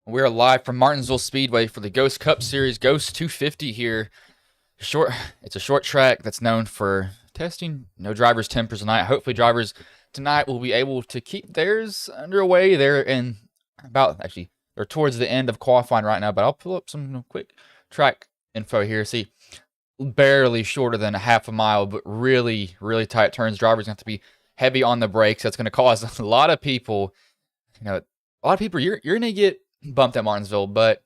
We're live from Martinsville Speedway for the Ghost Cup Series Ghost 250 here. It's a short track that's known for testing no drivers' tempers tonight. Hopefully, drivers tonight will be able to keep theirs underway. They're towards the end of qualifying right now. But I'll pull up some quick track info here. See, barely shorter than a half a mile, but really, really tight turns. Drivers have to be heavy on the brakes. That's going to cause a lot of people. A lot of people you're going to get bumped at Martinsville, but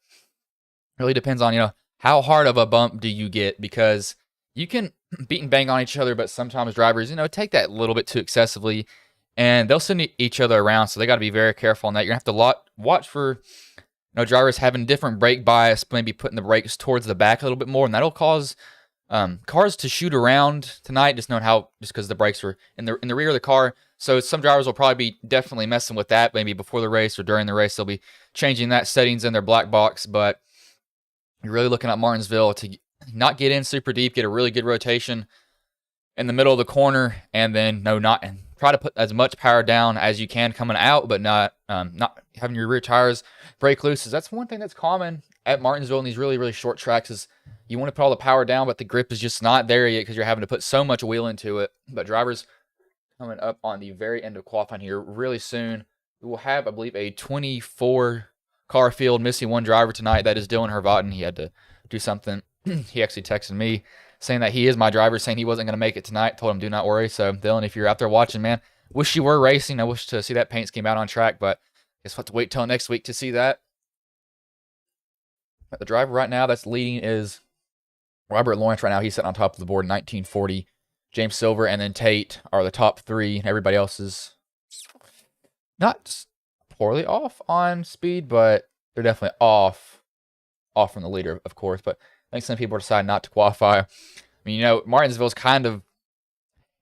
it really depends on, how hard of a bump do you get, because you can beat and bang on each other, but sometimes drivers, take that a little bit too excessively, and they'll send each other around, so they got to be very careful on that. You're going to have to watch for, drivers having different brake bias, maybe putting the brakes towards the back a little bit more, and that'll cause cars to shoot around tonight, just because the brakes are in the rear of the car. So some drivers will probably be definitely messing with that, maybe before the race or during the race. They'll be changing that settings in their black box, but you're really looking at Martinsville to not get in super deep, get a really good rotation in the middle of the corner, and then and try to put as much power down as you can coming out, but not having your rear tires break loose. That's one thing that's common at Martinsville in these really, really short tracks is you want to put all the power down, but the grip is just not there yet because you're having to put so much wheel into it. But drivers coming up on the very end of qualifying here really soon. We will have, I believe, a 24 car field, missing one driver tonight. That is Dylan Hervatin. He had to do something. He actually texted me saying that he is my driver, saying he wasn't going to make it tonight. Told him, do not worry. So, Dylan, if you're out there watching, man, wish you were racing. I wish to see that paint scheme out on track, but I guess we'll have to wait till next week to see that. But the driver right now that's leading is Robert Lawrence right now. He's sitting on top of the board, 1940. James Silver and then Tate are the top three, and everybody else is not poorly off on speed, but they're definitely off from the leader, of course. But I think some people decide not to qualify. I mean, Martinsville's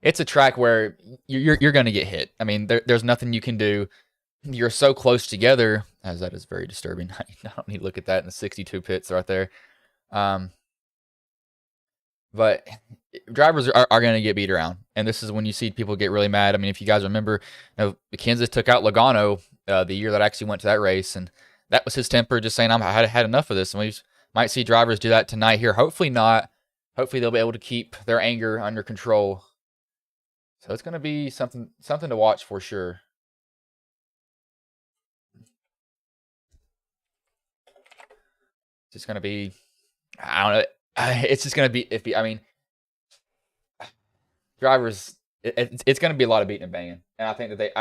it's a track where you're going to get hit. I mean, there's nothing you can do. You're so close together, as that is very disturbing. I don't need to look at that in the 62 pits right there. But drivers are going to get beat around, and this is when you see people get really mad. I mean, if you guys remember, Kansas took out Logano the year that I actually went to that race, and that was his temper, just saying, I had enough of this. And we might see drivers do that tonight here. Hopefully not. Hopefully they'll be able to keep their anger under control. So it's going to be something to watch for sure. It's just going to be, I don't know. It's just going to be iffy. I mean, drivers, it's going to be a lot of beating and banging, and I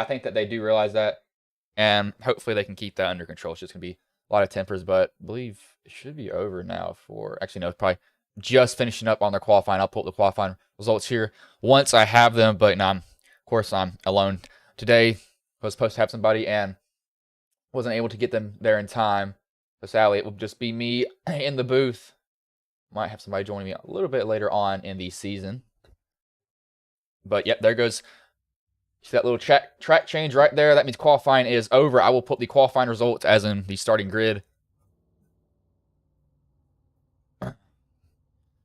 think that they do realize that, and hopefully they can keep that under control. It's just going to be a lot of tempers, but I believe it should be over now. It's probably just finishing up on their qualifying. I'll pull up the qualifying results here once I have them, but of course I'm alone today. I was supposed to have somebody and wasn't able to get them there in time. So sadly, it will just be me in the booth. Might have somebody joining me a little bit later on in the season. But yep, there goes. See that little track change right there? That means qualifying is over. I will put the qualifying results as in the starting grid.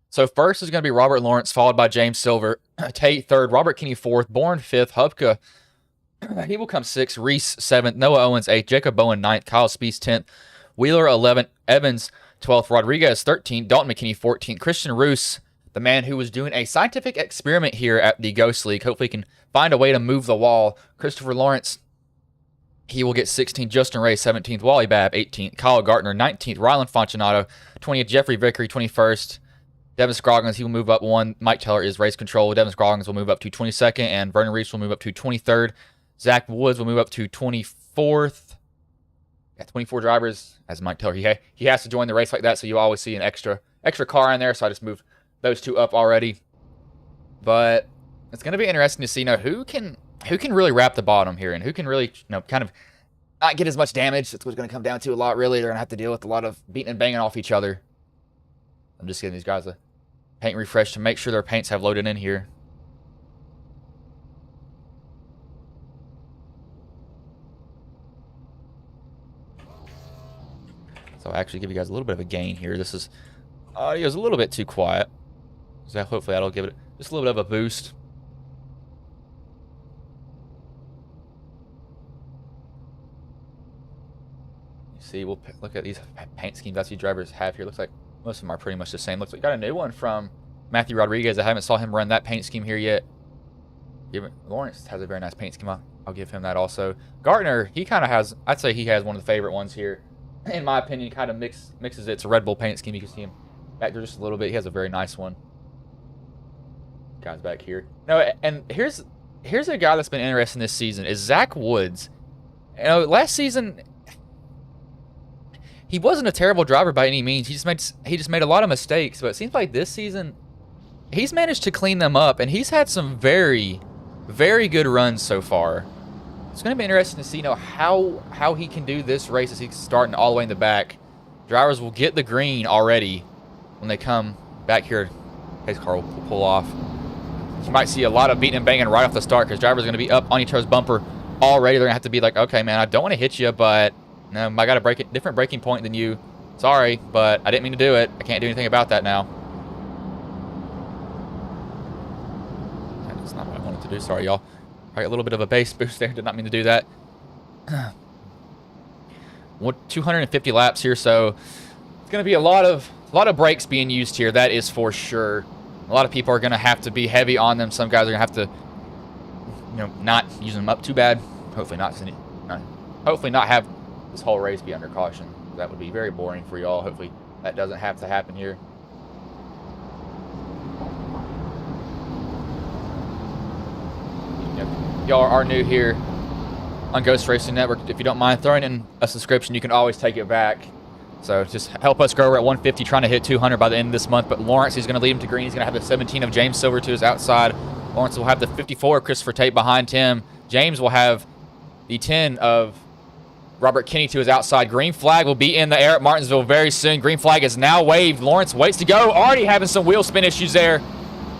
So first is going to be Robert Lawrence, followed by James Silver. Tate third, Robert Kinney fourth, Bourne fifth, Hubka, he will come sixth, Reese seventh, Noah Owens eighth, Jacob Bowen ninth, Kyle Spees 10th, Wheeler 11th, Evans 12th, Rodriguez 13th, Dalton McKinney 14th, Christian Roos, the man who was doing a scientific experiment here at the Ghost League. Hopefully he can find a way to move the wall. Christopher Lawrence, he will get 16th, Justin Ray 17th, Wally Babb 18th, Kyle Gartner 19th, Rylan Fonchinato 20th, Jeffrey Vickery 21st, Devin Scroggins, he will move up one. Mike Teller is race control. Devin Scroggins will move up to 22nd, and Vernon Reese will move up to 23rd. Zach Woods will move up to 24th. 24 drivers, as Mike Teller. He has to join the race like that, so you always see an extra car in there, so I just moved those two up already. But it's going to be interesting to see who can really wrap the bottom here, and who can really kind of not get as much damage. That's what's going to come down to a lot, really. They're going to have to deal with a lot of beating and banging off each other. I'm just giving these guys a paint refresh to make sure their paints have loaded in here. So I'll actually give you guys a little bit of a gain here. This is audio's a little bit too quiet. So hopefully that'll give it just a little bit of a boost. see. We'll look at these paint schemes I see drivers have here. Looks like most of them are pretty much the same. Looks like we got a new one from Matthew Rodriguez. I haven't saw him run that paint scheme here yet. Lawrence has a very nice paint scheme. I'll give him that also. Gardner, he kind of has, I'd say he has one of the favorite ones here. In my opinion, kind of mixes it. It's a Red Bull paint scheme. You can see him back there just a little bit. He has a very nice one. Guys back here. No, and here's a guy that's been interesting this season is Zach Woods. You know, last season he wasn't a terrible driver by any means. He just made a lot of mistakes, but it seems like this season he's managed to clean them up, and he's had some very, very good runs so far. It's going to be interesting to see, you know, how he can do this race as he's starting all the way in the back. Drivers will get the green already when they come back here. His car will pull off. You might see a lot of beating and banging right off the start because drivers are going to be up on each other's bumper already. They're going to have to be like, okay, man, I don't want to hit you, but no, I got a different braking point than you. Sorry, but I didn't mean to do it. I can't do anything about that now. That's not what I wanted to do. Sorry, y'all. All right, a little bit of a base boost there. Did not mean to do that. 250 laps here, so it's going to be a lot of brakes being used here. That is for sure. A lot of people are going to have to be heavy on them. Some guys are going to have to, you know, not use them up too bad. Hopefully not have this whole race be under caution. That would be very boring for y'all. Hopefully that doesn't have to happen here. Y'all are new here on Ghost Racing Network. If you don't mind throwing in a subscription, you can always take it back. So just help us grow. We're at 150, trying to hit 200 by the end of this month. But Lawrence, he's going to lead him to green. He's going to have the 17 of James Silver to his outside. Lawrence will have the 54 of Christopher Tate behind him. James will have the 10 of Robert Kinney to his outside. Green flag will be in the air at Martinsville very soon. Green flag is now waved. Lawrence waits to go. Already having some wheel spin issues there.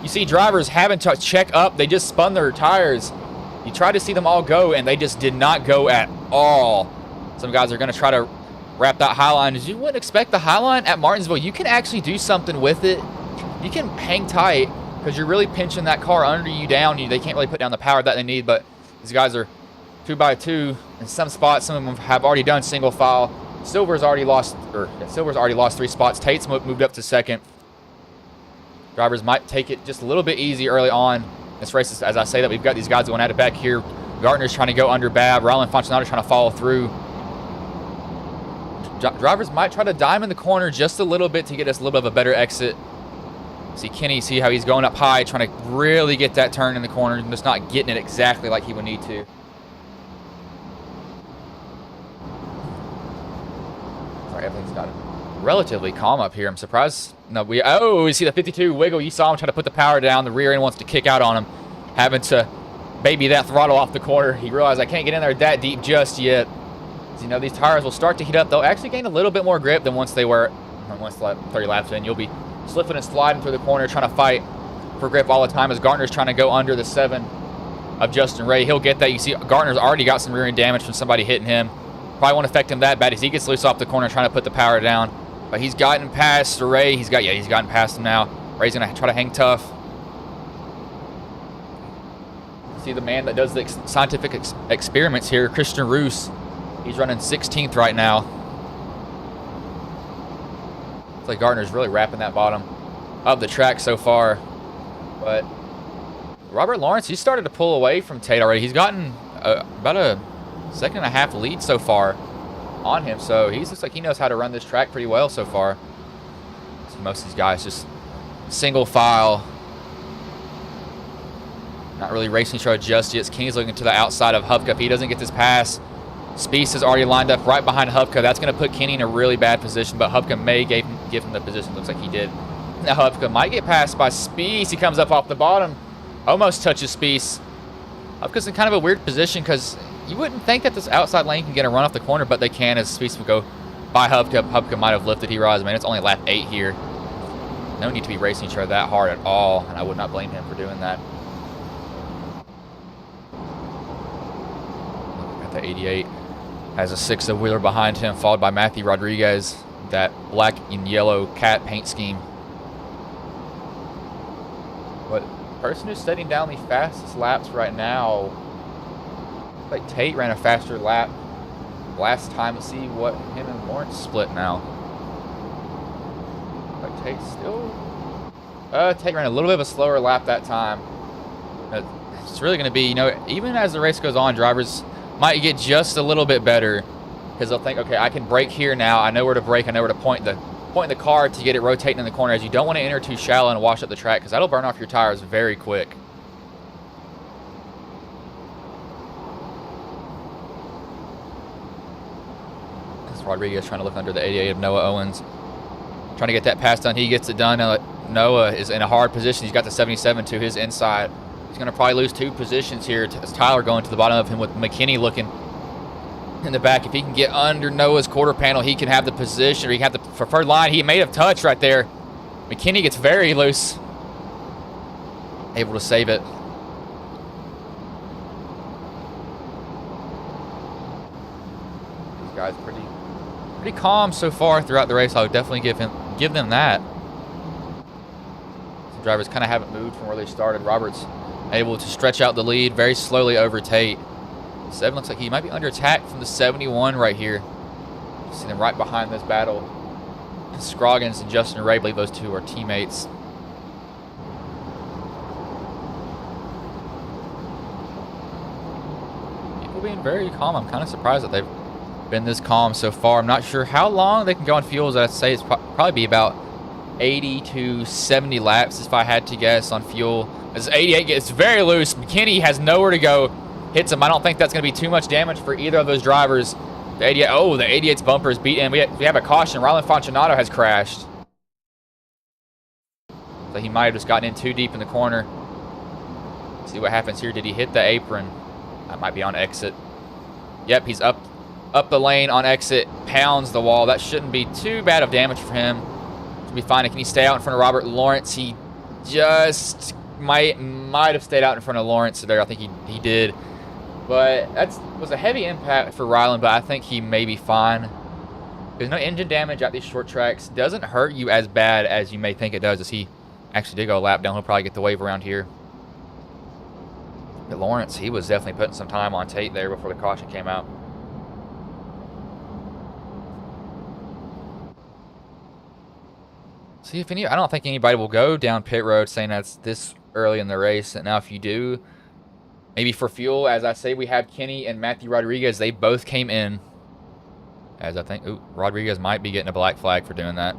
You see drivers having to check up. They just spun their tires. You try to see them all go, and they just did not go at all. Some guys are going to try to wrap that high line. As you wouldn't expect the high line at Martinsville, you can actually do something with it. You can hang tight because you're really pinching that car under you down. They can't really put down the power that they need, but these guys are 2x2 in some spots. Some of them have already done single file. Silver's already lost 3 spots. Tate's moved up to second. Drivers might take it just a little bit easy early on. This race is, as I say that, we've got these guys going at it back here. Gardner's trying to go under Bab. Rylan Fontanato's trying to follow through. Drivers might try to dime in the corner just a little bit to get us a little bit of a better exit. See Kenny, see how he's going up high, trying to really get that turn in the corner and just not getting it exactly like he would need to. Sorry, everything's got it relatively calm up here. I'm surprised. No, we see the 52 wiggle. You saw him try to put the power down. The rear end wants to kick out on him, having to baby that throttle off the corner. He realized I can't get in there that deep just yet. You know, these tires will start to heat up. They'll actually gain a little bit more grip than once 30 laps in. You'll be slipping and sliding through the corner, trying to fight for grip all the time as Gardner's trying to go under the 7 of Justin Ray. He'll get that. You see Gardner's already got some rear end damage from somebody hitting him. Probably won't affect him that bad as he gets loose off the corner trying to put the power down. But he's gotten past Ray. He's gotten past him now. Ray's going to try to hang tough. See the man that does the scientific experiments here, Christian Roos. He's running 16th right now. It's like Gardner's really wrapping that bottom of the track so far. But Robert Lawrence, he started to pull away from Tate already. He's gotten about a 2.5 lead so far on him. So he looks like he knows how to run this track pretty well so far. So most of these guys just single file. Not really racing each other just yet. Kenny's looking to the outside of Hupka. If he doesn't get this pass, Spieth is already lined up right behind Hupka. That's going to put Kenny in a really bad position, but Hupka may give him the position. Looks like he did. Now Hupka might get passed by Spieth. He comes up off the bottom. Almost touches Spieth. Hupka's in kind of a weird position because you wouldn't think that this outside lane can get a run off the corner, but they can as Spieth will go by Hupka. Hupka might have lifted. He realized, man, it's only lap 8 here. No need to be racing each other that hard at all, and I would not blame him for doing that. At the 88. Has a 6 of Wheeler behind him, followed by Matthew Rodriguez. That black and yellow cat paint scheme. But the person who's setting down the fastest laps right now, like Tate ran a faster lap last time. Let's see what him and Lawrence split now. But Tate still... Tate ran a little bit of a slower lap that time. It's really going to be, you know, even as the race goes on, drivers might get just a little bit better because they'll think, okay, I can brake here now. I know where to brake. I know where to point the car to get it rotating in the corner, as you don't want to enter too shallow and wash up the track because that'll burn off your tires very quick. Rodriguez trying to look under the 88 of Noah Owens. Trying to get that pass done. He gets it done. Noah is in a hard position. He's got the 77 to his inside. He's going to probably lose 2 positions here as Tyler going to the bottom of him with McKinney looking in the back. If he can get under Noah's quarter panel, he can have the position, or he can have the preferred line. He may have touched right there. McKinney gets very loose. Able to save it. These guys pretty calm so far throughout the race. I would definitely give them that. Some drivers kind of haven't moved from where they started. Roberts able to stretch out the lead very slowly over Tate. 7 looks like he might be under attack from the 71 right here. See them right behind this battle. Scroggins and Justin Ray, I believe those two are teammates. People being very calm. I'm kind of surprised that they've been this calm so far. I'm not sure how long they can go on fuels. I'd say it's probably be about 80 to 70 laps if I had to guess on fuel. As 88 gets very loose, McKinney has nowhere to go. Hits him. I don't think that's going to be too much damage for either of those drivers. The 88, oh, the 88's bumper is beaten. We have a caution. Rylan Fonchinato has crashed. So he might have just gotten in too deep in the corner. See what happens here. Did he hit the apron? That might be on exit. Yep, he's up the lane on exit, pounds the wall. That shouldn't be too bad of damage for him. Should be fine. Can he stay out in front of Robert Lawrence? He just might have stayed out in front of Lawrence there. I think he did. But that was a heavy impact for Rylan, but I think he may be fine. There's no engine damage at these short tracks. Doesn't hurt you as bad as you may think it does, as he actually did go a lap down. He'll probably get the wave around here. But Lawrence, he was definitely putting some time on Tate there before the caution came out. See if I don't think anybody will go down pit road saying that's this early in the race. And now if you do, maybe for fuel, as I say, we have Kenny and Matthew Rodriguez. They both came in. As I think, Rodriguez might be getting a black flag for doing that.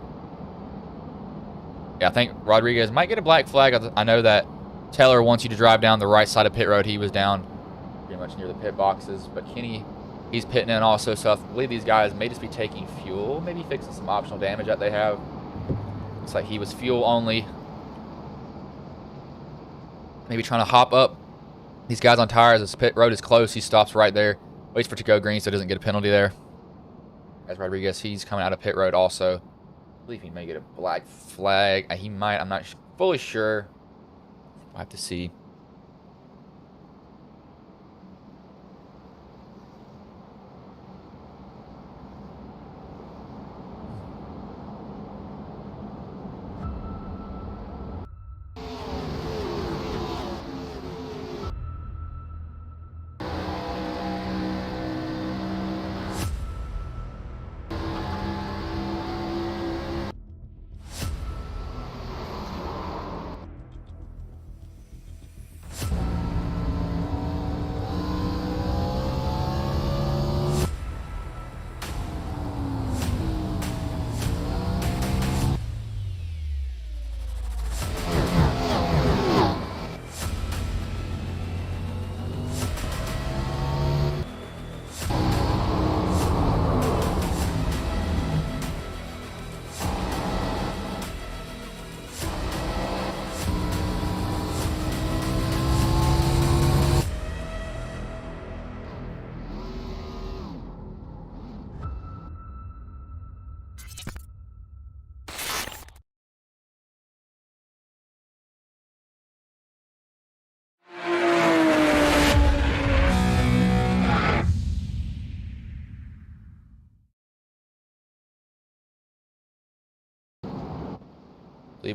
Yeah, I think Rodriguez might get a black flag. I know that Taylor wants you to drive down the right side of pit road. He was down pretty much near the pit boxes. But Kenny, he's pitting in also. So I believe these guys may just be taking fuel, maybe fixing some optional damage that they have. Looks like he was fuel only. Maybe trying to hop up these guys on tires. As pit road is close, he stops right there. Waits for it to go green so he doesn't get a penalty there. As Rodriguez, he's coming out of pit road also. I believe he may get a black flag. He might. I'm not fully sure. We'll have to see.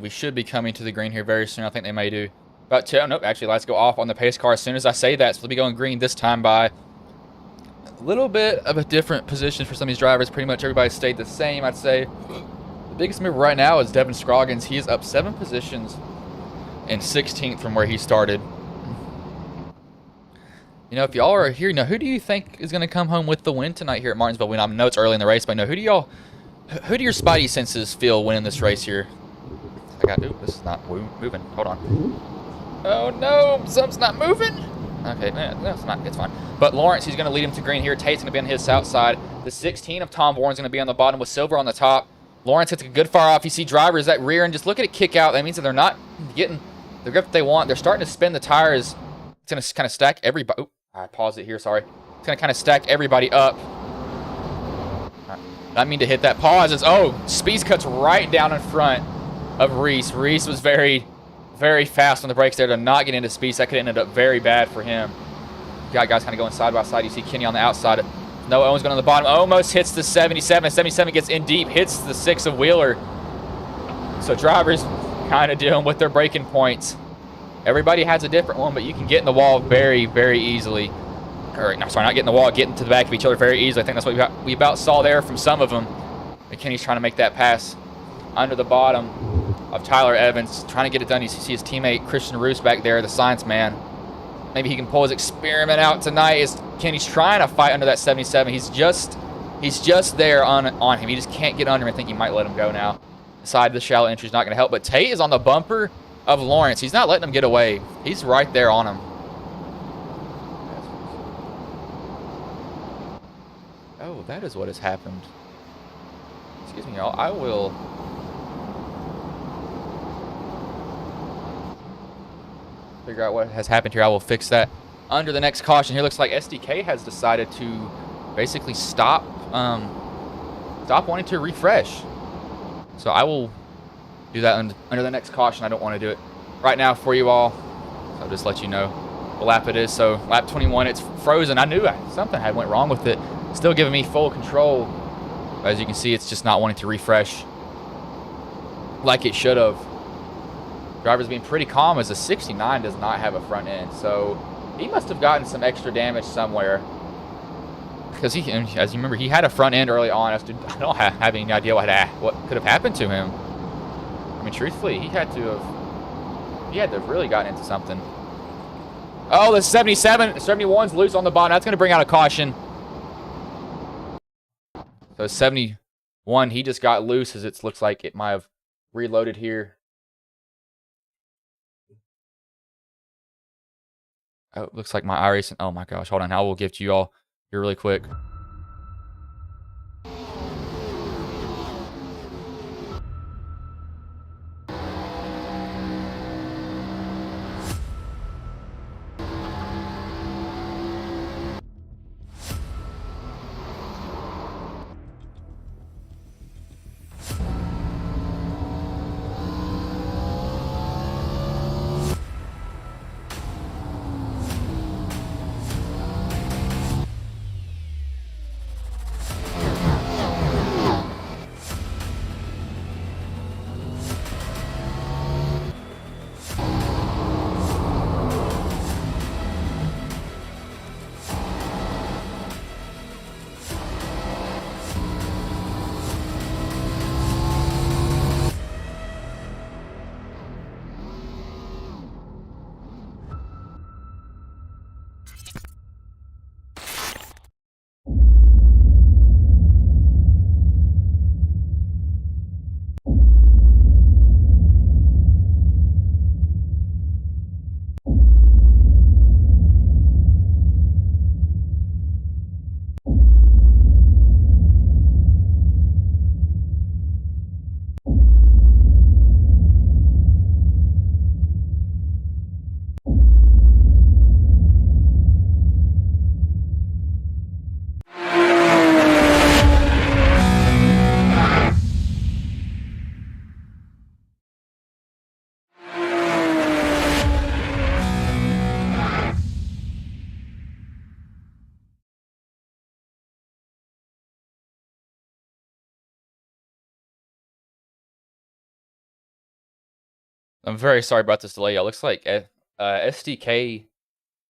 We should be coming to the green here very soon. I think they may do. About 2. Nope, actually, lights go off on the pace car as soon as I say that. So we'll be going green this time by A little bit of a different position for some of these drivers. Pretty much everybody stayed the same, I'd say. The biggest move right now is Devin Scroggins. He is up 7 positions and 16th from where he started. You know, if y'all are here, who do you think is going to come home with the win tonight here at Martinsville? I know it's early in the race, but who do your spidey senses feel winning this race here? Ooh, this is not moving. Hold on. Oh no, something's not moving. Okay, no, it's not. It's fine. But Lawrence, he's going to lead him to green here. Tate's going to be on his south side. The 16 of Tom Warren's going to be on the bottom with Silver on the top. Lawrence hits a good fire off. You see drivers that rear and just look at it kick out. That means that they're not getting the grip they want. They're starting to spin the tires. It's going to kind of stack everybody. Oh, I paused it here. Sorry. It's going to kind of stack everybody up. I mean to hit that pause. Speeds cuts right down in front of Reese. Reese was very, very fast on the brakes there to not get into Speeds. That could have ended up very bad for him. You got guys kind of going side by side. You see Kenny on the outside. Noah Owens going on the bottom. Almost hits the 77. 77 gets in deep. Hits the 6 of Wheeler. So drivers kind of dealing with their braking points. Everybody has a different one, but you can get in the wall very, very easily. Or, no, sorry, not getting in the wall, getting to the back of each other very easily. I think that's what we about saw there from some of them. McKinney's trying to make that pass under the bottom of Tyler Evans, trying to get it done. You see his teammate Christian Roos back there, the science man. Maybe he can pull his experiment out tonight. Kenny's trying to fight under that 77. He's just there on him. He just can't get under him. I think he might let him go now. The side of the shallow entry is not going to help, but Tate is on the bumper of Lawrence. He's not letting him get away. He's right there on him. Oh, that is what has happened. Excuse me, y'all. I will figure out what has happened here. I will fix that under the next caution. Here looks like SDK has decided to basically stop wanting to refresh. So I will do that under the next caution. I don't want to do it right now for you all. So I'll just let you know what lap it is. So lap 21, it's frozen. I knew something had went wrong with it. Still giving me full control. As you can see, it's just not wanting to refresh like it should have. Driver's being pretty calm as the 69 does not have a front end. So he must have gotten some extra damage somewhere. Because as you remember, he had a front end early on. I don't have any idea what could have happened to him. I mean, truthfully, he had to have really gotten into something. Oh, the 71's loose on the bottom. That's going to bring out a caution. So 71, he just got loose as it looks like it might have reloaded here. Oh, it looks like my iRacing. Oh my gosh, hold on. I will give to you all here really quick. I'm very sorry about this delay. It looks like SDK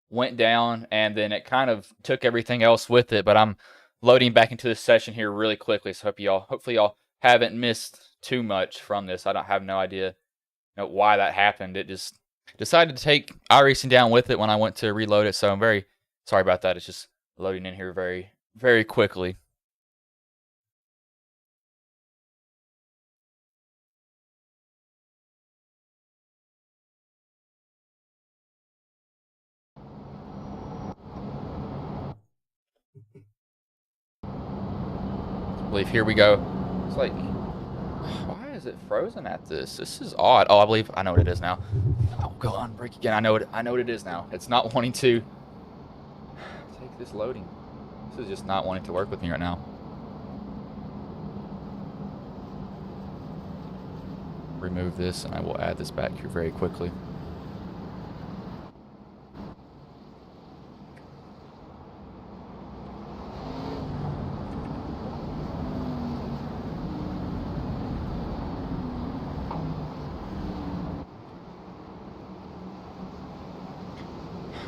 went down, and then it kind of took everything else with it. But I'm loading back into this session here really quickly, so hopefully y'all haven't missed too much from this. I don't have no idea why that happened. It just decided to take iRacing down with it when I went to reload it, so I'm very sorry about that. It's just loading in here very, very quickly. I believe here we go. It's like, why is it frozen at this? This is odd. Oh, I believe I know what it is now. Oh, go on, break again. I know what it is now. It's not wanting to take this loading. This is just not wanting to work with me right now. Remove this, and I will add this back here very quickly.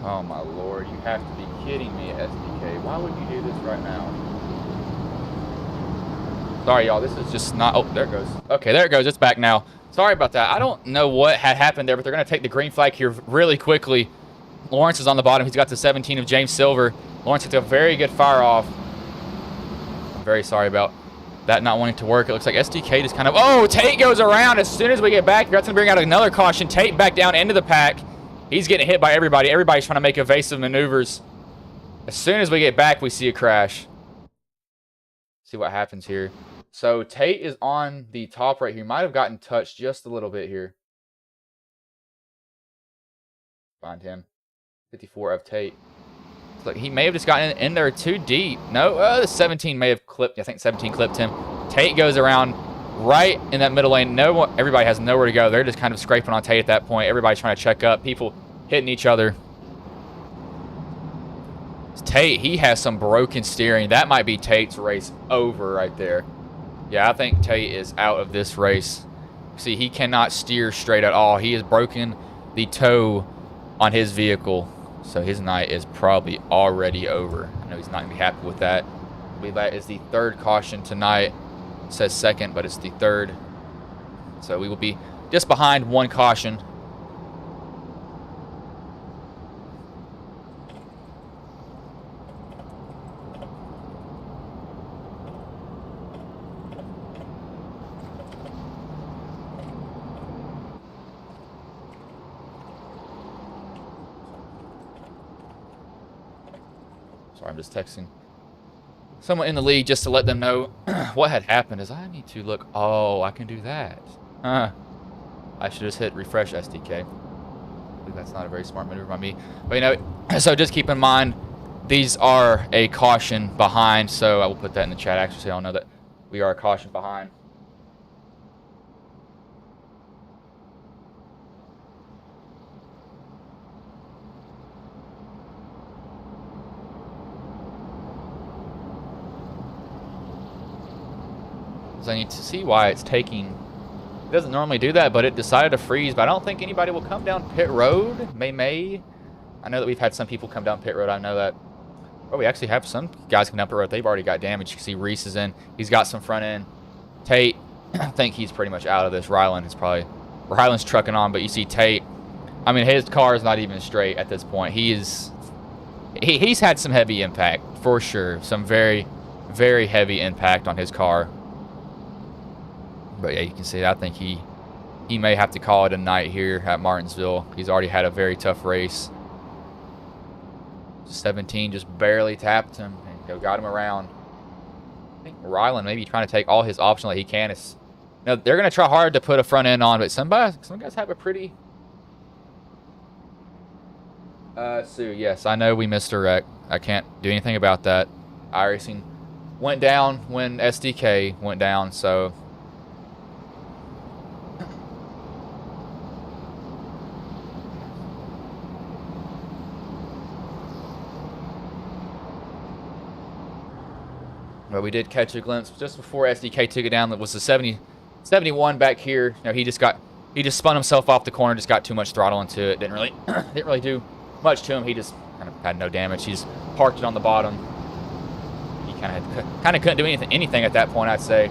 Oh my lord, you have to be kidding me, SDK. Why would you do this right now? Sorry, y'all, this is just not... Oh, there it goes. Okay, there it goes. It's back now. Sorry about that. I don't know what had happened there, but they're going to take the green flag here really quickly. Lawrence is on the bottom. He's got the 17 of James Silver. Lawrence gets a very good fire off. I'm very sorry about that not wanting to work. It looks like SDK just kind of... Oh, Tate goes around as soon as we get back. That's going to bring out another caution. Tate back down into the pack. He's getting hit by everybody. Everybody's trying to make evasive maneuvers. As soon as we get back, we see a crash. See what happens here. So Tate is on the top right here. Might have gotten touched just a little bit here. Find him. 54 of Tate. It's like he may have just gotten in there too deep. No, the 17 may have clipped. I think 17 clipped him. Tate goes around right in that middle lane. Everybody has nowhere to go. They're just kind of scraping on Tate at that point. Everybody's trying to check up. People hitting each other. Tate, he has some broken steering. That might be Tate's race over right there. Yeah, I think Tate is out of this race. See, he cannot steer straight at all. He has broken the toe on his vehicle. So his night is probably already over. I know he's not going to be happy with that. I believe that is the third caution tonight. It says second, but it's the third. So we will be just behind one caution. Sorry, I'm just texting someone in the league just to let them know what had happened. Is I need to look. Oh, I can do that. I should just hit refresh SDK. I think that's not a very smart maneuver by me. But so just keep in mind, these are a caution behind. So I will put that in the chat actually so y'all know that we are a caution behind. I need to see why it's taking... It doesn't normally do that, but it decided to freeze. But I don't think anybody will come down pit road. May. I know that we've had some people come down pit road. I know that. Oh, we actually have some guys come down pit road. They've already got damage. You can see Reese is in. He's got some front end. Tate, I think he's pretty much out of this. Ryland's trucking on, but you see Tate. I mean, his car is not even straight at this point. He's had some heavy impact for sure. Some very, very heavy impact on his car. But yeah, you can see, I think he may have to call it a night here at Martinsville. He's already had a very tough race. 17 just barely tapped him and got him around. I think Ryland maybe trying to take all his options that he can. They're going to try hard to put a front end on, but some guys have a pretty... Sue, yes, I know we missed a wreck. I can't do anything about that. iRacing went down when SDK went down, so... But we did catch a glimpse just before SDK took it down. That was the 71 back here. He just spun himself off the corner. Just got too much throttle into it. Didn't really do much to him. He just kind of had no damage. He's parked it on the bottom. He kind of couldn't do anything at that point, I'd say.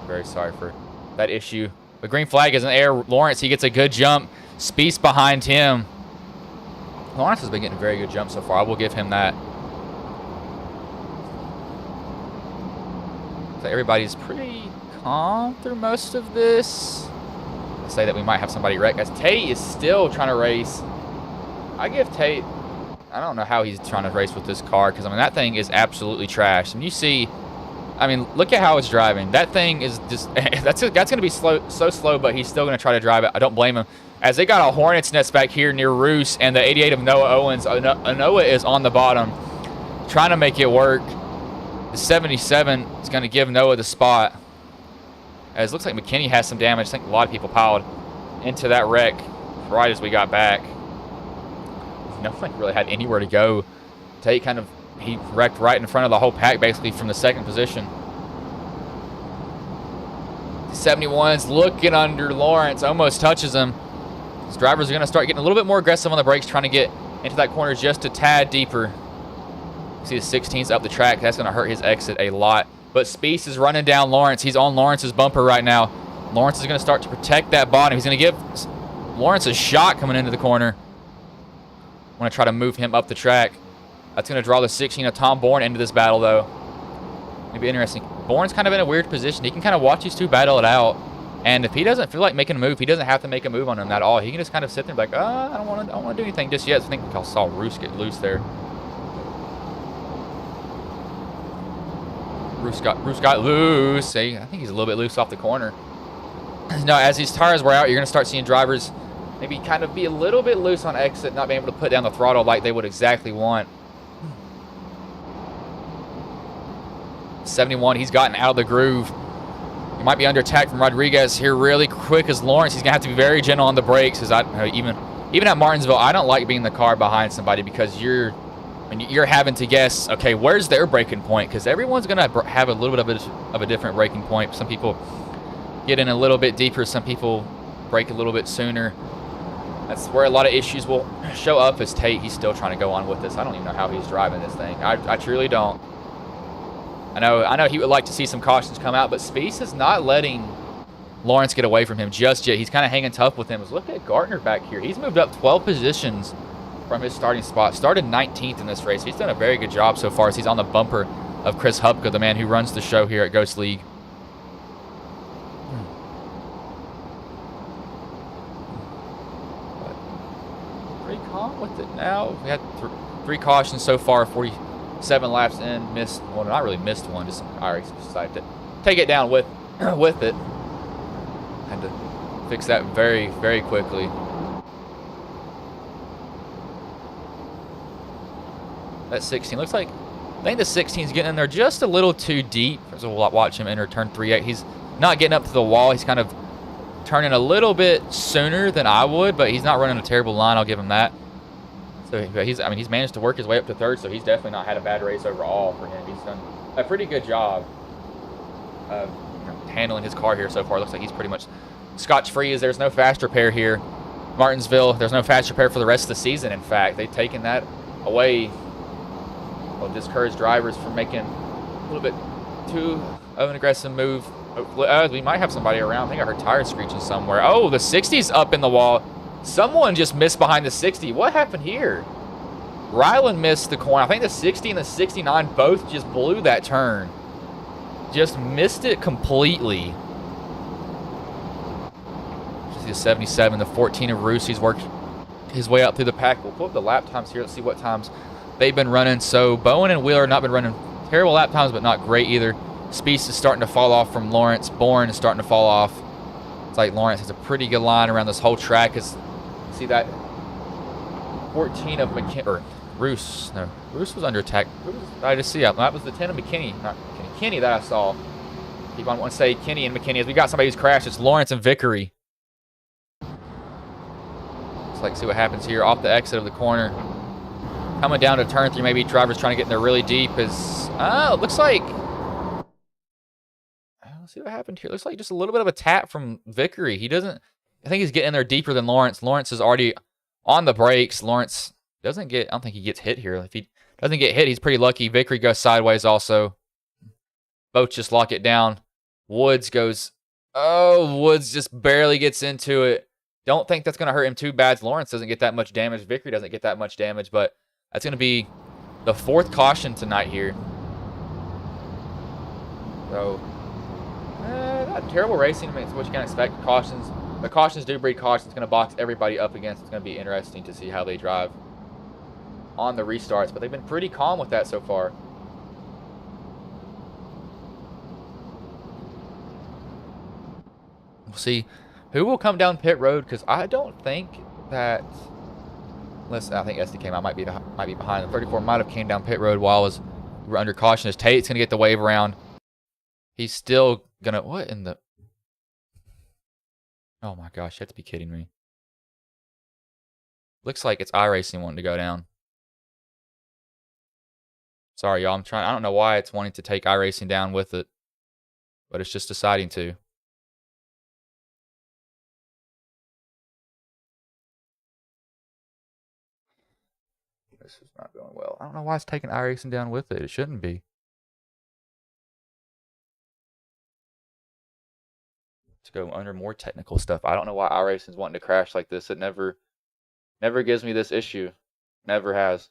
Very sorry for that issue. The green flag is in the air. Lawrence, he gets a good jump. Speed's behind him. Lawrence has been getting a very good jump so far. I will give him that. So everybody's pretty calm through most of this. I say that we might have somebody wreck, as Tate is still trying to race. I give Tate, I don't know how he's trying to race with this car, because I mean that thing is absolutely trash. And you see, I mean, look at how it's driving. That thing is just that's going to be slow, so slow, but he's still going to try to drive it. I don't blame him. As they got a Hornet's Nest back here near Roos and the 88 of Noah Owens. Noah is on the bottom, trying to make it work. The 77 is going to give Noah the spot. As it looks like McKinney has some damage. I think a lot of people piled into that wreck right as we got back. Nobody really had anywhere to go. Tate he wrecked right in front of the whole pack, basically from the second position. 71's looking under Lawrence, almost touches him. His drivers are going to start getting a little bit more aggressive on the brakes, trying to get into that corner just a tad deeper. See the 16's up the track. That's going to hurt his exit a lot. But Speece is running down Lawrence. He's on Lawrence's bumper right now. Lawrence is going to start to protect that bottom. He's going to give Lawrence a shot coming into the corner. I want to try to move him up the track. That's going to draw the 16 of Tom Bourne into this battle, though. It'll be interesting. Bourne's kind of in a weird position. He can kind of watch these two battle it out. And if he doesn't feel like making a move, he doesn't have to make a move on him at all. He can just kind of sit there and be like, I don't want to do anything just yet. I think I saw Roos get loose there. Roos got loose. I think he's a little bit loose off the corner. Now, as these tires wear out, you're going to start seeing drivers maybe kind of be a little bit loose on exit, not being able to put down the throttle like they would exactly want. 71, he's gotten out of the groove. He might be under attack from Rodriguez here really quick as Lawrence. He's going to have to be very gentle on the brakes. As even at Martinsville, I don't like being in the car behind somebody because you're having to guess, okay, where's their braking point? Because everyone's going to have a little bit of a different braking point. Some people get in a little bit deeper. Some people brake a little bit sooner. That's where a lot of issues will show up. As Tate, he's still trying to go on with this. I don't even know how he's driving this thing. I truly don't. I know he would like to see some cautions come out, but Speece is not letting Lawrence get away from him just yet. He's kind of hanging tough with him. Look at Gartner back here. He's moved up 12 positions from his starting spot. Started 19th in this race. He's done a very good job so far as he's on the bumper of Chris Hupka, the man who runs the show here at Ghost League. Pretty calm with it now. We had three cautions so far, 47 laps in. Well, not really missed one. Just I decided to take it down with it. Had to fix that very, very quickly. That 16 looks like, I think the 16's getting in there just a little too deep. So we'll watch him enter turn 3-8. He's not getting up to the wall. He's kind of turning a little bit sooner than I would, but he's not running a terrible line. I'll give him that. So he's managed to work his way up to third, so he's definitely not had a bad race overall for him. He's done a pretty good job of handling his car here so far. Looks like he's pretty much scotch-free as there's no fast repair here. Martinsville, there's no fast repair for the rest of the season, in fact. They've taken that away. Will discourage drivers from making a little bit too of an aggressive move. We might have somebody around. I think I heard tires screeching somewhere. Oh, the 60's up in the wall. Someone just missed behind the 60. What happened here? Ryland missed the corner. I think the 60 and the 69 both just blew that turn. Just missed it completely. Just the 77, the 14 of Roos. He's worked his way up through the pack. We'll pull up the lap times here. Let's see what times they've been running. So Bowen and Wheeler have not been running terrible lap times, but not great either. Speece is starting to fall off from Lawrence. Bourne is starting to fall off. It's like Lawrence has a pretty good line around this whole track. See that 14 of McKinney, or Roos. No, Roos was under attack. I just see that. That was the 10 of McKinney, not McKinney. Kenny that I saw. Keep on wanting to say Kenny and McKinney. As we got somebody who's crashed, it's Lawrence and Vickery. Let's see what happens here off the exit of the corner. Coming down to turn 3, maybe drivers trying to get in there really deep. It looks like, let's see what happened here. Looks like just a little bit of a tap from Vickery. He doesn't I think he's getting in there deeper than Lawrence. Lawrence is already on the brakes. Lawrence doesn't get, I don't think he gets hit here. If he doesn't get hit, he's pretty lucky. Vickery goes sideways also. Both just lock it down. Woods goes, oh, Woods just barely gets into it. Don't think that's going to hurt him too bad. Lawrence doesn't get that much damage. Vickery doesn't get that much damage, but that's going to be the 4th caution tonight here. So, not terrible racing. I mean, it's what you can expect. Cautions. The cautions do breed cautions. It's going to box everybody up against. It's going to be interesting to see how they drive on the restarts, but they've been pretty calm with that so far. We'll see who will come down pit road, because I don't think that, unless I think SDK might be behind. The 34 might have came down pit road while we were under caution. As Tate's going to get the wave around. He's still going to, what in the, oh my gosh, you have to be kidding me. Looks like it's iRacing wanting to go down. Sorry, y'all. I don't know why it's wanting to take iRacing down with it, but it's just deciding to. This is not going well. I don't know why it's taking iRacing down with it. It shouldn't be. Let's go under more technical stuff. I don't know why iRacing's wanting to crash like this. It never gives me this issue. Never has.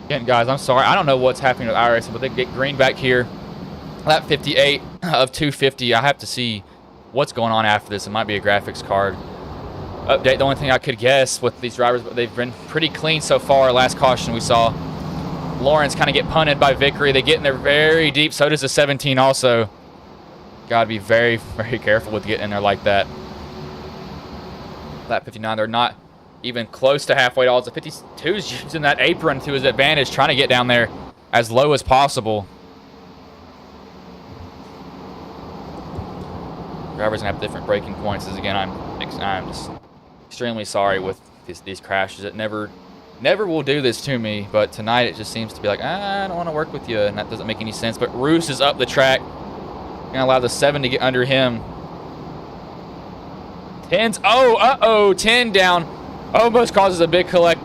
Again, guys, I'm sorry. I don't know what's happening with iRacing, but they get green back here. Lap 58 of 250. I have to see what's going on after this. It might be a graphics card update. The only thing I could guess with these drivers, but they've been pretty clean so far. Last caution we saw Lawrence kind of get punted by Vickery. They get in there very deep. So does the 17 also. Got to be very, very careful with getting in there like that. Lap 59, they're not even close to halfway at all. The 52's using that apron to his advantage, trying to get down there as low as possible. Drivers gonna have different braking points. As again, I'm just extremely sorry with these crashes. It never will do this to me, but tonight it just seems to be like, I don't want to work with you, and that doesn't make any sense. But Roos is up the track. Gonna allow the 7 to get under him. 10's, oh, 10 down. Almost causes a big collection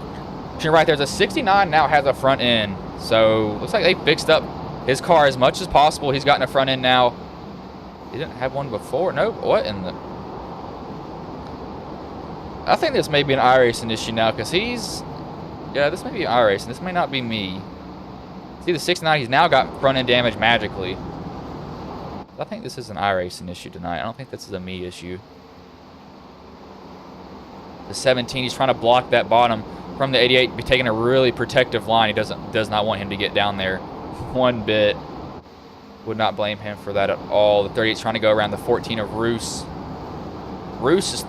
right there. The 69 now has a front end. So looks like they fixed up his car as much as possible. He's gotten a front end now. He didn't have one before. Nope. What in the... I think this may be an iRacing issue now, because he's... Yeah, this may be iRacing. This may not be me. See, the 69, he's now got front end damage magically. I think this is an iRacing issue tonight. I don't think this is a me issue. The 17, he's trying to block that bottom from the 88, be taking a really protective line. He does not want him to get down there. one bit. Would not blame him for that at all. The 38's trying to go around the 14 of Roos. Roos is...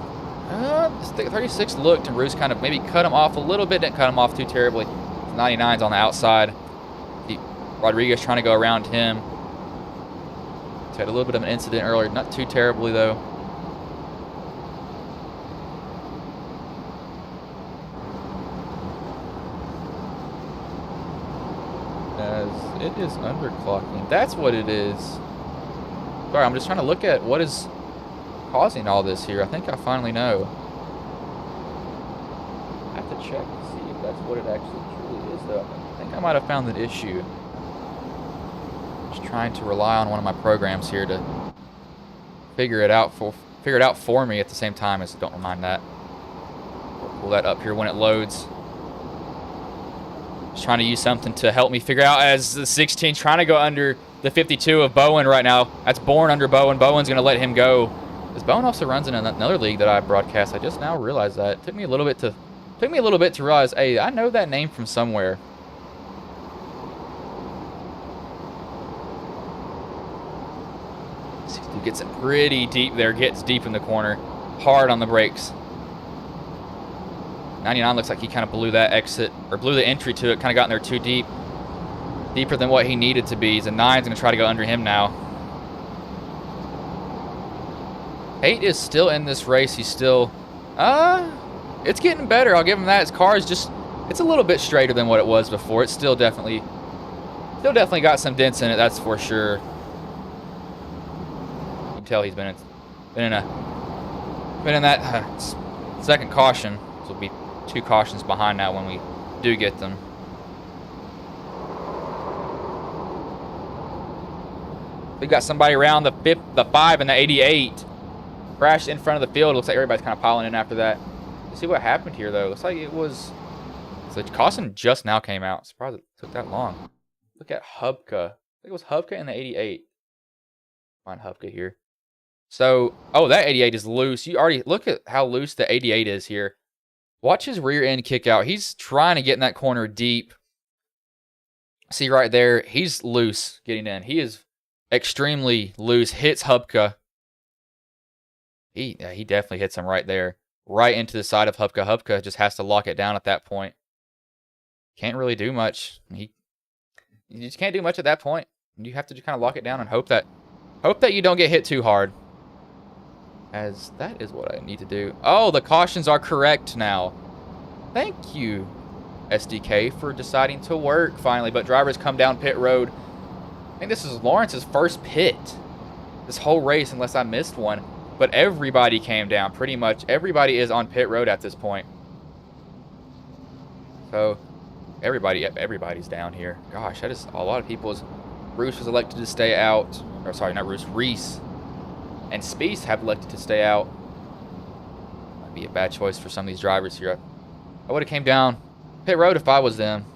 36 looked, and Roos kind of maybe cut him off a little bit. Didn't cut him off too terribly. 99's on the outside. Rodriguez trying to go around him. He's had a little bit of an incident earlier. Not too terribly, though. As it is underclocking. That's what it is. Sorry, I'm just trying to look at what is causing all this here. I think I finally know. I have to check to see if that's what it actually truly is, though. I think I might have found the issue. Just trying to rely on one of my programs here to figure it out for me at the same time as don't mind that. We'll pull that up here when it loads. Just trying to use something to help me figure out as the 16 trying to go under the 52 of Bowen right now. That's Bourne under Bowen. Bowen's going to let him go. This Bowen also runs in another league that I broadcast. I just now realized that. It took me a little bit to realize, hey, I know that name from somewhere. Dude gets it pretty deep there. Gets deep in the corner. Hard on the brakes. 99 looks like he kind of blew that exit, or blew the entry to it. Kind of got in there too deep. Deeper than what he needed to be. So 9's going to try to go under him now. 8 is still in this race. He's still, it's getting better. I'll give him that. His car is just, it's a little bit straighter than what it was before. It's still definitely got some dents in it. That's for sure. You can tell he's been in that second caution. This will be 2 cautions behind now when we do get them. We got somebody around the 5 and the 88. Crashed in front of the field. Looks like everybody's kind of piling in after that. Let's see what happened here, though. Looks like it was... So caution just now came out. Surprised it took that long. Look at Hubka. I think it was Hubka in the 88. Find Hubka here. So, oh, that 88 is loose. You already... Look at how loose the 88 is here. Watch his rear end kick out. He's trying to get in that corner deep. See right there? He's loose getting in. He is extremely loose. Hits Hubka. He definitely hits him right there. Right into the side of Hubka. Hubka just has to lock it down at that point. Can't really do much. You just can't do much at that point. You have to just kind of lock it down and hope that you don't get hit too hard. As that is what I need to do. Oh, the cautions are correct now. Thank you, SDK, for deciding to work finally. But drivers come down pit road. I think this is Lawrence's first pit this whole race, unless I missed one. But everybody came down. Pretty much everybody is on pit road at this point. So everybody's down here. Gosh, that is a lot of people. Bruce was elected to stay out. Or sorry, not Bruce. Reese and Spieth have elected to stay out. Might be a bad choice for some of these drivers here. I would have came down pit road if I was them.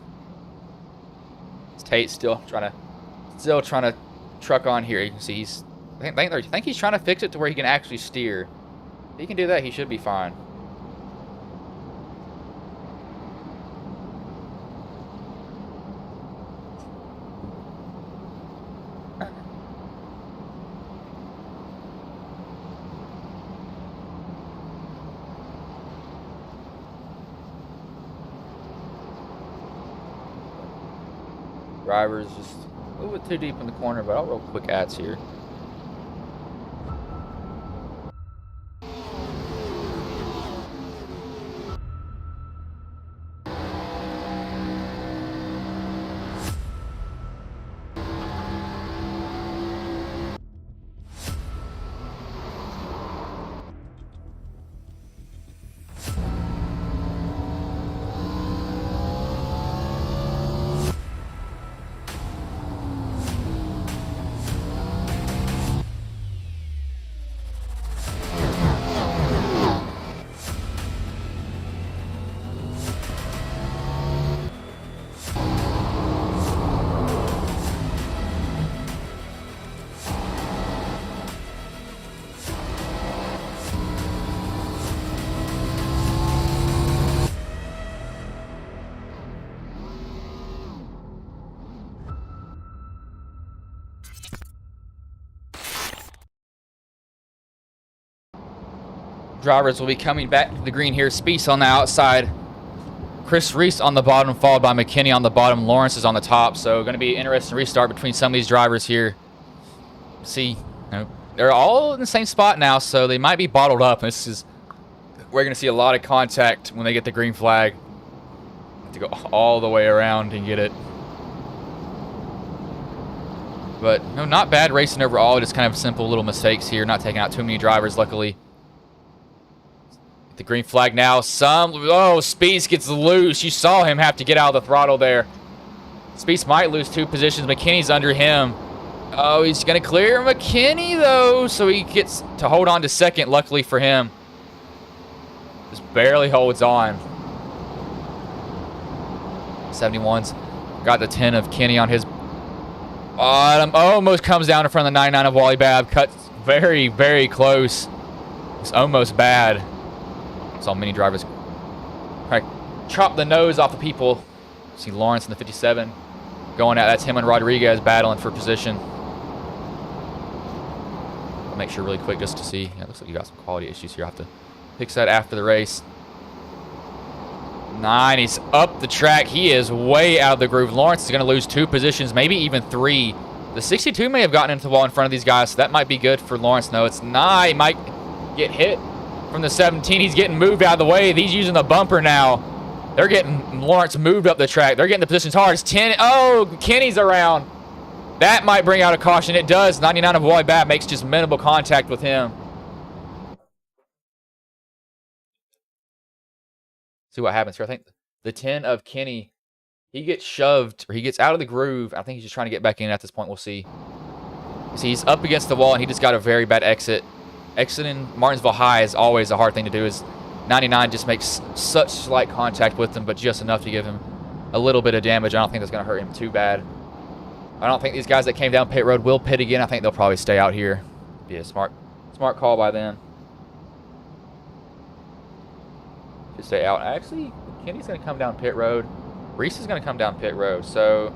Tate's still trying to truck on here. You can see I think he's trying to fix it to where he can actually steer. If he can do that, he should be fine. Drivers just a little bit too deep in the corner, but I'll roll quick ads here. drivers will be coming back to the green here. Speece on the outside. Chris Reese on the bottom, followed by McKinney on the bottom. Lawrence is on the top. So going to be an interesting restart between some of these drivers here. See, they're all in the same spot now, so they might be bottled up. We're going to see a lot of contact when they get the green flag. Have to go all the way around and get it. But no, not bad racing overall. Just kind of simple little mistakes here. Not taking out too many drivers, luckily. The green flag now. Speece gets loose. You saw him have to get out of the throttle there. Speece might lose 2 positions. McKinney's under him. Oh, he's going to clear McKinney, though. So he gets to hold on to second, luckily for him. Just barely holds on. 71's got the 10 of Kenny on his bottom. Almost comes down in front of the 99 of Wally Babb. Cuts very, very close. It's almost bad. Saw many drivers chop the nose off the people. See Lawrence in the 57 going out. That's him and Rodriguez battling for position. I'll make sure really quick just to see. Yeah, looks like you got some quality issues here. I'll have to fix that after the race. 9, he's up the track. He is way out of the groove. Lawrence is going to lose 2 positions, maybe even 3. The 62 may have gotten into the wall in front of these guys, so that might be good for Lawrence. No, it's not. He might get hit from the 17. He's getting moved out of the way. He's using the bumper now. They're getting Lawrence moved up the track. They're getting the positions hard. It's 10. Oh, Kenny's around. That might bring out a caution. It does. 99 of Wally Babb makes just minimal contact with him. See what happens here. I think the 10 of Kenny, he gets shoved, or he gets out of the groove. I think he's just trying to get back in at this point. We'll see. See, he's up against the wall, and he just got a very bad exit. Exiting Martinsville High is always a hard thing to do. 99 just makes such slight contact with him, but just enough to give him a little bit of damage. I don't think that's going to hurt him too bad. I don't think these guys that came down pit road will pit again. I think they'll probably stay out here. Be a smart call by them. To stay out. Actually, Kenny's going to come down pit road. Reese is going to come down pit road. So,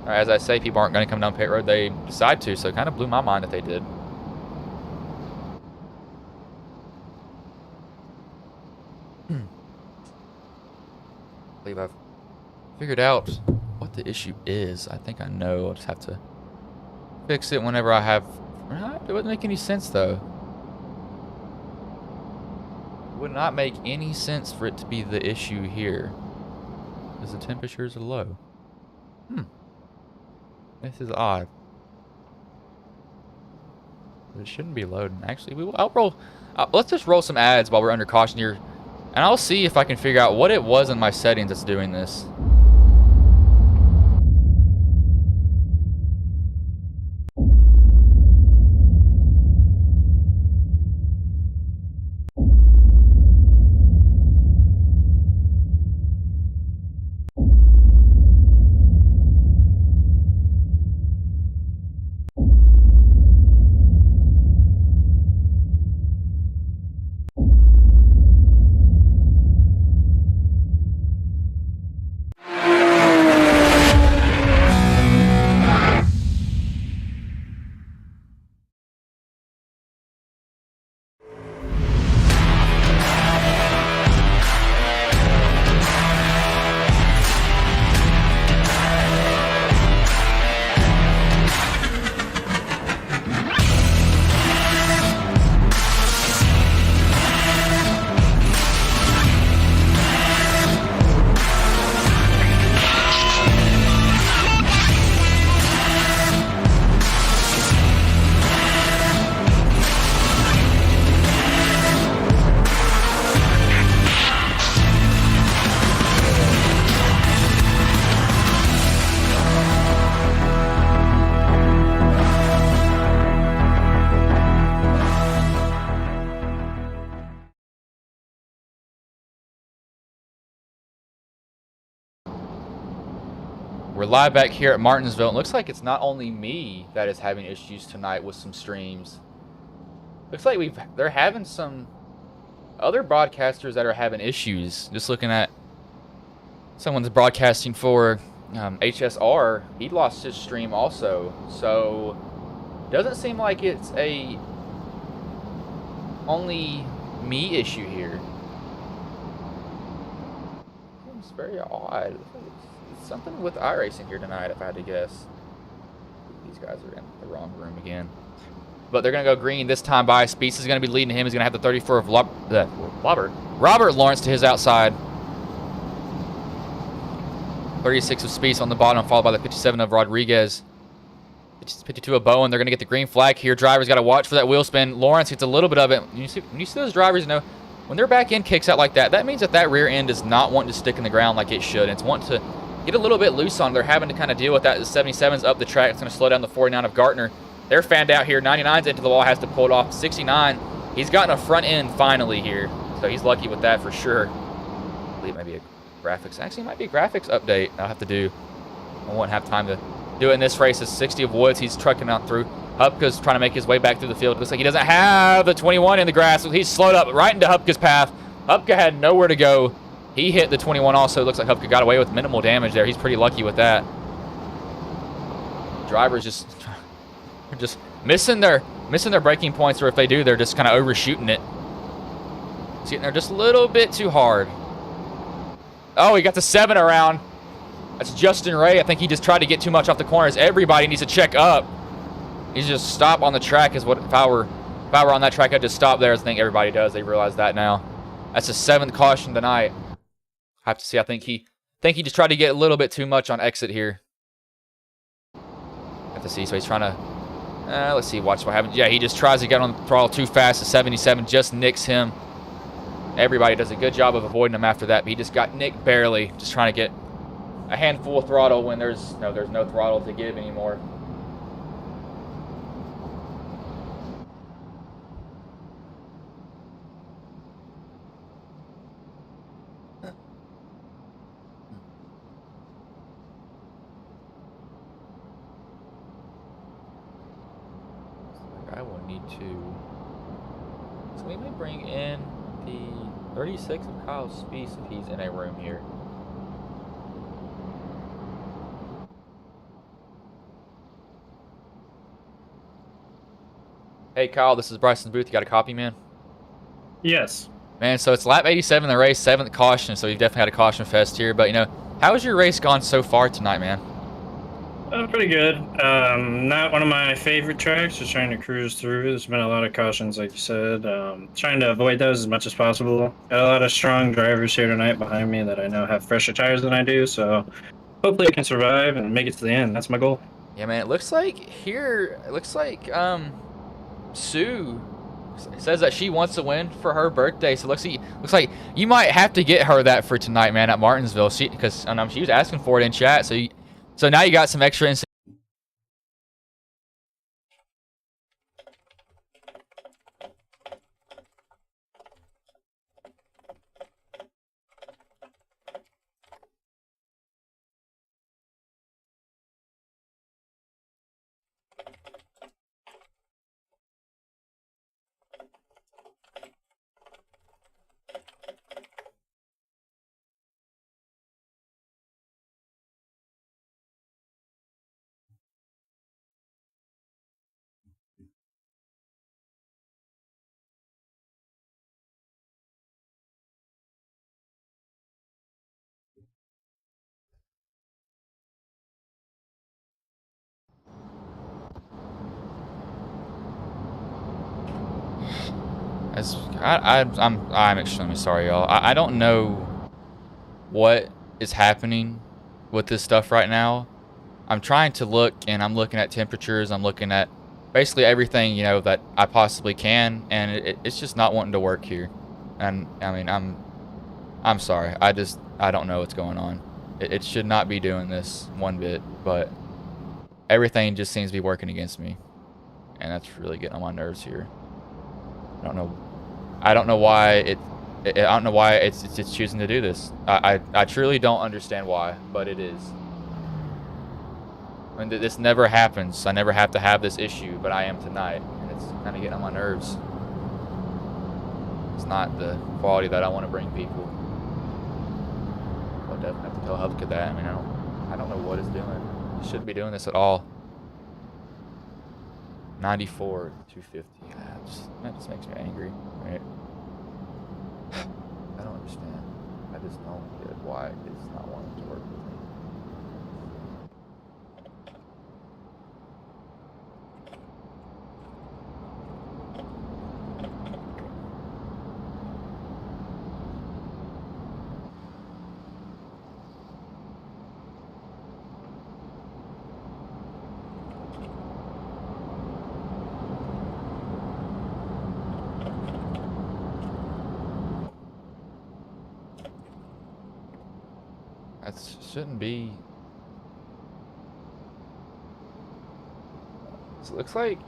as I say, people aren't going to come down pit road. They decide to, so it kind of blew my mind that they did. I believe I've figured out what the issue is. I think I know. I'll just have to fix it whenever I have... It wouldn't make any sense, though. It would not make any sense for it to be the issue here, because the temperatures are low. This is odd. But it shouldn't be loading. Actually, let's just roll some ads while we're under caution here, and I'll see if I can figure out what it was in my settings that's doing this. We're live back here at Martinsville. It looks like it's not only me that is having issues tonight with some streams. Looks like they're having some other broadcasters that are having issues. Just looking at someone's broadcasting for HSR. He lost his stream also. So doesn't seem like it's only me issue here? Seems very odd. It's something with iRacing here tonight, if I had to guess. These guys are in the wrong room again. But they're going to go green this time by. Speece is going to be leading him. He's going to have the 34 of Robert Lawrence to his outside. 36 of Speece on the bottom, followed by the 57 of Rodriguez. 52 of Bowen. They're going to get the green flag here. Driver's got to watch for that wheel spin. Lawrence gets a little bit of it. When you see those drivers, you know, when their back end kicks out like that, that means that that rear end is not wanting to stick in the ground like it should. It's wanting to get a little bit loose on. They're having to kind of deal with that. The 77's up the track. It's going to slow down the 49 of Gartner. They're fanned out here. 99's into the wall, has to pull it off. 69, he's gotten a front end finally here. So he's lucky with that for sure. I believe maybe a graphics. Actually, it might be a graphics update I'll have to do. I won't have time to do it in this race. It's 60 of Woods. He's trucking out through. Hupka's trying to make his way back through the field. Looks like he doesn't have the 21 in the grass. So he's slowed up right into Hupka's path. Hupka had nowhere to go. He hit the 21 also. Looks like Hupka got away with minimal damage there. He's pretty lucky with that. Drivers just missing their braking points, or if they do, they're just kind of overshooting it. He's getting there just a little bit too hard. Oh, he got the 7 around. That's Justin Ray. I think he just tried to get too much off the corners. Everybody needs to check up. He's just stop on the track is what, if I were on that track, I'd just stop there. I think everybody does. They realize that now. That's the 7th caution tonight. I have to see. I think he just tried to get a little bit too much on exit here. Have to see. So he's trying to. Let's see. Watch what happens. Yeah, he just tries to get on the throttle too fast. The 77 just nicks him. Everybody does a good job of avoiding him after that, but he just got nicked barely. Just trying to get a handful of throttle when there's no throttle to give anymore. I will need to. So we may bring in the 36 of Kyle Speece if he's in a room here. Hey Kyle, this is Bryson's booth. You got a copy, man? Yes. Man, so it's lap 87 in the race, 7th caution, so you've definitely had a caution fest here. But, you know, how has your race gone so far tonight, man? Pretty good. Not one of my favorite tracks, just trying to cruise through. There's been a lot of cautions, like you said. Trying to avoid those as much as possible. Got a lot of strong drivers here tonight behind me that I know have fresher tires than I do, so hopefully I can survive and make it to the end. That's my goal. Yeah, man, it looks like Sue says that she wants to win for her birthday, so looks like you might have to get her that for tonight, man, at Martinsville. Because she was asking for it in chat, so now you got some extra incentive. I'm extremely sorry, y'all. I don't know what is happening with this stuff right now. I'm trying to look, and I'm looking at temperatures. I'm looking at basically everything, you know, that I possibly can, and it's just not wanting to work here. And I mean, I'm sorry. I don't know what's going on. It should not be doing this one bit, but everything just seems to be working against me, and that's really getting on my nerves here. I don't know why it's choosing to do this. I truly don't understand why, but it is. I mean, this never happens. I never have to have this issue, but I am tonight, and it's kind of getting on my nerves. It's not the quality that I want to bring people. I'll definitely have to tell Hubka that. I mean, I don't know what it's doing. It shouldn't be doing this at all. 94, 250. That just makes me angry, right? understand. I just don't get why it's not wanting to work with me. That shouldn't be. It looks like.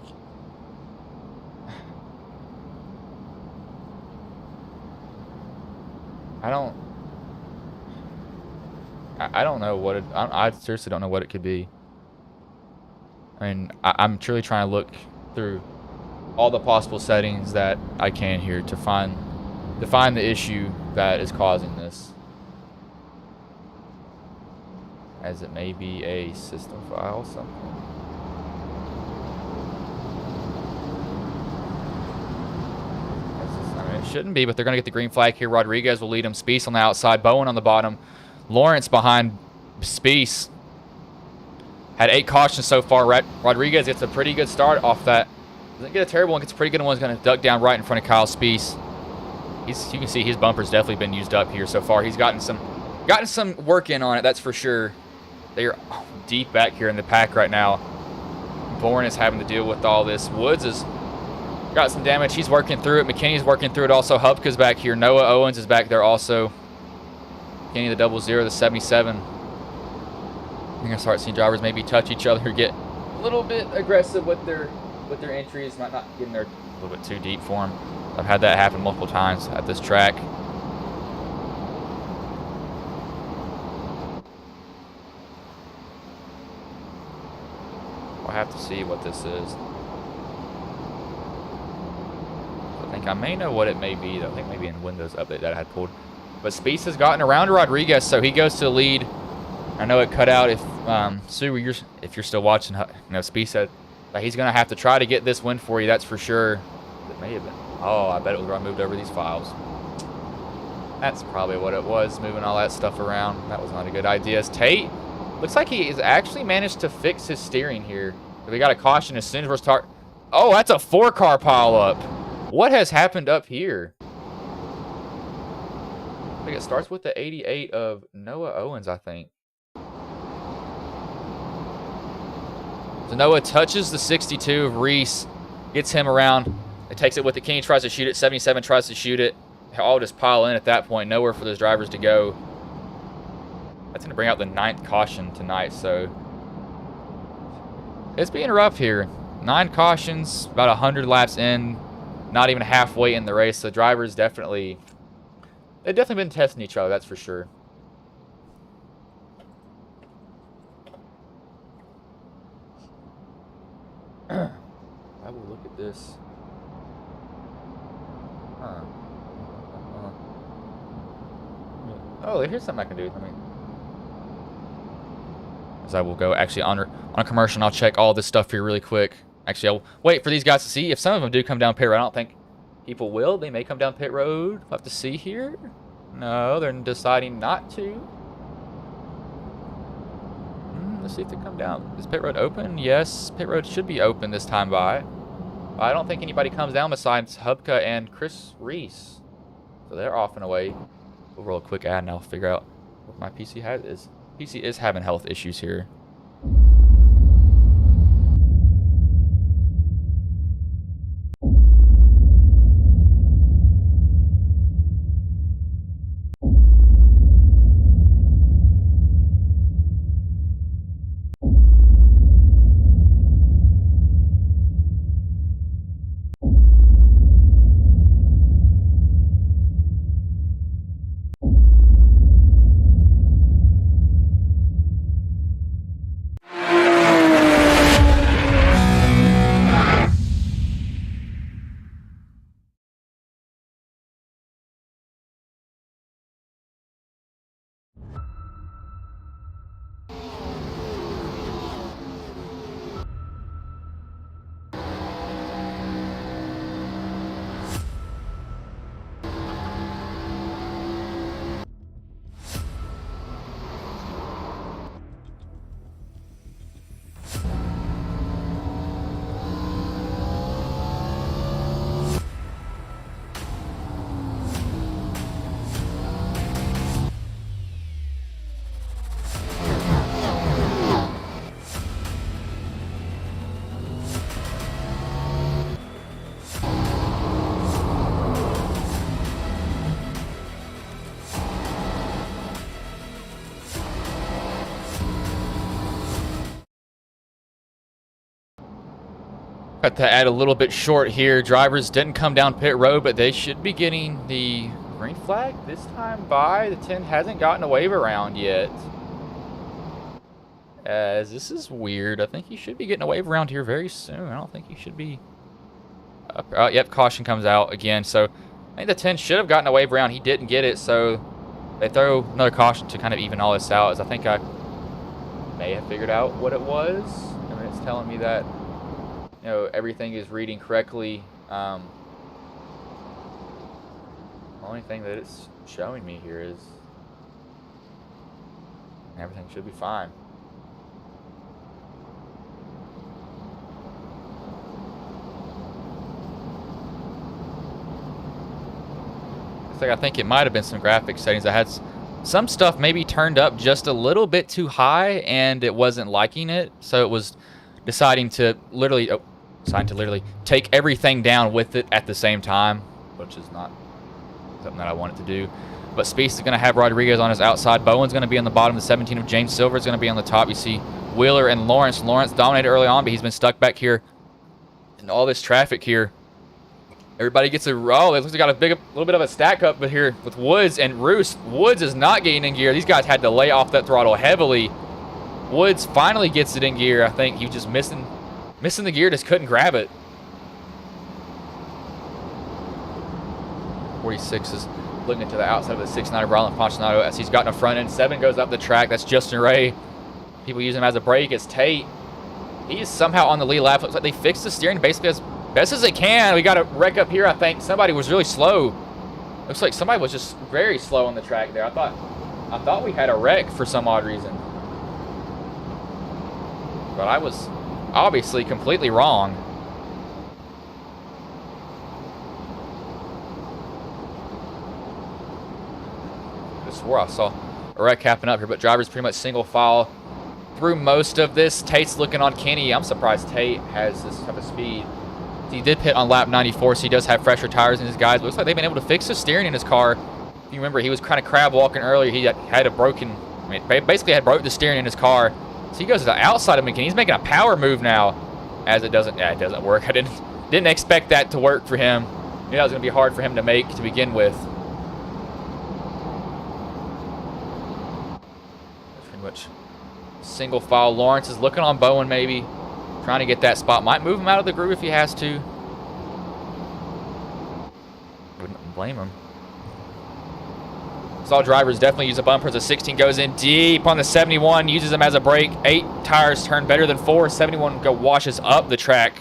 I don't know what it. I seriously don't know what it could be. I mean, I'm truly trying to look through all the possible settings that I can here to find the issue that is causing this. As it may be a system file, something. I mean, it shouldn't be, but they're going to get the green flag here. Rodriguez will lead him. Spieth on the outside. Bowen on the bottom. Lawrence behind Spieth. Had 8 cautions so far. Rodriguez gets a pretty good start off that. Doesn't get a terrible one. Gets a pretty good one. He's going to duck down right in front of Kyle Spieth. You can see his bumper's definitely been used up here so far. He's gotten some work in on it, that's for sure. They're deep back here in the pack right now. Bourne is having to deal with all this. Woods has got some damage. He's working through it. McKinney's working through it also. Hupka's back here. Noah Owens is back there also. McKinney, the 00, the 77. You're going to start seeing drivers maybe touch each other, get a little bit aggressive with their entries. Might not getting there a little bit too deep for them. I've had that happen multiple times at this track. I'll have to see what this is. I think I may know what it may be, though. I think maybe in Windows update that I had pulled. But Spieth has gotten around Rodriguez, so he goes to the lead. I know it cut out if Sue, if you're still watching. You know, Spieth said that he's going to have to try to get this win for you. That's for sure. It may have been. Oh, I bet it was where I moved over these files. That's probably what it was, moving all that stuff around. That was not a good idea. Tate, looks like he has actually managed to fix his steering here. We got a caution as soon as we're start. Oh, that's a 4-car pileup. What has happened up here? I think it starts with the 88 of Noah Owens, I think. So Noah touches the 62 of Reese, gets him around. It takes it with it. Kenny tries to shoot it. 77 tries to shoot it. All just pile in at that point. Nowhere for those drivers to go. That's going to bring out the 9th caution tonight, so it's being rough here. 9 cautions, about 100 laps in, not even halfway in the race. So drivers they've definitely been testing each other, that's for sure. I will look at this. Huh. Oh, here's something I can do. As I will go actually on a commercial, and I'll check all this stuff here really quick. Actually, I'll wait for these guys to see if some of them do come down pit road. I don't think people will. They may come down pit road. We'll have to see here. No, they're deciding not to. Let's see if they come down. Is pit road open? Yes, pit road should be open this time by. I don't think anybody comes down besides Hubka and Chris Reese. So they're off and away. We'll roll a quick ad and I'll figure out what my PC has. PC is having health issues here. Got to add a little bit short here. Drivers didn't come down pit road, but they should be getting the green flag this time by. The 10 hasn't gotten a wave around yet. As this is weird. I think he should be getting a wave around here very soon. I don't think he should be up. Oh, yep, caution comes out again. So I think the 10 should have gotten a wave around. He didn't get it, so they throw another caution to kind of even all this out. As I think I may have figured out what it was. I mean, it's telling me that, you know, everything is reading correctly. The only thing that it's showing me here is everything should be fine. I think it might have been some graphic settings. I had some stuff maybe turned up just a little bit too high, and it wasn't liking it, so it was deciding to literally take everything down with it at the same time, which is not something that I wanted to do. But Spieth is going to have Rodriguez on his outside. Bowen's going to be on the bottom. The 17 of James Silver is going to be on the top. You see Wheeler and Lawrence. Lawrence dominated early on, but he's been stuck back here in all this traffic here. Everybody gets a roll. It looks like got a little bit of a stack up here with Woods and Roos. Woods is not getting in gear. These guys had to lay off that throttle heavily. Woods finally gets it in gear. I think he was just missing the gear, just couldn't grab it. 46 is looking to the outside of the 6-9 of Rylan Fonsenato as he's gotten a front end. 7 goes up the track. That's Justin Ray. People use him as a brake. It's Tate. He is somehow on the lead lap. Looks like they fixed the steering basically as best as they can. We got a wreck up here, I think. Somebody was really slow. Looks like somebody was just very slow on the track there. I thought we had a wreck for some odd reason. But I was obviously completely wrong. I swore I saw a wreck happen up here, but drivers pretty much single file through most of this. Tate's looking on Kenny. I'm surprised Tate has this type of speed. He did pit on lap 94, so he does have fresher tires in his guys. But looks like they've been able to fix the steering in his car. If you remember, he was kind of crab walking earlier. He had a broken, basically had broke the steering in his car. So he goes to the outside of McKinney. He's making a power move now, as it doesn't work. I didn't expect that to work for him. Knew that was going to be hard for him to make to begin with. That's pretty much single file. Lawrence is looking on Bowen maybe. Trying to get that spot. Might move him out of the groove if he has to. Wouldn't blame him. Saw drivers definitely use a bumper. The 16 goes in deep on the 71. Uses them as a brake. 8 tires turn better than 4. 71 washes up the track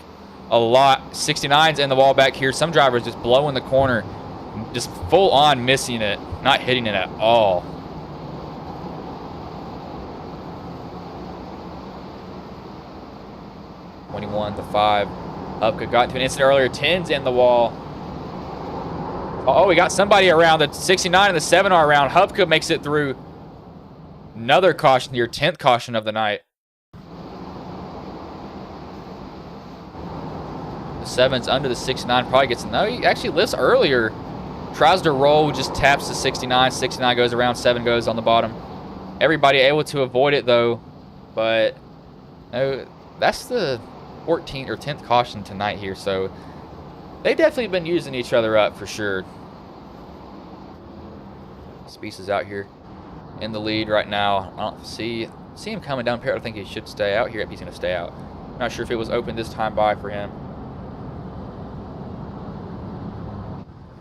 a lot. 69's in the wall back here. Some drivers just blowing the corner. Just full on missing it. Not hitting it at all. The 5 Upka got into an incident earlier. 10's in the wall. Oh, we got somebody around. The 69 and the 7 are around. Hupka makes it through. Another caution here. 10th caution of the night. The 7's under the 69. Probably gets... No, he actually lifts earlier. Tries to roll. Just taps the 69. 69 goes around. 7 goes on the bottom. Everybody able to avoid it, though. But... No, that's the 14th or 10th caution tonight here, so they've definitely been using each other up for sure. Spieth is out here in the lead right now. I don't see him coming down pit. I think he should stay out here if he's going to stay out. Not sure if it was open this time by for him.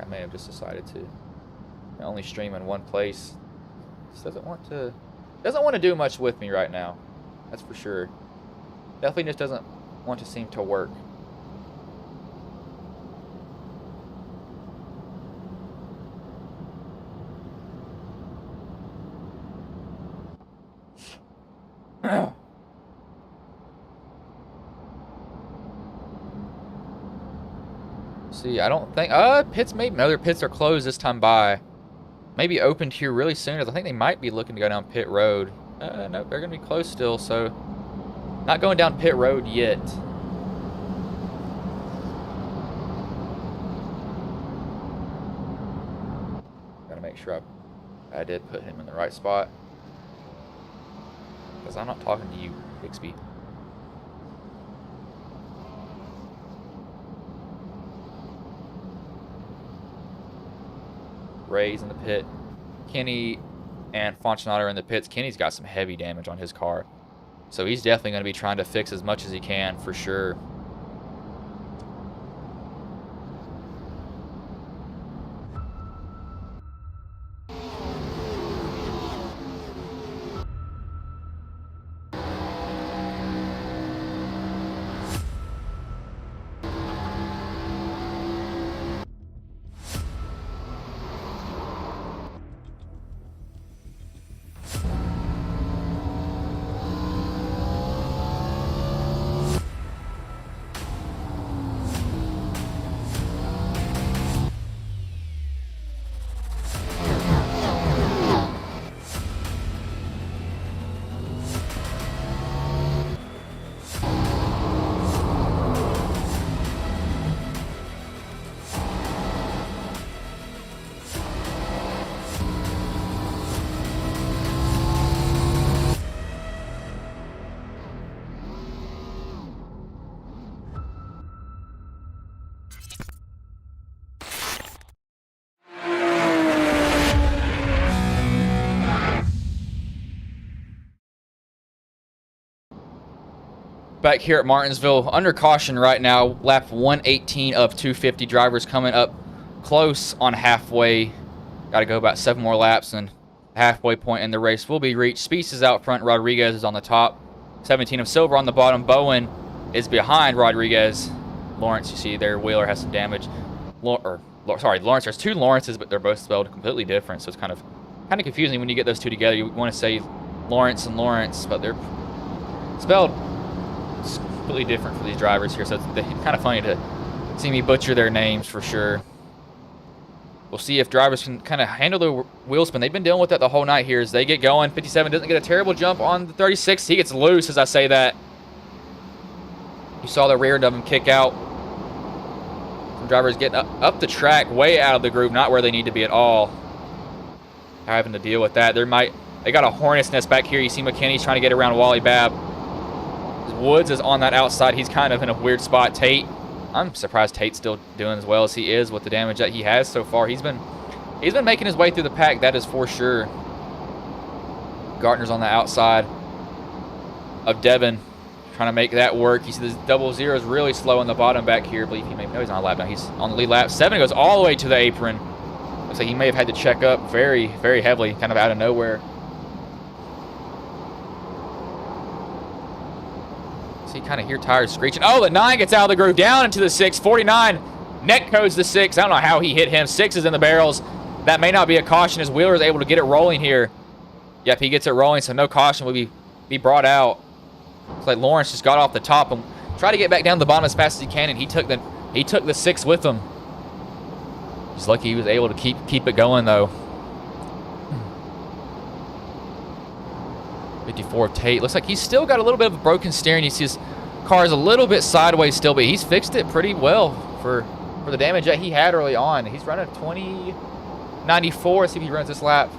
I may have just decided to only stream in one place. Just doesn't want to do much with me right now. That's for sure. Definitely just doesn't want to seem to work. See, I don't think pits, maybe other pits are closed this time by. Maybe opened here really soon, as I think they might be looking to go down pit road. No, they're gonna be closed still, so not going down pit road yet. Gotta make sure I did put him in the right spot, because I'm not talking to you, Bixby. Ray's in the pit. Kenny and Fontenot are in the pits. Kenny's got some heavy damage on his car, so he's definitely going to be trying to fix as much as he can for sure. Back here at Martinsville, under caution right now, lap 118 of 250. Drivers coming up close on halfway. Got to go about 7 more laps, and halfway point in the race will be reached. Speece is out front. Rodriguez is on the top. 17 of Silver on the bottom. Bowen is behind Rodriguez. Lawrence, you see there, Wheeler has some damage. Lawrence. There's 2 Lawrences, but they're both spelled completely different, so it's kind of confusing when you get those 2 together. You want to say Lawrence and Lawrence, but they're spelled completely different for these drivers here, so it's kind of funny to see me butcher their names for sure. We'll see if drivers can kind of handle the wheel spin. They've been dealing with that the whole night here as they get going. 57 doesn't get a terrible jump on the 36. He gets loose as I say that. You saw the rear end of him kick out. Some drivers getting up the track, way out of the groove, not where they need to be at all. Having to deal with that. They got a hornet's nest back here. You see McKinney's trying to get around Wally Babb. Woods is on that outside. He's kind of in a weird spot. Tate, I'm surprised Tate's still doing as well as he is with the damage that he has so far. He's been making his way through the pack, that is for sure. Gardner's on the outside of Devin, trying to make that work. You see the double zero is really slow on the bottom back here. I believe he may, no, he's on a lap now. He's on the lead lap. 7 goes all the way to the apron. Looks like he may have had to check up very, very heavily, kind of out of nowhere. See, kind of hear tires screeching. Oh, the 9 gets out of the groove, down into the 6. 49 neck codes the 6. I don't know how he hit him. 6 is in the barrels. That may not be a caution as Wheeler is able to get it rolling here. Yep, he gets it rolling, so no caution will be brought out. It's like Lawrence just got off the top and tried to get back down to the bottom as fast as he can, and he took the 6 with him. He's lucky he was able to keep it going though. 54 of Tate. Looks like he's still got a little bit of a broken steering. You see his car is a little bit sideways still, but he's fixed it pretty well for the damage that he had early on. He's running 2094. Let's see if he runs this lap.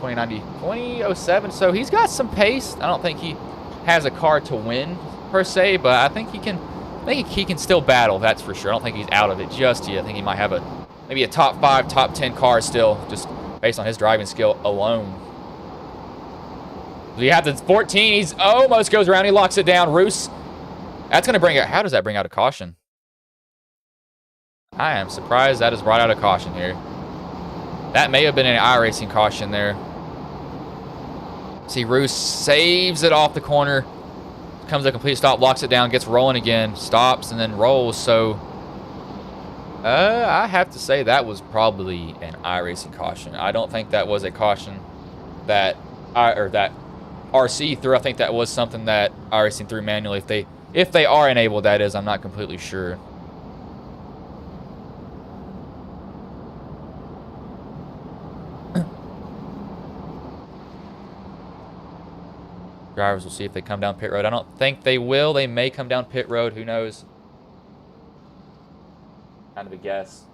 2007. So he's got some pace. I don't think he has a car to win per se, but I think he can still battle. That's for sure. I don't think he's out of it just yet. I think he might have maybe a top 5, top 10 car still, just based on his driving skill alone. You have the 14. He's almost goes around. He locks it down. Roos. That's going to bring out. How does that bring out a caution? I am surprised that has brought out a caution here. That may have been an iRacing caution there. See, Roos saves it off the corner. Comes to a complete stop, locks it down, gets rolling again, stops, and then rolls. So, I have to say that was probably an iRacing caution. I don't think that was a caution that RC threw. I think that was something that iRacing threw manually. If they are enabled, that is. I'm not completely sure. Drivers will see if they come down pit road. I don't think they will. They may come down pit road. Who knows? Kind of a guess.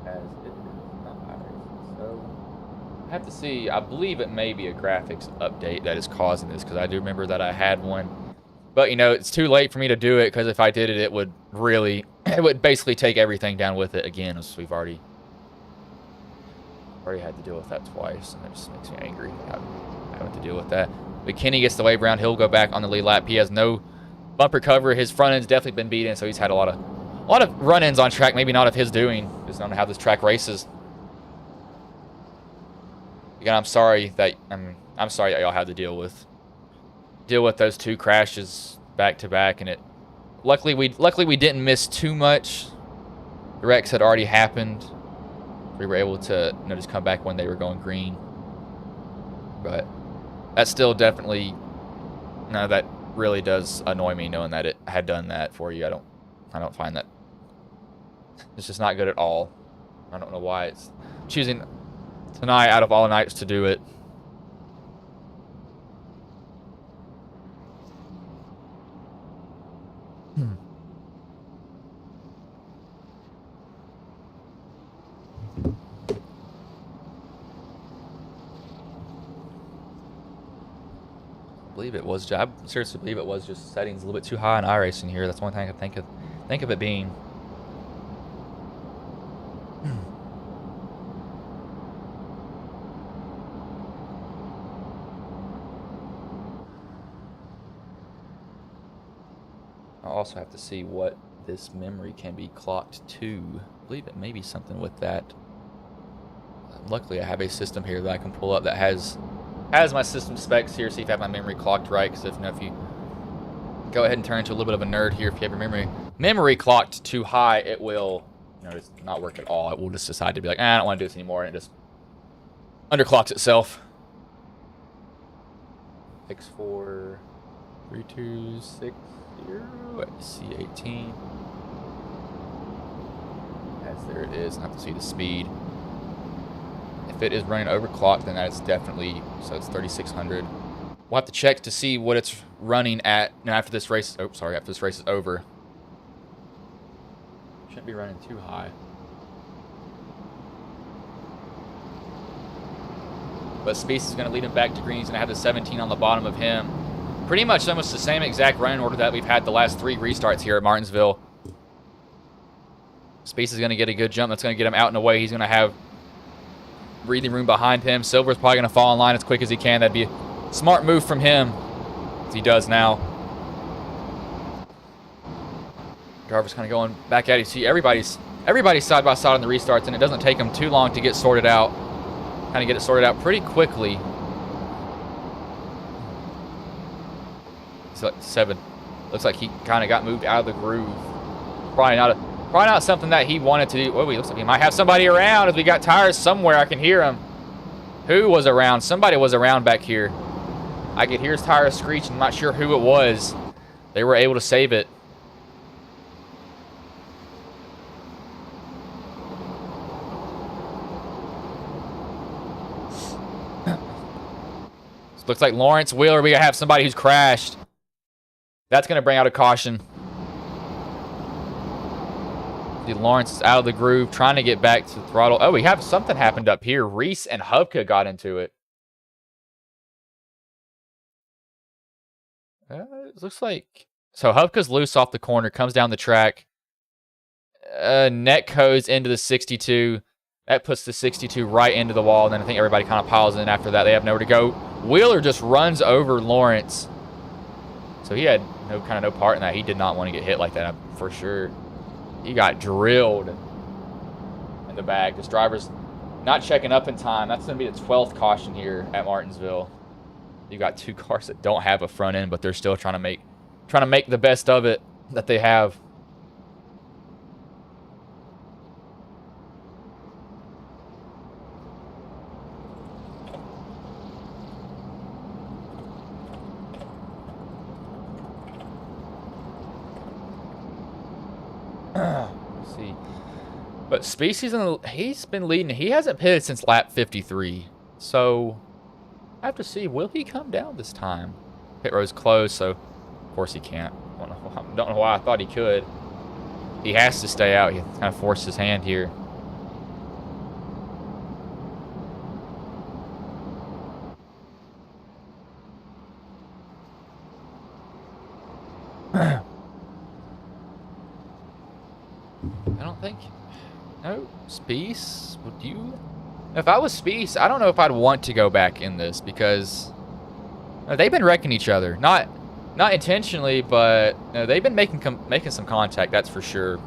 As it is not iRacing. So I have to see. I believe it may be a graphics update that is causing this, because I do remember that I had one But, you know, it's too late for me to do it because if I did it, it would really, it would basically take everything down with it again, as we've already had to deal with that twice, and it just makes me angry having to deal with that. But Kenny gets the wave around. He'll go back on the lead lap. He has no bumper cover. His front end's definitely been beaten, so he's had a lot of run-ins on track. Maybe not of his doing, just don't know how this track races. Again, I'm sorry that y'all had to deal with those two crashes back to back, and it luckily we didn't miss too much. The wrecks had already happened. We were able to, you know, just come back when they were going green. But that's still definitely, no, that really does annoy me knowing that it had done that for you. I don't find that, it's just not good at all. I don't know why it's choosing tonight out of all nights to do it. I seriously believe it was just settings a little bit too high in iRacing here. That's one thing I could think of it being. I'll also have to see what this memory can be clocked to. I believe it may be something with that. Luckily, I have a system here that I can pull up that has my system specs here, see if I have my memory clocked right. Because if you go ahead and turn into a little bit of a nerd here, if you have your memory clocked too high, it will, you know, just not work at all. It will just decide to be like, I don't want to do this anymore, and it just underclocks itself. X43260 C18. Yes, there it is. I have to see the speed. If it is running overclocked, then that is definitely, so it's 3600. We'll have to check to see what it's running at after this race. Oh, sorry, after this race is over. Shouldn't be running too high. But Speece is going to lead him back to green. He's going to have the 17 on the bottom of him. Pretty much almost the same exact running order that we've had the last 3 restarts here at Martinsville. Speece is going to get a good jump. That's going to get him out and away. He's going to have breathing room behind him. Silver's probably going to fall in line as quick as he can. That'd be a smart move from him, as he does now. Jarvis kind of going back at it. You see everybody's side by side on the restarts, and it doesn't take them too long to get sorted out. Kind of get it sorted out pretty quickly. It's like 7. Looks like he kind of got moved out of the groove. Probably not something that he wanted to do. Oh, he looks like he might have somebody around as we got tires somewhere. I can hear him. Who was around? Somebody was around back here. I could hear his tires screeching. I'm not sure who it was. They were able to save it. Looks like Lawrence Wheeler. We have somebody who's crashed. That's going to bring out a caution. See, Lawrence is out of the groove, trying to get back to the throttle. Oh, we have something happened up here. Reese and Hubka got into it. It looks like... So Hubka's loose off the corner, comes down the track. Net codes into the 62. That puts the 62 right into the wall. And then I think everybody kind of piles in after that. They have nowhere to go. Wheeler just runs over Lawrence. So he had no part in that. He did not want to get hit like that for sure. He got drilled in the back. This driver's not checking up in time. That's going to be the 12th caution here at Martinsville. You got 2 cars that don't have a front end, but they're still trying to make the best of it that they have. Let's see. But Species, he's been leading. He hasn't pitted since lap 53. So I have to see, will he come down this time? Pit road's closed, so of course he can't. Don't know why I thought he could. He has to stay out. He kind of forced his hand here. I don't think. No, Speece, would you? If I was Speece, I don't know if I'd want to go back in this because they've been wrecking each other. Not intentionally, but they've been making some contact. That's for sure.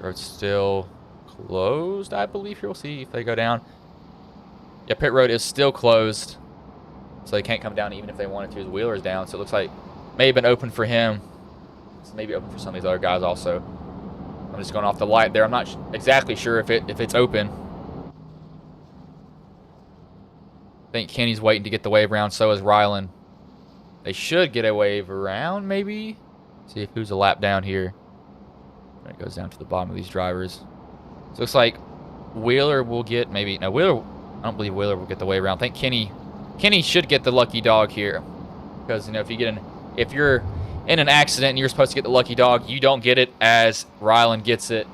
Road's still closed, I believe. Here, we'll see if they go down. Yeah, pit road is still closed, so they can't come down even if they wanted to. His wheeler's down, so it looks like may have been open for him. It's maybe open for some of these other guys also. I'm just going off the light there. I'm not exactly sure if it's open. I think Kenny's waiting to get the wave around. So is Rylan. They should get a wave around, maybe. See if who's a lap down here. It goes down to the bottom of these drivers. So it looks like Wheeler will get maybe. No, Wheeler. I don't believe Wheeler will get the wave around. I think Kenny should get the lucky dog here, because if you're in an accident and you're supposed to get the lucky dog, you don't get it as Rylan gets it.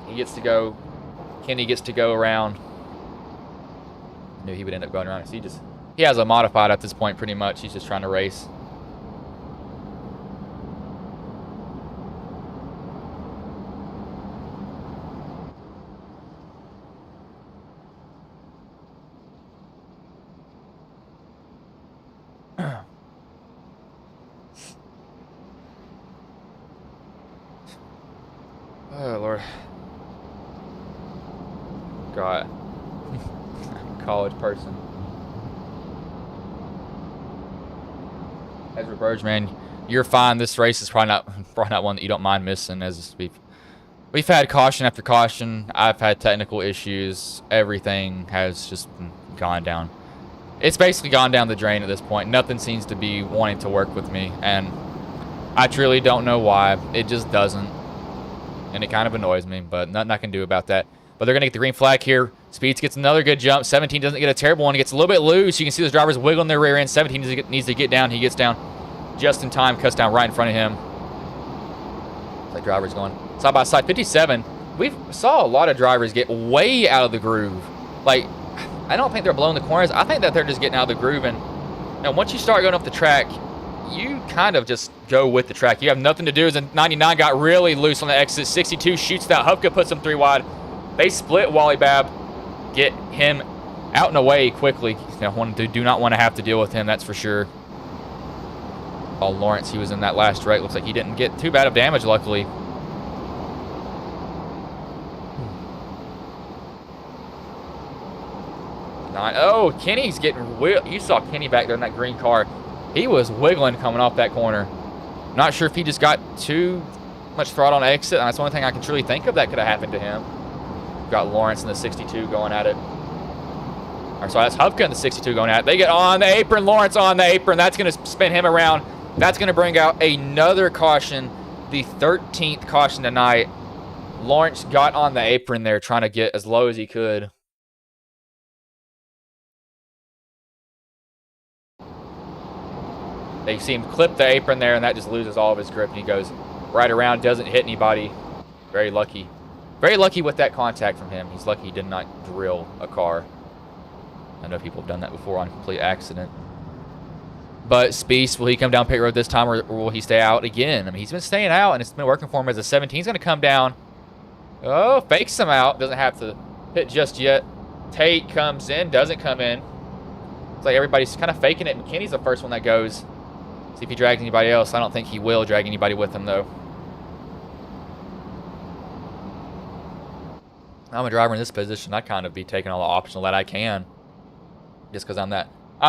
He gets to go. Kenny gets to go around. I knew he would end up going around. He has a modified at this point pretty much. He's just trying to race. Oh, Lord. God. College person. Ezra Burge, man, you're fine. This race is probably not one that you don't mind missing, as we've had caution after caution. I've had technical issues. Everything has just gone down. It's basically gone down the drain at this point. Nothing seems to be wanting to work with me, and I truly don't know why. It just doesn't. And it kind of annoys me, but nothing I can do about that. But they're going to get the green flag here. Speeds gets another good jump. 17 doesn't get a terrible one. He gets a little bit loose. You can see those drivers wiggling their rear end. 17 needs to get down. He gets down just in time. Cuts down right in front of him. That driver's going side by side. 57. We saw a lot of drivers get way out of the groove. Like, I don't think they're blowing the corners. I think that they're just getting out of the groove. And once you start going up the track, you kind of just go with the track. You have nothing to do. And 99 got really loose on the exit. 62 shoots that. Hupka puts him 3 wide. They split Wally Babb. Get him out and away quickly. Do not want to have to deal with him, that's for sure. Oh, Lawrence, he was in that last wreck. Looks like he didn't get too bad of damage, luckily. Oh, Kenny's getting... You saw Kenny back there in that green car. He was wiggling coming off that corner. Not sure if he just got too much throttle on exit, and that's the only thing I can truly think of that could have happened to him. Got Lawrence in the 62 going at it. Or sorry, that's Hupka in the 62 going at it. They get on the apron. Lawrence on the apron. That's going to spin him around. That's going to bring out another caution. The 13th caution tonight. Lawrence got on the apron there trying to get as low as he could. They see him clip the apron there, and that just loses all of his grip, and he goes right around, doesn't hit anybody. Very lucky. Very lucky with that contact from him. He's lucky he did not drill a car. I know people have done that before on complete accident. But Speece, will he come down pit road this time, or will he stay out again? I mean, he's been staying out, and it's been working for him as a 17. He's going to come down. Oh, fakes him out. Doesn't have to pit just yet. Tate comes in, doesn't come in. It's like everybody's kind of faking it. McKinney's the first one that goes. See if he drags anybody else. I don't think he will drag anybody with him, though. I'm a driver in this position. I'd kind of be taking all the optional that I can. Just because I'm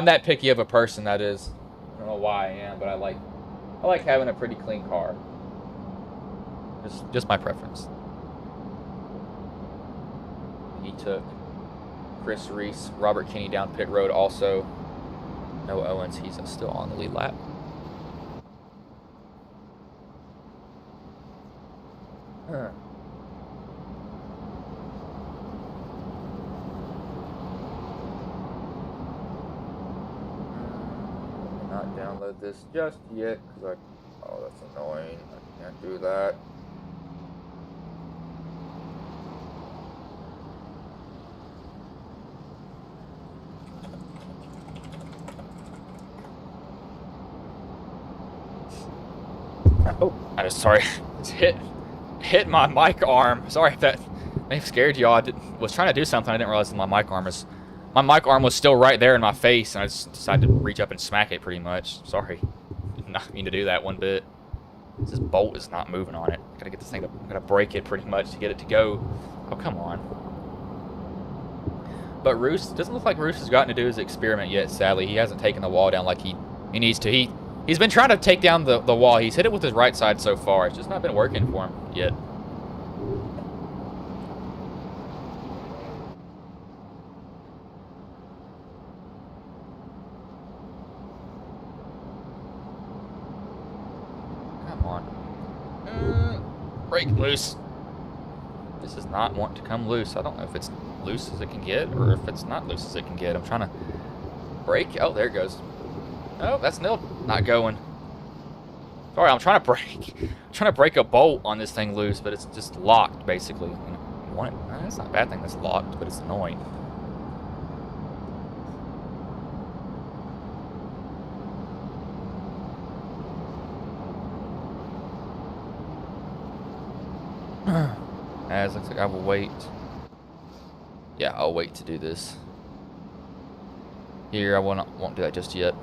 that picky of a person, that is. I don't know why I am, but I like having a pretty clean car. Just my preference. He took Chris Reese, Robert Kinney down pit road also. No Owens. He's still on the lead lap. Not download this just yet because oh, that's annoying. I can't do that. Oh, I just sorry. It's hit my mic arm. Sorry if that may have scared you all. Was trying to do something. I didn't realize my mic arm was still right there in my face, and I just decided to reach up and smack it pretty much. Sorry. Did not mean to do that one bit. This bolt is not moving on it. Gotta get this thing I'm gonna break it pretty much to get it to go. Oh, come on. But Roos, doesn't look like Roos has gotten to do his experiment yet, sadly. He hasn't taken the wall down like he needs to. He's been trying to take down the wall. He's hit it with his right side so far. It's just not been working for him yet. Come on. Break loose. This does not want to come loose. I don't know if it's loose as it can get or if it's not loose as it can get. I'm trying to break. Oh, there it goes. Oh, that's still not going. Sorry, I'm trying to break a bolt on this thing loose, but it's just locked basically. That's not a bad thing that's locked, but it's annoying. As looks like I will wait. Yeah, I'll wait to do this. Here, I won't do that just yet.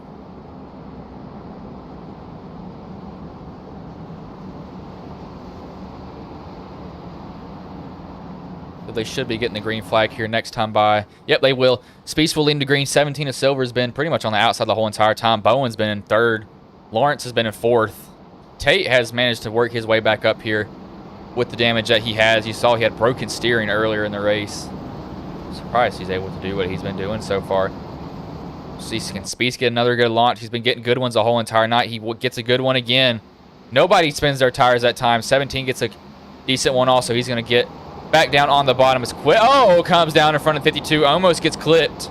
But they should be getting the green flag here next time by. Yep, they will. Speedway leading to green. 17 of Silver's been pretty much on the outside the whole entire time. Bowen's been in third. Lawrence has been in fourth. Tate has managed to work his way back up here with the damage that he has. You saw he had broken steering earlier in the race. Surprised he's able to do what he's been doing so far. See, can Speeds get another good launch? He's been getting good ones the whole entire night. He gets a good one again. Nobody spins their tires that time. 17 gets a decent one also. He's going to get back down on the bottom. It's quick. Oh, comes down in front of 52. Almost gets clipped.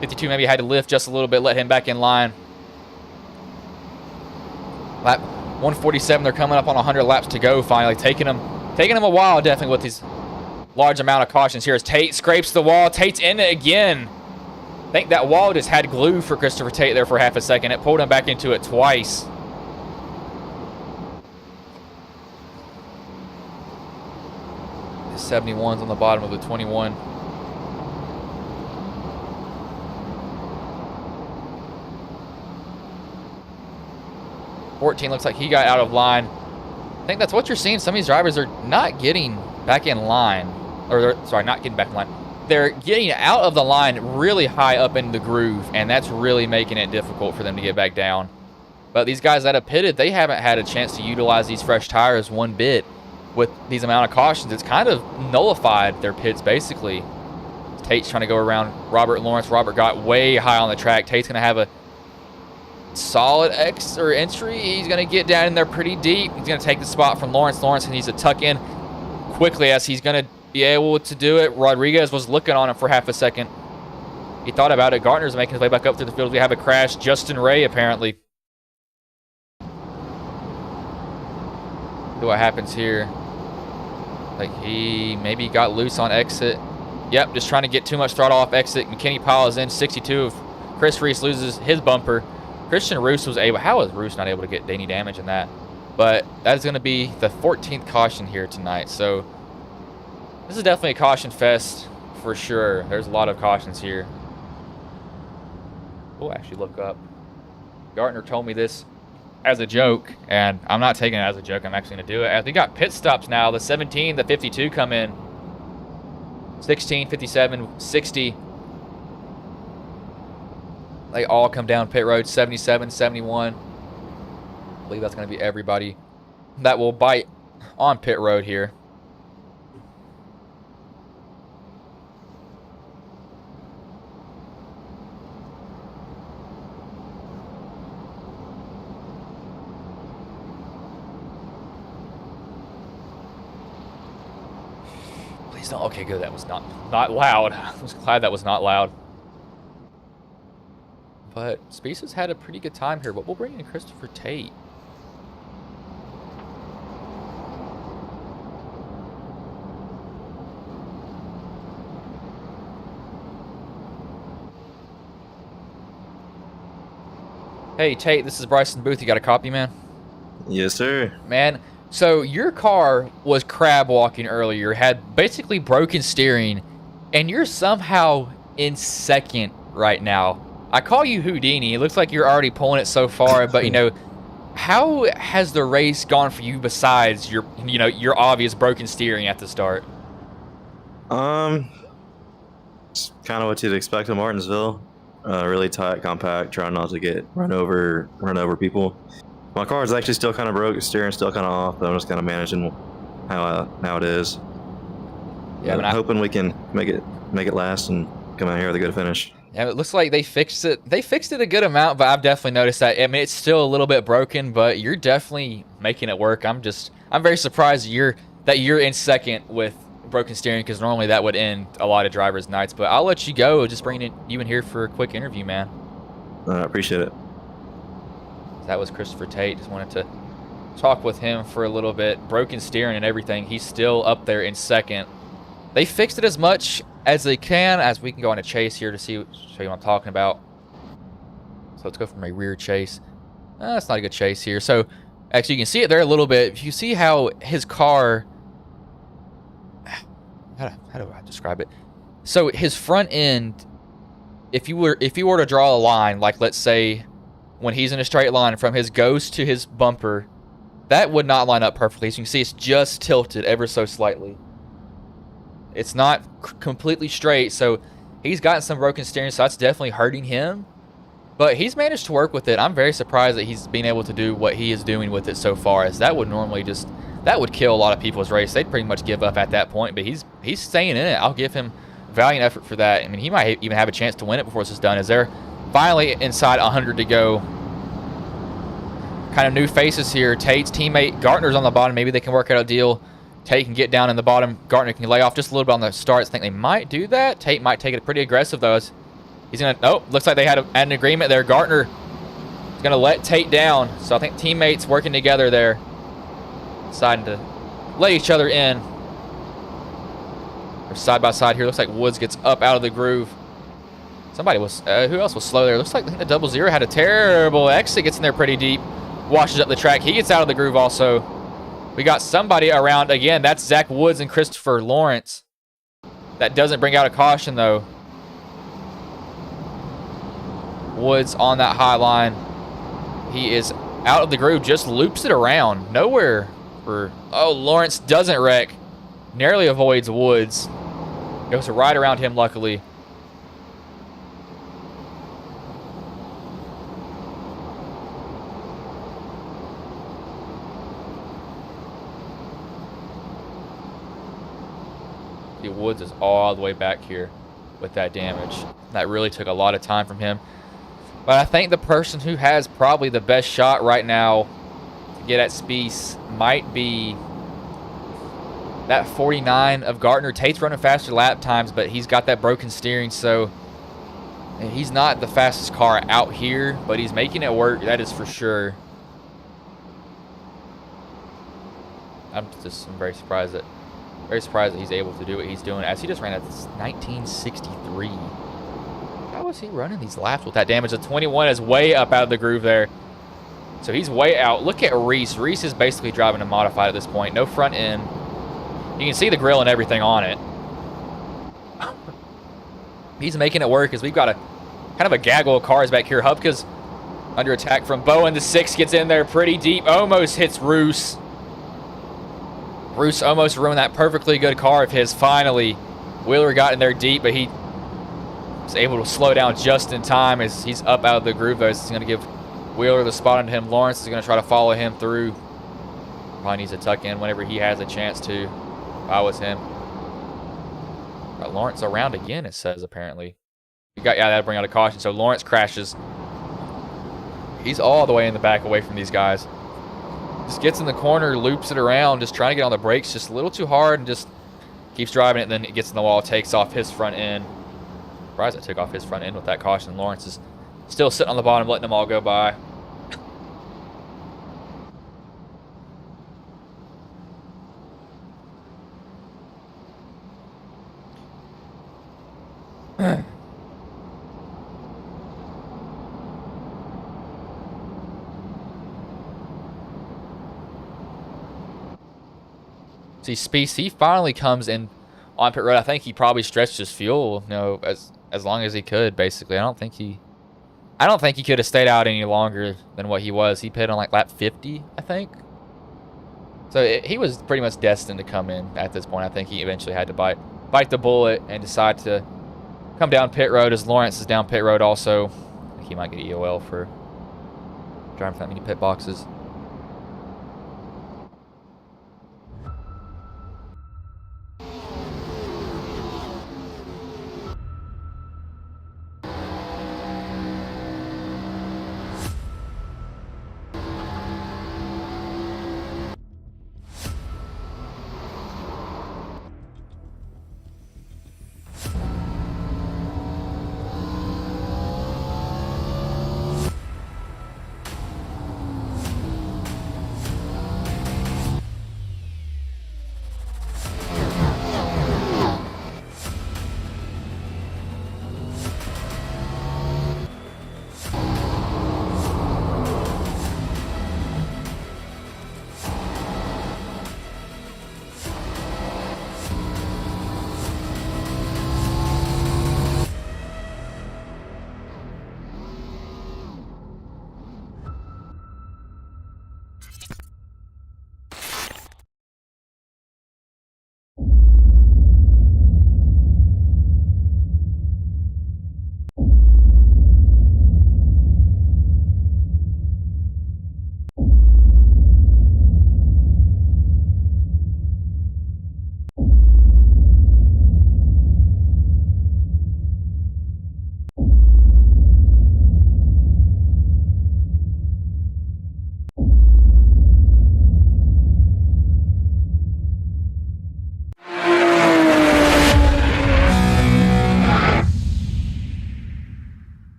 52 maybe had to lift just a little bit, let him back in line. Lap 147. They're coming up on 100 laps to go finally. Taking them a while definitely with these large amount of cautions here as Tate scrapes the wall. Tate's in it again. I think that wall just had glue for Christopher Tate there for half a second. It pulled him back into it twice. The 71's on the bottom of the 21. $14 looks like he got out of line. I think that's what you're seeing. Some of these drivers are not getting back in line. Or, sorry, not getting back in line. They're getting out of the line really high up in the groove, and that's really making it difficult for them to get back down. But these guys that have pitted, they haven't had a chance to utilize these fresh tires one bit. With these amount of cautions, it's kind of nullified their pits, basically. Tate's trying to go around Robert Lawrence. Robert got way high on the track. Tate's going to have a solid entry. He's going to get down in there pretty deep. He's going to take the spot from Lawrence. Lawrence needs to tuck in quickly as he's going to be able to do it. Rodriguez was looking on him for half a second. He thought about it. Gartner's making his way back up through the field. We have a crash. Justin Ray, apparently. See what happens here. Like he maybe got loose on exit. Yep, just trying to get too much throttle off exit. McKinney piles in 62 of Chris Reese loses his bumper. Christian Roos was able. How was Roos not able to get any damage in that? But that is going to be the 14th caution here tonight. So this is definitely a caution fest for sure. There's a lot of cautions here. We'll actually look up. Gartner told me this as a joke, and I'm not taking it as a joke. I'm actually going to do it. As we got pit stops now, the 17, the 52 come in. 16, 57, 60. They all come down pit road. 77, 71. I believe that's going to be everybody that will bite on pit road here. Please don't. Okay, good. That was not loud. I was glad that was not loud. But Speeds has had a pretty good time here, but we'll bring in Christopher Tate. Hey, Tate, this is Bryson Booth. You got a copy, man? Yes, sir. Man, so your car was crab walking earlier, had basically broken steering, and you're somehow in second right now. I call you Houdini. It looks like you're already pulling it so far, but how has the race gone for you besides your obvious broken steering at the start? It's kind of what you'd expect in Martinsville. Really tight, compact, trying not to get run over people. My car is actually still kind of broke, steering's still kind of off, but I'm just kind of managing how it is. Yeah, I'm hoping we can make it last and come out here with a good finish. Yeah, it looks like they fixed it. They fixed it a good amount, but I've definitely noticed that. I mean, it's still a little bit broken, but you're definitely making it work. I'm very surprised that you're in second with broken steering, because normally that would end a lot of drivers' nights. But I'll let you go. Just bringing you in here for a quick interview, man. I appreciate it. That was Christopher Tate. Just wanted to talk with him for a little bit. Broken steering and everything. He's still up there in second. They fixed it as much as they can, as we can go on a chase here to show you what I'm talking about. So let's go from a rear chase. That's not a good chase here. So actually, you can see it there a little bit. If you see how his car, how do I describe it? So his front end, if you were to draw a line, like let's say when he's in a straight line from his ghost to his bumper, that would not line up perfectly. So you can see it's just tilted ever so slightly. It's not completely straight, so he's gotten some broken steering, so that's definitely hurting him. But he's managed to work with it. I'm very surprised that he's been able to do what he is doing with it so far, as that would normally that would kill a lot of people's race. They'd pretty much give up at that point, but he's staying in it. I'll give him valiant effort for that. I mean, he might even have a chance to win it before this is done, as they're finally inside 100 to go. Kind of new faces here. Tate's teammate Gartner's on the bottom. Maybe they can work out a deal. Tate can get down in the bottom. Gartner can lay off just a little bit on the starts. I think they might do that. Tate might take it pretty aggressive, though. He's going to... Nope. Looks like they had an agreement there. Gartner is going to let Tate down. So I think teammates working together there. Deciding to let each other in. They're side by side here. Looks like Woods gets up out of the groove. Somebody was... who else was slow there? Looks like the 00 had a terrible exit. Gets in there pretty deep. Washes up the track. He gets out of the groove also. We got somebody around again. That's Zach Woods and Christopher Lawrence. That doesn't bring out a caution, though. Woods on that high line. He is out of the groove. Just loops it around. Nowhere for... Oh, Lawrence doesn't wreck. Narrowly avoids Woods. Goes right around him, luckily. Woods is all the way back here with that damage. That really took a lot of time from him. But I think the person who has probably the best shot right now to get at Spieth might be that 49 of Gartner. Tate's running faster lap times, but he's got that broken steering, so he's not the fastest car out here, but he's making it work. That is for sure. I'm very surprised that he's able to do what he's doing, as he just ran at 1963. How is he running these laps with that damage? The 21 is way up out of the groove there. So he's way out. Look at Reese. Reese is basically driving a modified at this point. No front end. You can see the grill and everything on it. He's making it work, as we've got a kind of a gaggle of cars back here. Hupka's under attack from Bowen. The 6 gets in there pretty deep. Almost hits Roos. Roos almost ruined that perfectly good car of his. Finally, Wheeler got in there deep, but he was able to slow down just in time as he's up out of the groove. He's going to give Wheeler the spot on him. Lawrence is going to try to follow him through. Probably needs to tuck in whenever he has a chance to. If I was him. Got Lawrence around again, it says, apparently. That'll bring out a caution. So Lawrence crashes. He's all the way in the back away from these guys. Just gets in the corner, loops it around, just trying to get on the brakes just a little too hard, and just keeps driving it. Then it gets in the wall, takes off his front end. Surprised it took off his front end with that caution. Lawrence is still sitting on the bottom, letting them all go by. See, Speece, he finally comes in on pit road. I think he probably stretched his fuel, you know, as long as he could, basically. I don't think he could have stayed out any longer than what he was. He pitted on like lap 50, I think. So he was pretty much destined to come in at this point. I think he eventually had to bite the bullet and decide to come down pit road, as Lawrence is down pit road also. I think he might get EOL for driving that many pit boxes.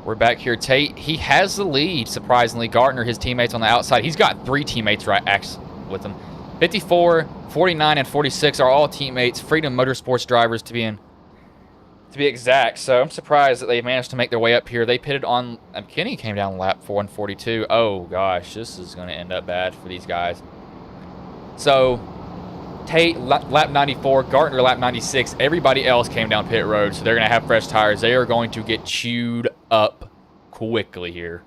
We're back here. Tate, he has the lead, surprisingly. Gartner, his teammates on the outside. He's got 3 teammates right with him. 54, 49, and 46 are all teammates. Freedom Motorsports drivers to be exact. So I'm surprised that they managed to make their way up here. They pitted on... McKinney came down lap 4 and 42. Oh, gosh. This is going to end up bad for these guys. So... Tate, lap 94, Gartner, lap 96. Everybody else came down pit road, so they're going to have fresh tires. They are going to get chewed up quickly here.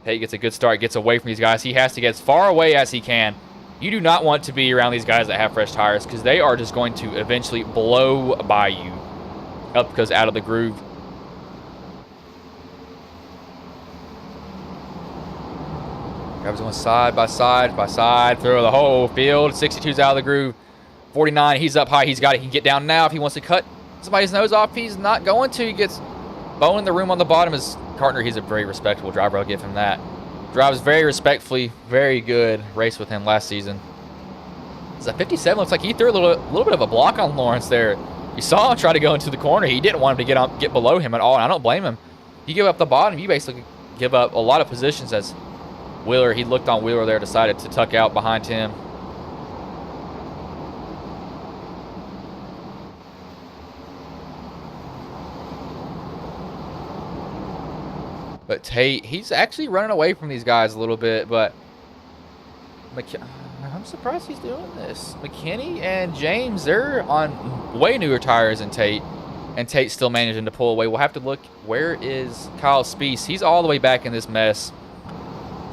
Tate gets a good start, gets away from these guys. He has to get as far away as he can. You do not want to be around these guys that have fresh tires because they are just going to eventually blow by you. Up goes out of the groove. Drivers going side by side through the whole field. 62's out of the groove. 49, he's up high. He's got it. He can get down now if he wants to cut somebody's nose off. He's not going to. He gets bone in the room on the bottom. His Gartner, he's a very respectable driver. I'll give him that. Drives very respectfully. Very good race with him last season. It's a 57. Looks like he threw a little bit of a block on Lawrence there. You saw him try to go into the corner. He didn't want him to get below him at all, and I don't blame him. You give up the bottom, you basically give up a lot of positions as Wheeler. He looked on Wheeler there, decided to tuck out behind him. But Tate, he's actually running away from these guys a little bit, but I'm surprised he's doing this. McKinney and James, they're on way newer tires than Tate, and Tate's still managing to pull away. We'll have to look. Where is Kyle Speece? He's all the way back in this mess,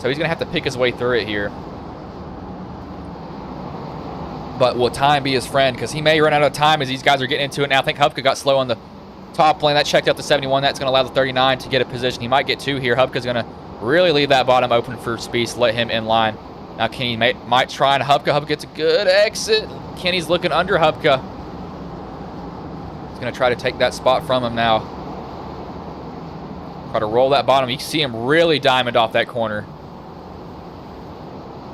so he's going to have to pick his way through it here. But will time be his friend? Because he may run out of time as these guys are getting into it now. I think Hupka got slow on the top lane. That checked out the 71. That's going to allow the 39 to get a position. He might get 2 here. Hupka's going to really leave that bottom open for Speece, let him in line. Now Kenny might try, and Hupka gets a good exit. Kenny's looking under Hupka. He's going to try to take that spot from him now. Try to roll that bottom. You can see him really diamond off that corner.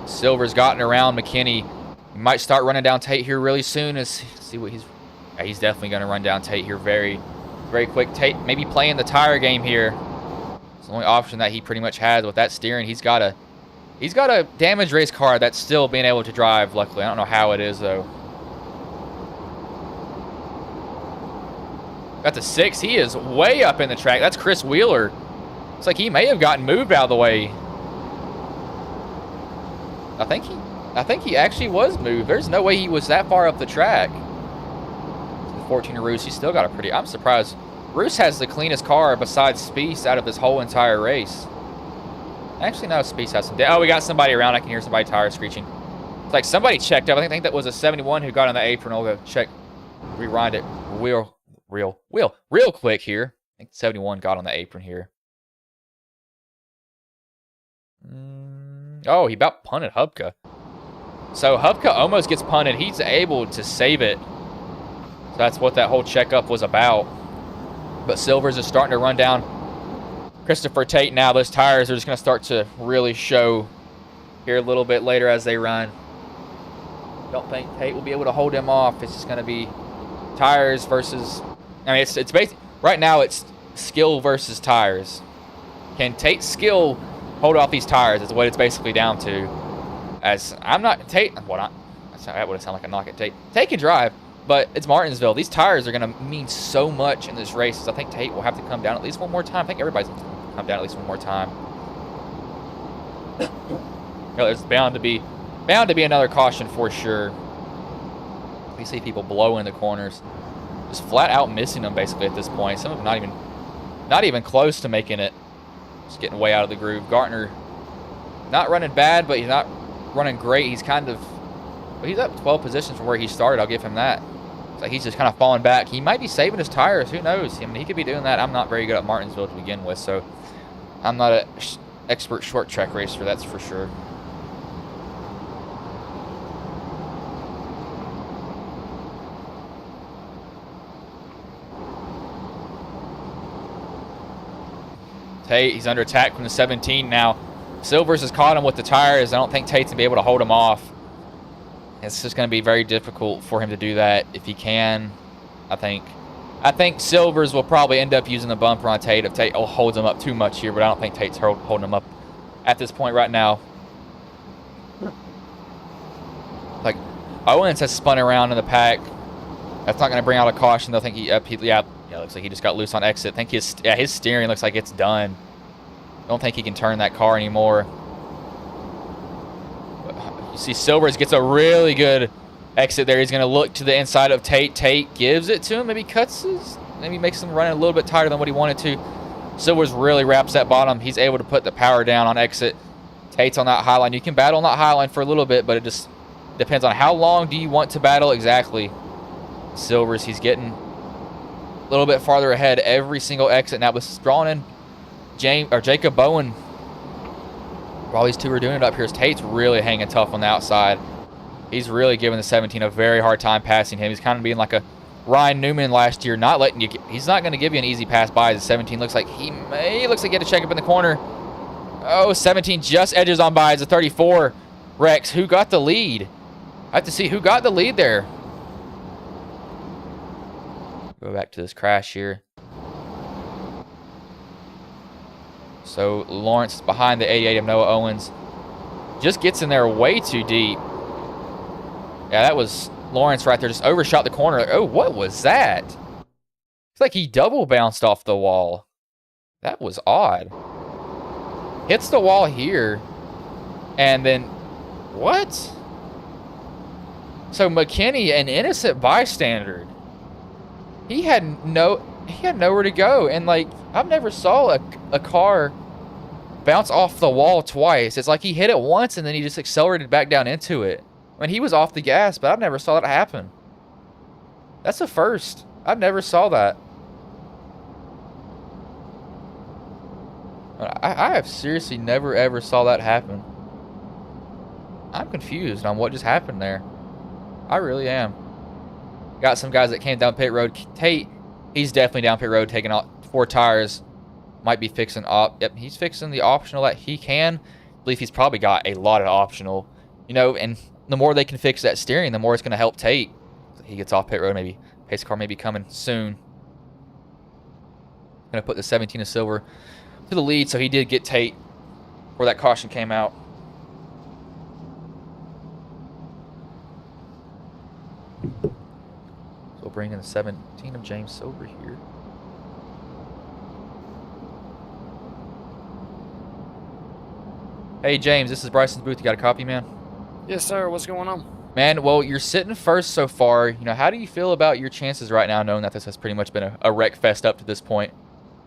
Silver's gotten around McKinney. He might start running down Tate here really soon. See what he's definitely going to run down Tate here very, very quick. Tate maybe playing the tire game here. the only option that he pretty much has with that steering. He's got a damaged race car that's still being able to drive, luckily. I don't know how it is, though. Got the 6. He is way up in the track. That's Chris Wheeler. Looks like he may have gotten moved out of the way. I think he actually was moved. There's no way he was that far up the track. The 14 of Roos, he's still got a pretty... I'm surprised. Roos has the cleanest car besides Spieth out of this whole entire race. Actually, no, Spieth has some... Oh, we got somebody around. I can hear somebody tire screeching. It's like somebody checked up. I think that was a 71 who got on the apron. I'll go check, rewind it real quick here. I think 71 got on the apron here. Oh, he about punted Hubka. So Hubka almost gets punted. He's able to save it. So that's what that whole checkup was about. But Silvers is starting to run down Christopher Tate now. Those tires are just going to start to really show here a little bit later as they run. Don't think Tate will be able to hold him off. It's just going to be tires versus... I mean, it's basically... Right now, it's skill versus tires. Can Tate's skill hold off these tires is what it's basically down to. As I'm not... Tate... Well, that would sound like a knock at Tate. Tate can drive, but it's Martinsville. These tires are going to mean so much in this race. I think Tate will have to come down at least one more time. I think everybody's going to come down at least one more time. There's bound to be another caution for sure. We see people blowing the corners. Just flat out missing them basically at this point. Some of them not even close to making it. Just getting way out of the groove. Gartner not running bad, but he's not running great. He's kind of... Well, he's up 12 positions from where he started. I'll give him that. It's like he's just kind of falling back. He might be saving his tires. Who knows? I mean, he could be doing that. I'm not very good at Martinsville to begin with, so I'm not an expert short track racer, that's for sure. Tate, he's under attack from the 17 now. Silvers has caught him with the tires. I don't think Tate's going to be able to hold him off. It's just going to be very difficult for him to do that if he can. I think Silvers will probably end up using the bumper on Tate if Tate holds him up too much here, but I don't think Tate's holding him up at this point right now. Like, Owens has spun around in the pack. That's not going to bring out a caution. I think looks like he just got loose on exit. I think his steering looks like it's done. Don't think he can turn that car anymore. You see Silvers gets a really good exit there. He's going to look to the inside of Tate. Tate gives it to him. Maybe maybe makes him run a little bit tighter than what he wanted to. Silvers really wraps that bottom. He's able to put the power down on exit. Tate's on that high line. You can battle on that high line for a little bit, but it just depends on how long do you want to battle exactly. Silvers, he's getting a little bit farther ahead every single exit. Now with drawing in Jacob Bowen, while these two are doing it up here, Tate's really hanging tough on the outside. He's really giving the 17 a very hard time passing him. He's kind of being like a Ryan Newman last year, not letting you he's not going to give you an easy pass by. The 17 looks like he get a check up in the corner. Oh, 17 just edges on by as a 34. Rex, who got the lead? I have to see who got the lead there. Go back to this crash here. So Lawrence behind the 88 of Noah Owens. Just gets in there way too deep. Yeah, that was Lawrence right there. Just overshot the corner. Oh, what was that? It's like he double bounced off the wall. That was odd. Hits the wall here. And then, what? So McKinney, an innocent bystander. He had nowhere to go. And like, I've never saw a car bounce off the wall twice. It's like he hit it once and then he just accelerated back down into it. I mean, he was off the gas, but I've never saw that happen. That's a first. I've never saw that. I have seriously never ever saw that happen. I'm confused on what just happened there. I really am. Got some guys that came down pit road. Tate, he's definitely down pit road taking out 4 tires. Might be fixing yep, he's fixing the optional that he can. I believe he's probably got a lot of optional. You know, and the more they can fix that steering, the more it's going to help Tate. He gets off pit road, maybe. Pace car may be coming soon. Going to put the 17 of silver to the lead, so he did get Tate where that caution came out. So we'll bring in the 17 of James Silver here. Hey James, this is Bryson's booth. You got a copy, man? Yes, sir. What's going on? Man, well, you're sitting first so far. You know, how do you feel about your chances right now, knowing that this has pretty much been a wreck fest up to this point?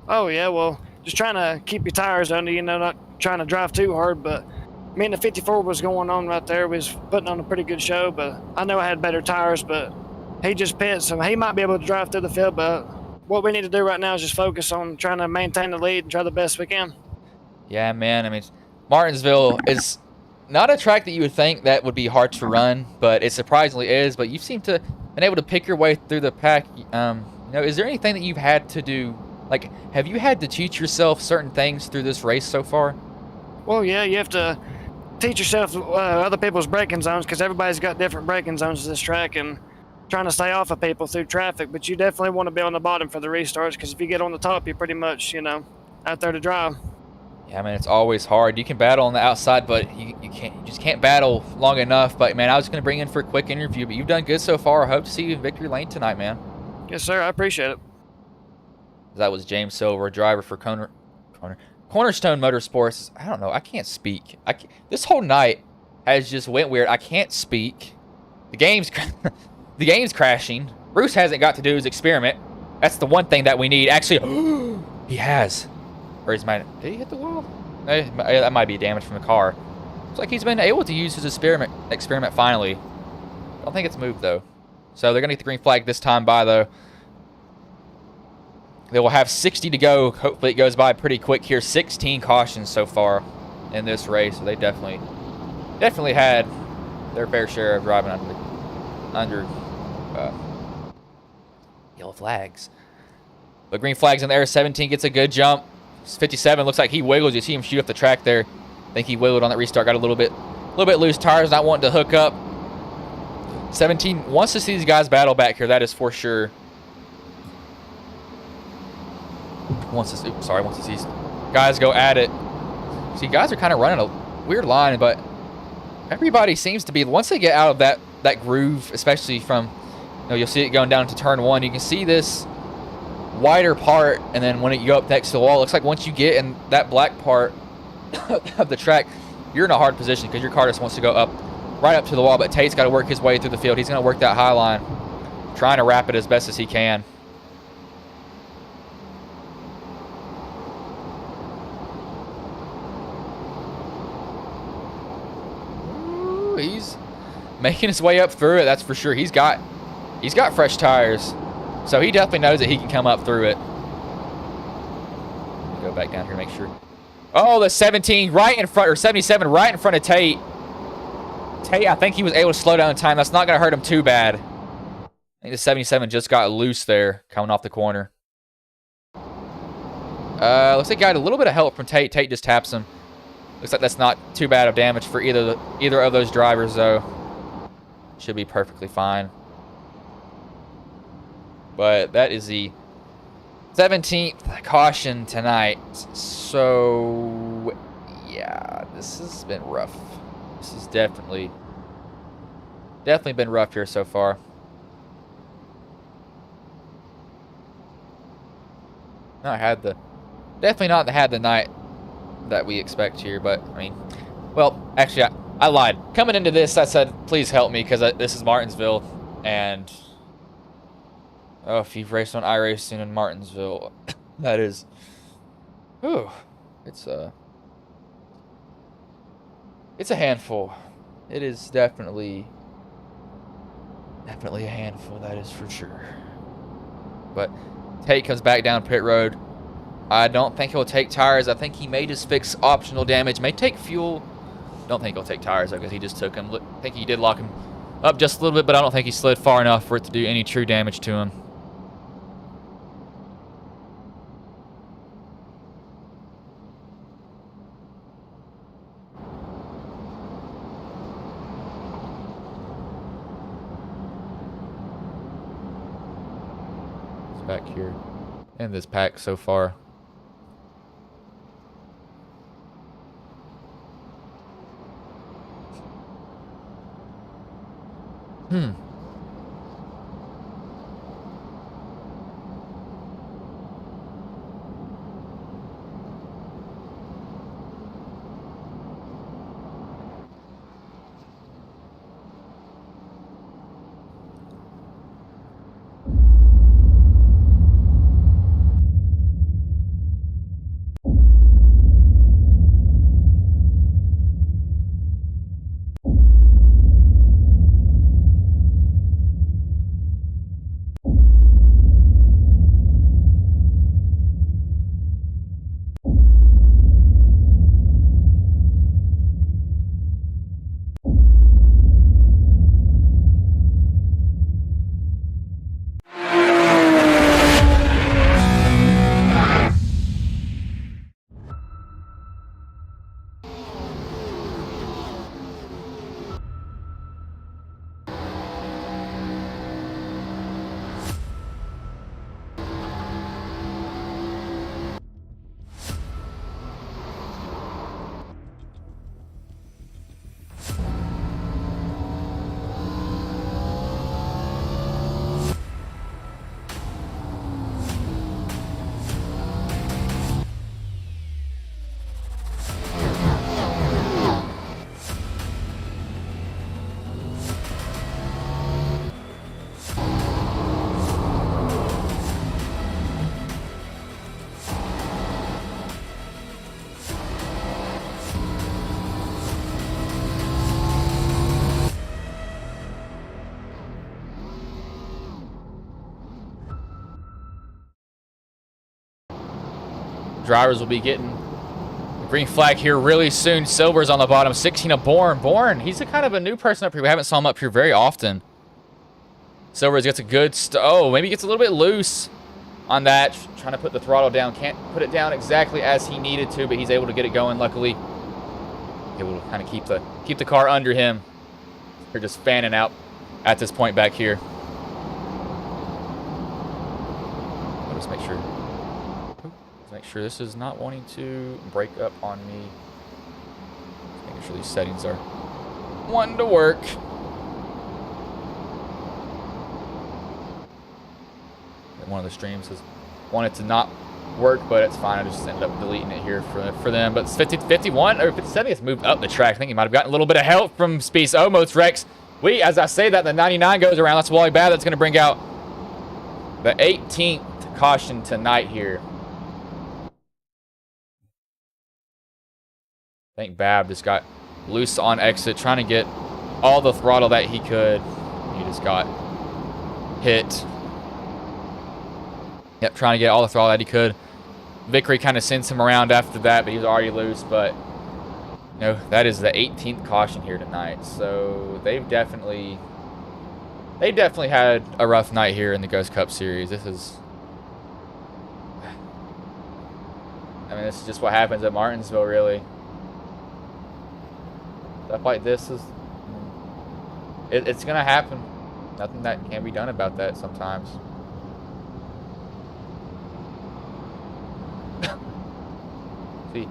Oh, yeah, well, just trying to keep your tires under, not trying to drive too hard, but me and the 54 was going on right there. We was putting on a pretty good show, but I know I had better tires, but he just pit, so he might be able to drive through the field, but what we need to do right now is just focus on trying to maintain the lead and try the best we can. Yeah, man, I mean, Martinsville is not a track that you would think that would be hard to run, but it surprisingly is. But you seem to been able to pick your way through the pack. Is there anything that you've had to do? Like, have you had to teach yourself certain things through this race so far? Well, yeah, you have to teach yourself other people's braking zones because everybody's got different braking zones to this track and trying to stay off of people through traffic. But you definitely want to be on the bottom for the restarts because if you get on the top, you're pretty much, out there to drive. Yeah, man, it's always hard. You can battle on the outside, but you just can't battle long enough. But man, I was going to bring in for a quick interview, but you've done good so far. I hope to see you in victory lane tonight, man. Yes, sir. I appreciate it. That was James Silver, driver for Cornerstone Motorsports. I don't know. I can't speak. This whole night has just went weird. I can't speak. The game's crashing. Bruce hasn't got to do his experiment. That's the one thing that we need. Actually, he has. Or is did he hit the wall? That might be damage from the car. Looks like he's been able to use his experiment finally. I don't think it's moved, though. So they're going to get the green flag this time by, though. They will have 60 to go. Hopefully it goes by pretty quick here. 16 cautions so far in this race. So they definitely had their fair share of driving under yellow flags. But green flags in the air. 17 gets a good jump. 57 looks like he wiggles. You see him shoot up the track there. I think he wiggled on that restart. Got a little bit loose. Tires not wanting to hook up. 17 wants to see these guys battle back here. That is for sure. Wants to see these guys go at it. See, guys are kind of running a weird line, but everybody seems to be, once they get out of that groove, especially from, you'll see it going down to turn one. You can see this wider part, and then when you go up next to the wall, it looks like once you get in that black part of the track, you're in a hard position because your car just wants to go up right up to the wall. But Tate's got to work his way through the field. He's going to work that high line, trying to wrap it as best as he can. Ooh, he's making his way up through it. That's for sure. He's got fresh tires. So he definitely knows that he can come up through it. Go back down here and make sure. Oh, the 17 right in front, or 77 right in front of Tate. Tate, I think he was able to slow down in time. That's not going to hurt him too bad. I think the 77 just got loose there, coming off the corner. Looks like he got a little bit of help from Tate. Tate just taps him. Looks like that's not too bad of damage for either of those drivers, though. Should be perfectly fine. But that is the 17th caution tonight. So, yeah, this has been rough. This has definitely been rough here so far. Definitely not had the night that we expect here, but, I mean, well, actually, I lied. Coming into this, I said, please help me, because this is Martinsville, and... oh, if you've raced on iRacing in Martinsville, that is, whew, it's a handful. It is definitely a handful, that is for sure. But Tate comes back down pit road. I don't think he'll take tires. I think he may just fix optional damage. May take fuel. Don't think he'll take tires, though, because he just took him. I think he did lock him up just a little bit, but I don't think he slid far enough for it to do any true damage to him. Back here in this pack so far. Drivers will be getting the green flag here really soon. Silver's on the bottom. 16 of Bourne. Bourne, he's a kind of a new person up here. We haven't saw him up here very often. Silvers gets a good oh, maybe gets a little bit loose on that. Trying to put the throttle down. Can't put it down exactly as he needed to, but he's able to get it going, luckily. Able to kind of keep the car under him. They're just fanning out at this point back here. I'll just make sure. Make sure this is not wanting to break up on me. Making sure these settings are wanting to work. And one of the streams has wanted to not work, but it's fine. I just ended up deleting it here for them. But it's 51 or 57. It's moved up the track. I think he might have gotten a little bit of help from Speeds. Almost Rex. As I say that, the 99 goes around. That's Wally Bad. That's going to bring out the 18th caution tonight here. I think Bab just got loose on exit, trying to get all the throttle that he could. He just got hit. Yep, trying to get all the throttle that he could. Vickery kind of sends him around after that, but he was already loose. But you know, that is the 18th caution here tonight. So they've definitely had a rough night here in the Ghost Cup Series. This is just what happens at Martinsville, really. Stuff like this is, it's gonna happen. Nothing that can be done about that sometimes. See,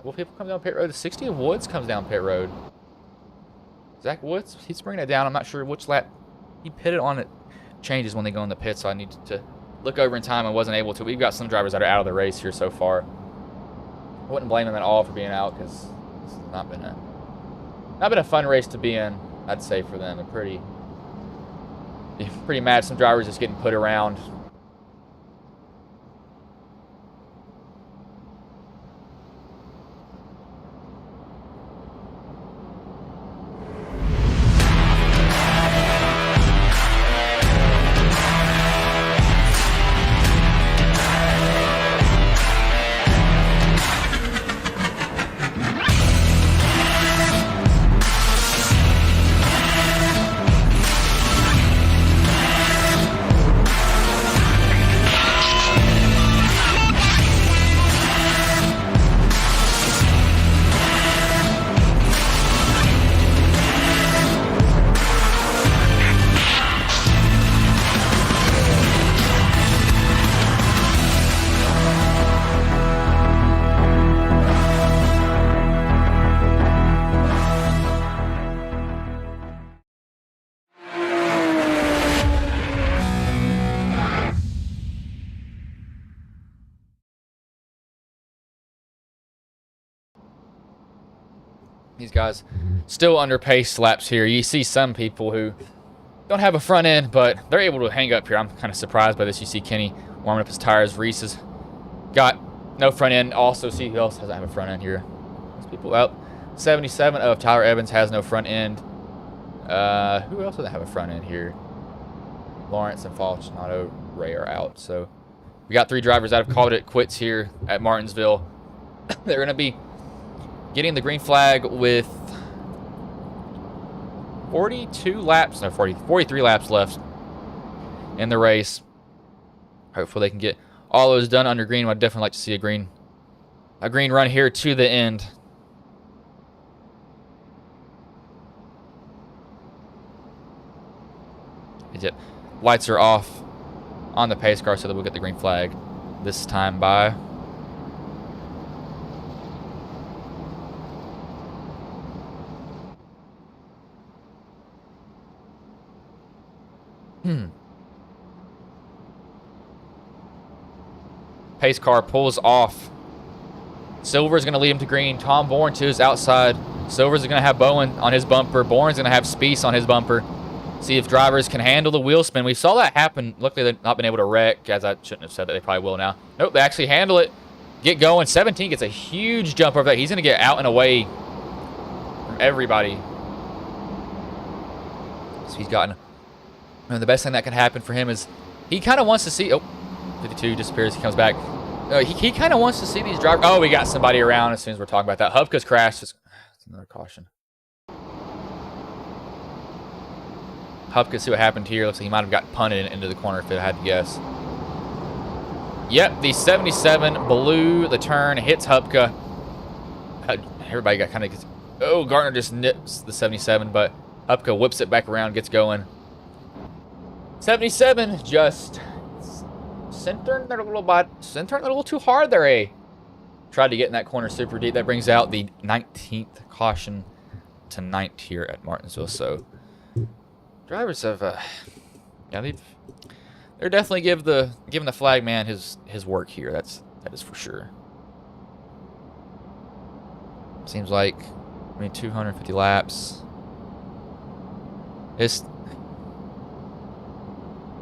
will people come down pit road? 60 of Woods comes down pit road. Zach Woods, he's bringing it down. I'm not sure which lap he pitted on. It changes when they go in the pit, so I need to look over in time. I wasn't able to. We've got some drivers that are out of the race here so far. I wouldn't blame them at all for being out, because this has not been a fun race to be in, I'd say, for them. They're pretty mad. Some drivers just getting put around. These guys still under pace laps here. You see some people who don't have a front end, but they're able to hang up here. I'm kind of surprised by this. You see Kenny warming up his tires. Reese has got no front end. Also, see who else doesn't have a front end here. Those people out. 77 of Tyler Evans has no front end. Who else doesn't have a front end here? Lawrence and Falchinato Ray are out. So we got 3 drivers that have called it quits here at Martinsville. They're going to be getting the green flag with 43 laps left in the race. Hopefully they can get all those done under green. I'd definitely like to see a green run here to the end. Yep. Lights are off on the pace car so that we'll get the green flag this time by. Pace car pulls off. Silver's going to lead him to green. Tom Bourne to his outside. Silver's going to have Bowen on his bumper. Bourne's going to have Spieth on his bumper. See if drivers can handle the wheel spin. We saw that happen. Luckily, they've not been able to wreck, as I shouldn't have said that. They probably will now. Nope, they actually handle it. Get going. 17 gets a huge jump over that. He's going to get out and away from everybody. So he's gotten... And the best thing that can happen for him is he kind of wants to see... Oh, 52 disappears. He comes back. He kind of wants to see these drivers... Oh, we got somebody around as soon as we're talking about that. Hubka's crashed. That's another caution. Hupka, see what happened here. Looks like he might have got punted into the corner if I had to guess. Yep, the 77 blew the turn, hits Hupka. Everybody got kind of... Oh, Gardner just nips the 77, but Hupka whips it back around, gets going. 77 just centering it a little too hard there, eh? Tried to get in that corner super deep. That brings out the 19th caution tonight here at Martinsville. So drivers have, they're definitely giving the flag man his work here. That is for sure. Seems like 250 laps.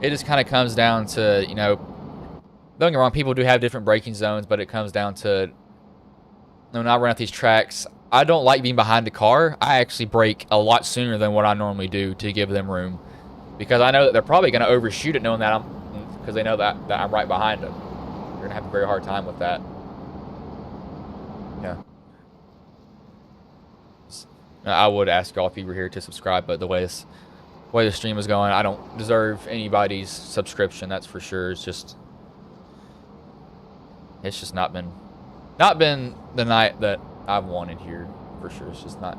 It just kind of comes down to, don't get me wrong, people do have different braking zones, but it comes down to, when I run out these tracks, I don't like being behind the car. I actually brake a lot sooner than what I normally do to give them room, because I know that they're probably going to overshoot it, knowing that because they know that I'm right behind them. They're going to have a very hard time with that. Yeah. I would ask y'all if you were here to subscribe, but the way the stream is going, I don't deserve anybody's subscription, that's for sure. It's just not been the night that I've wanted here, for sure. It's just not,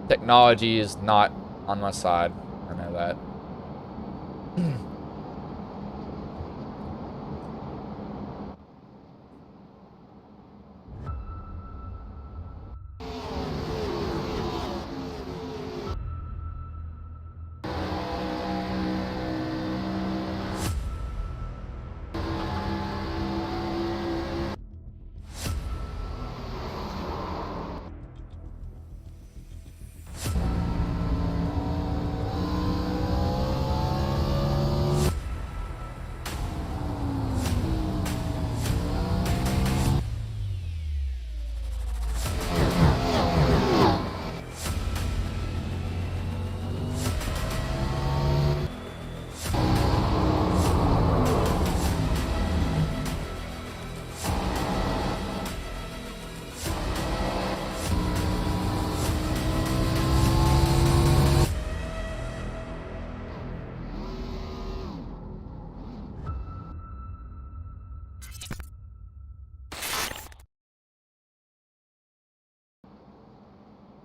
technology is not on my side. I know that.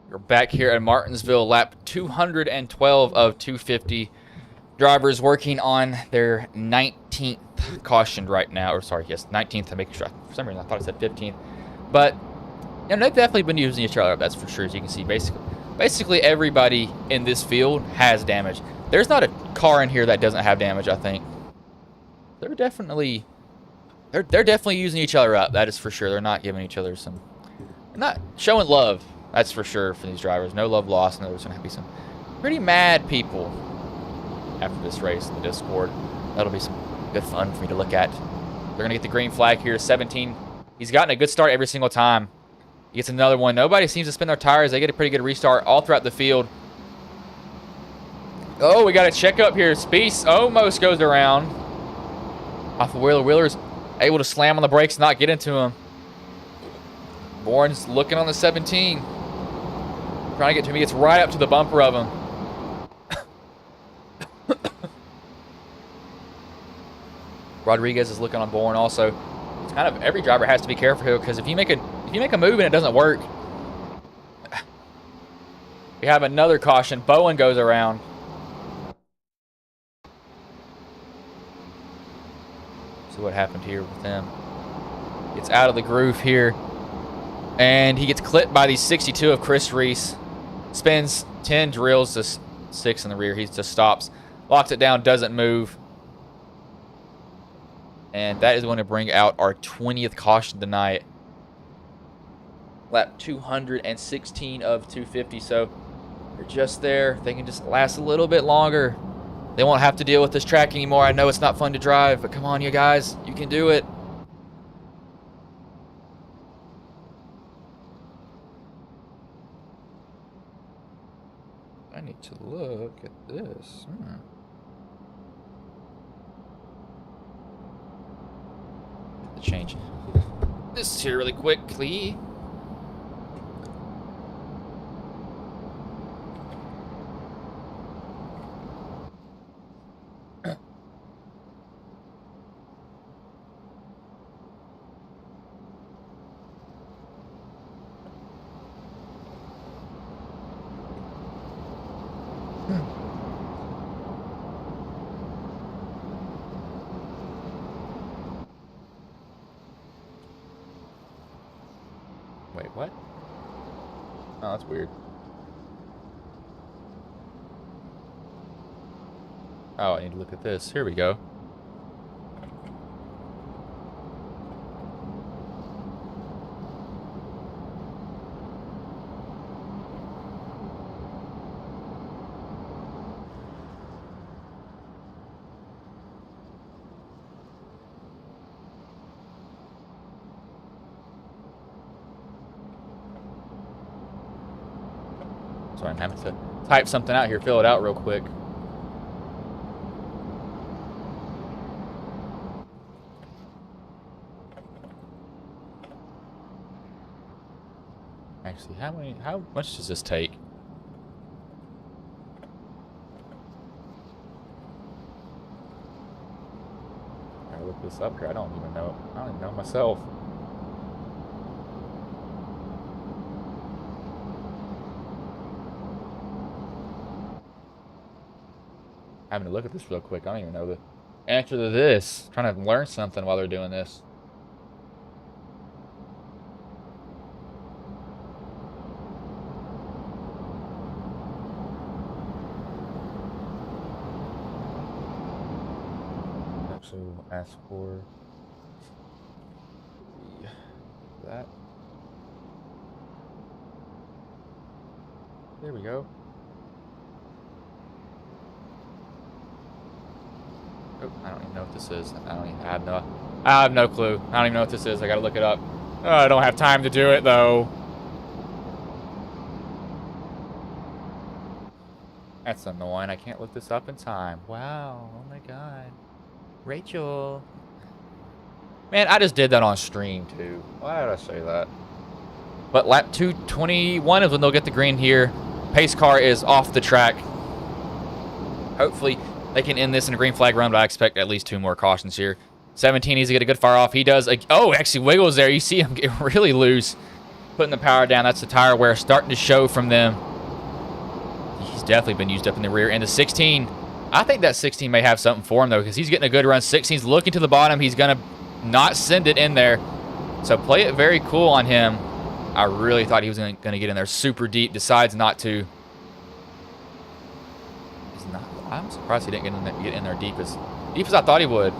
We're back here at Martinsville, lap 212 of 250. Drivers working on their 19th caution right now. Or sorry, yes, 19th. I'm making sure. For some reason, I thought I said 15th. But they've definitely been using each other up, that's for sure. As you can see, basically everybody in this field has damage. There's not a car in here that doesn't have damage, I think. They're definitely using each other up, that is for sure. They're not giving each other they're not showing love. That's for sure for these drivers. No love lost, and there's going to be some pretty mad people after this race in the Discord. That'll be some good fun for me to look at. They're going to get the green flag here. 17. He's gotten a good start every single time. He gets another one. Nobody seems to spin their tires. They get a pretty good restart all throughout the field. Oh, we got a check up here. Speece almost goes around off of Wheeler. Wheeler's able to slam on the brakes and not get into him. Bourne's looking on the 17. Trying to get to him. He gets right up to the bumper of him. Rodriguez is looking on Bourne also. It's kind of every driver has to be careful here, because if you make a move and it doesn't work, we have another caution. Bowen goes around. See what happened here with him. Gets out of the groove here. And he gets clipped by the 62 of Chris Reese. Spins 10, drills to 6 in the rear. He just stops. Locks it down, doesn't move. And that is going to bring out our 20th caution tonight. Lap 216 of 250. So they're just there. They can just last a little bit longer. They won't have to deal with this track anymore. I know it's not fun to drive, but come on, you guys. You can do it. I need to look at this. Change this here really quickly. Wait, what? Oh, that's weird. Oh, I need to look at this. Here we go. Sorry, I'm having to type something out here, fill it out real quick. Actually, how much does this take? I gotta look this up here. I don't even know. I don't even know myself. Having to look at this real quick. I don't even know the answer to this. I'm trying to learn something while they're doing this. So ask for that. There we go. I don't even know what this is. I have no clue. I don't even know what this is. I gotta look it up. Oh, I don't have time to do it though. That's annoying. I can't look this up in time. Wow. Oh my god. Rachel. Man, I just did that on stream too. Why did I say that? But lap 221 is when they'll get the green here. Pace car is off the track. Hopefully they can end this in a green flag run, but I expect at least 2 more cautions here. 17 needs to get a good fire off. He does. Oh, actually wiggles there. You see him get really loose. Putting the power down. That's the tire wear starting to show from them. He's definitely been used up in the rear. And the 16, I think that 16 may have something for him, though, because he's getting a good run. 16's looking to the bottom. He's going to not send it in there. So play it very cool on him. I really thought he was going to get in there super deep. Decides not to. I'm surprised he didn't get in there deep as I thought he would.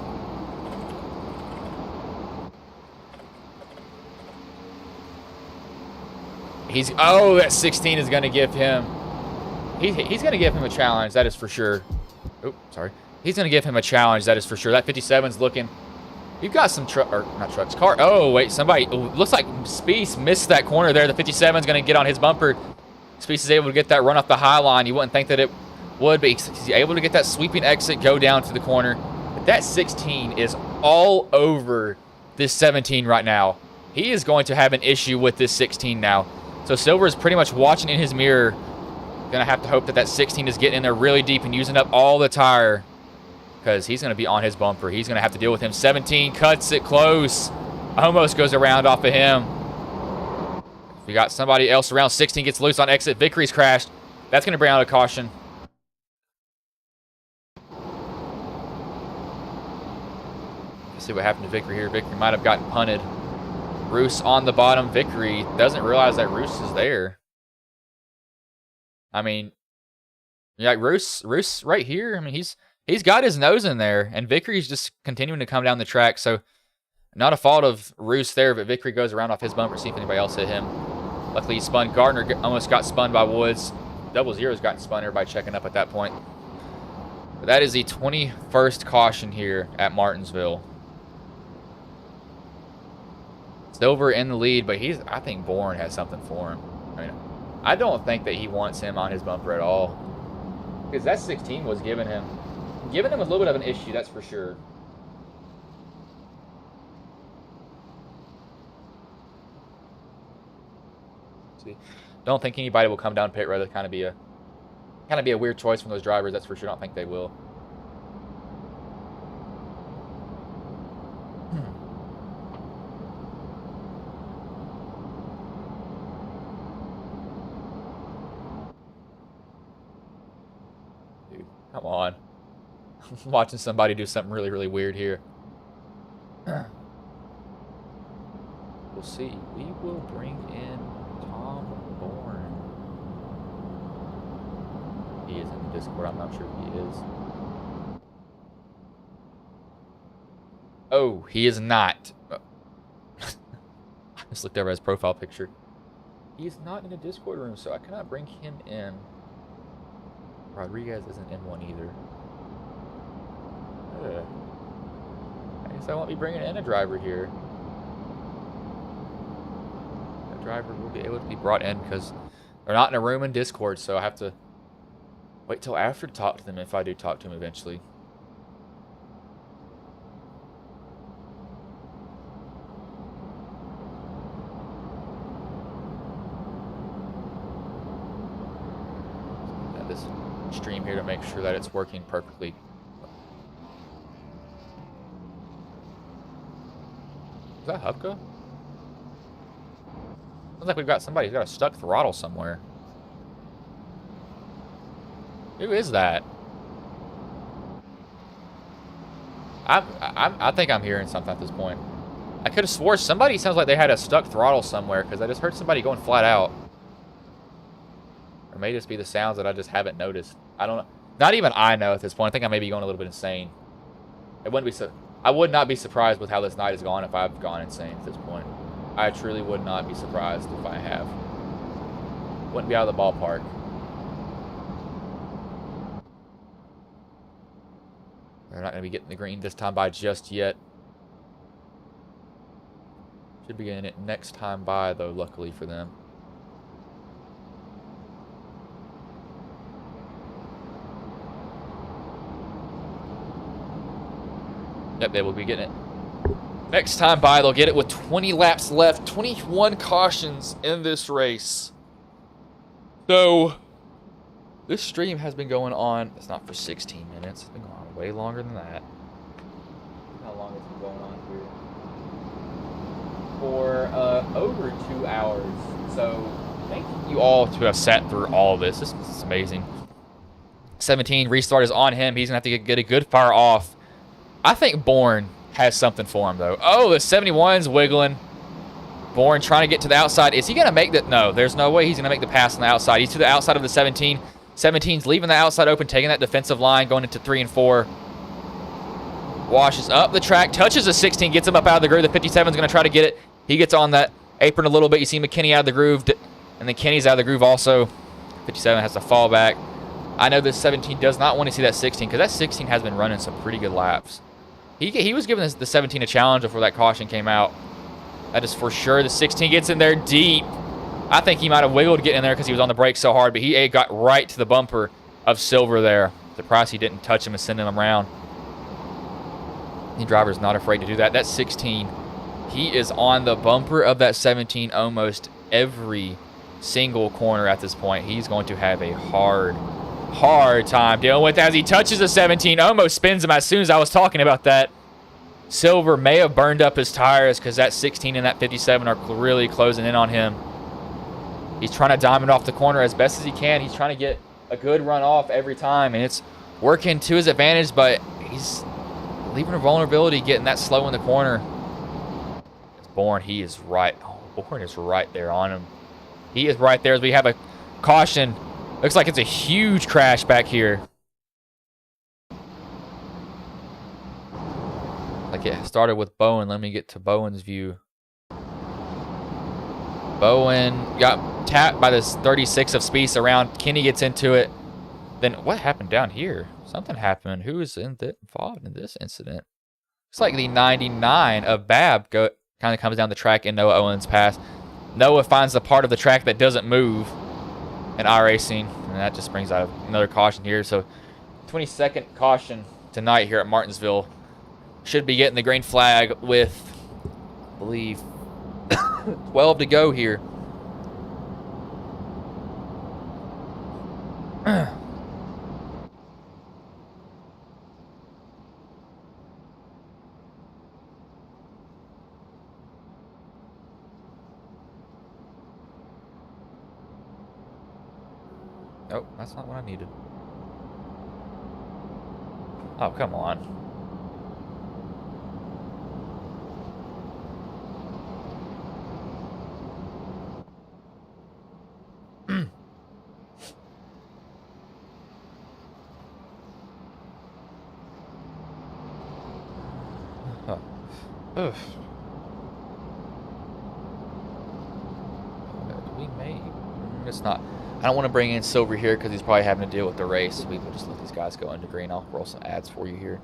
Oh, that 16 is going to give him. He's going to give him a challenge. That is for sure. Oh, sorry. He's going to give him a challenge. That is for sure. That 57's looking. You've got some car. Oh, wait. Somebody. Looks like Speece missed that corner there. The 57's going to get on his bumper. Speece is able to get that run off the high line. You wouldn't think that it would, but he's able to get that sweeping exit, go down to the corner. But that 16 is all over this 17 right now. He is going to have an issue with this 16 now. So Silver is pretty much watching in his mirror. Gonna have to hope that that 16 is getting in there really deep and using up all the tire, because he's gonna be on his bumper. He's gonna have to deal with him. 17 cuts it close. Almost goes around off of him. We got somebody else around. 16 gets loose on exit. Vickery's crashed. That's gonna bring out a caution. Let's see what happened to Vickery here. Vickery might have gotten punted. Roos on the bottom. Vickery doesn't realize that Roos is there. I mean, yeah, Roos right here. I mean, he's got his nose in there, and Vickery's just continuing to come down the track. So, not a fault of Roos there, but Vickery goes around off his bumper, see if anybody else hit him. Luckily, he spun. Gardner almost got spun by Woods. 00's gotten spun. Everybody checking up at that point. But that is the 21st caution here at Martinsville. Silver in the lead, but I think Bourne has something for him. I mean, I don't think that he wants him on his bumper at all, because that 16 was giving him a little bit of an issue, that's for sure. See, don't think anybody will come down pit road. That'd kind of be a weird choice from those drivers. That's for sure. I don't think they will. Come on. I'm watching somebody do something really, really weird here. We'll see. We will bring in Tom Bourne. He is in the Discord. I'm not sure if he is. Oh, he is not. I just looked over his profile picture. He is not in the Discord room, so I cannot bring him in. Rodriguez isn't in one either. I guess I won't be bringing in a driver here. A driver will be able to be brought in because they're not in a room in Discord, so I have to wait till after to talk to them if I do talk to them eventually. This stream here to make sure that it's working perfectly. Is that Hupka? Sounds like we've got somebody who's got a stuck throttle somewhere. Who is that? I think I'm hearing something at this point. I could have swore somebody sounds like they had a stuck throttle somewhere, because I just heard somebody going flat out. Or it may just be the sounds that I just haven't noticed. I don't know. Not even I know at this point. I think I may be going a little bit insane. It wouldn't be so. I would not be surprised with how this night has gone if I've gone insane at this point. I truly would not be surprised if I have. Wouldn't be out of the ballpark. They're not going to be getting the green this time by just yet. Should be getting it next time by, though, luckily for them. Yep, they will be getting it. Next time by, they'll get it with 20 laps left. 21 cautions in this race. So, this stream has been going on, it's not for 16 minutes. It's been going on way longer than that. How long it's been going on here? For over 2 hours. So, thank you all to have sat through all of this. This is amazing. 17, restart is on him. He's going to have to get a good fire off. I think Bourne has something for him, though. Oh, the 71's wiggling. Bourne trying to get to the outside. Is he going to make that? No, there's no way he's going to make the pass on the outside. He's to the outside of the 17. 17's leaving the outside open, taking that defensive line, going into 3 and 4. Washes up the track, touches the 16, gets him up out of the groove. The 57's going to try to get it. He gets on that apron a little bit. You see McKinney out of the groove. And then Kenny's out of the groove also. 57 has to fall back. I know this 17 does not want to see that 16 because that 16 has been running some pretty good laps. He was giving the 17 a challenge before that caution came out. That is for sure. The 16 gets in there deep. I think he might have wiggled to get in there because he was on the brake so hard, but he got right to the bumper of Silver there. Surprised he didn't touch him and send him around. The driver's not afraid to do that. That 16, he is on the bumper of that 17 almost every single corner at this point. He's going to have a hard time dealing with as he touches the 17, almost spins him as soon as I was talking about that. Silver may have burned up his tires because that 16 and that 57 are really closing in on him. He's trying to diamond off the corner as best as he can. He's trying to get a good run off every time, and it's working to his advantage, but he's leaving a vulnerability getting that slow in the corner. It's Bourne. He is right. Oh, Bourne is right there on him. He is right there as we have a caution. Looks like it's a huge crash back here. Like it started with Bowen. Let me get to Bowen's view. Bowen got tapped by this 36 of Spieth around. Kenny gets into it. Then what happened down here? Something happened. Who is involved in this incident? It's like the 99 of Bab kind of comes down the track in Noah Owens' pass. Noah finds the part of the track that doesn't move in iRacing, and that just brings out another caution here. So 22nd caution tonight here at Martinsville. Should be getting the green flag with, I believe, 12 to go here. Nope, that's not what I needed. Oh, come on. Oof. We may. It's not. I don't want to bring in Silver here because he's probably having to deal with the race. We will just let these guys go into green. I'll roll some ads for you here.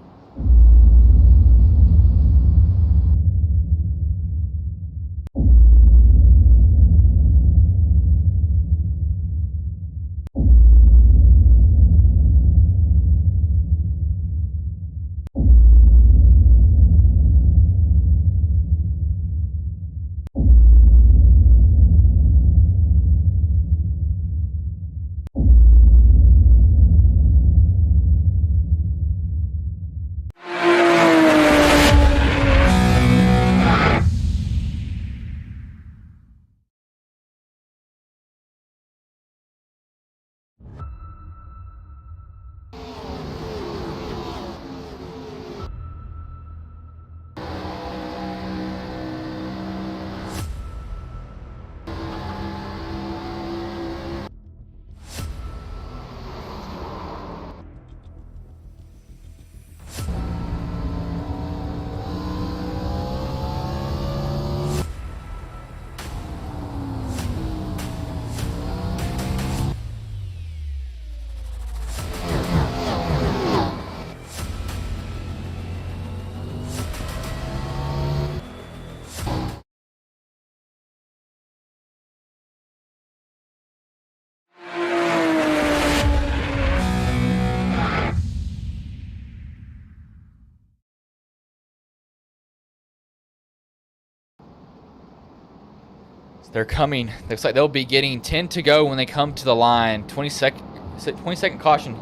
They're coming. Looks like they'll be getting 10 to go when they come to the line. 20-second caution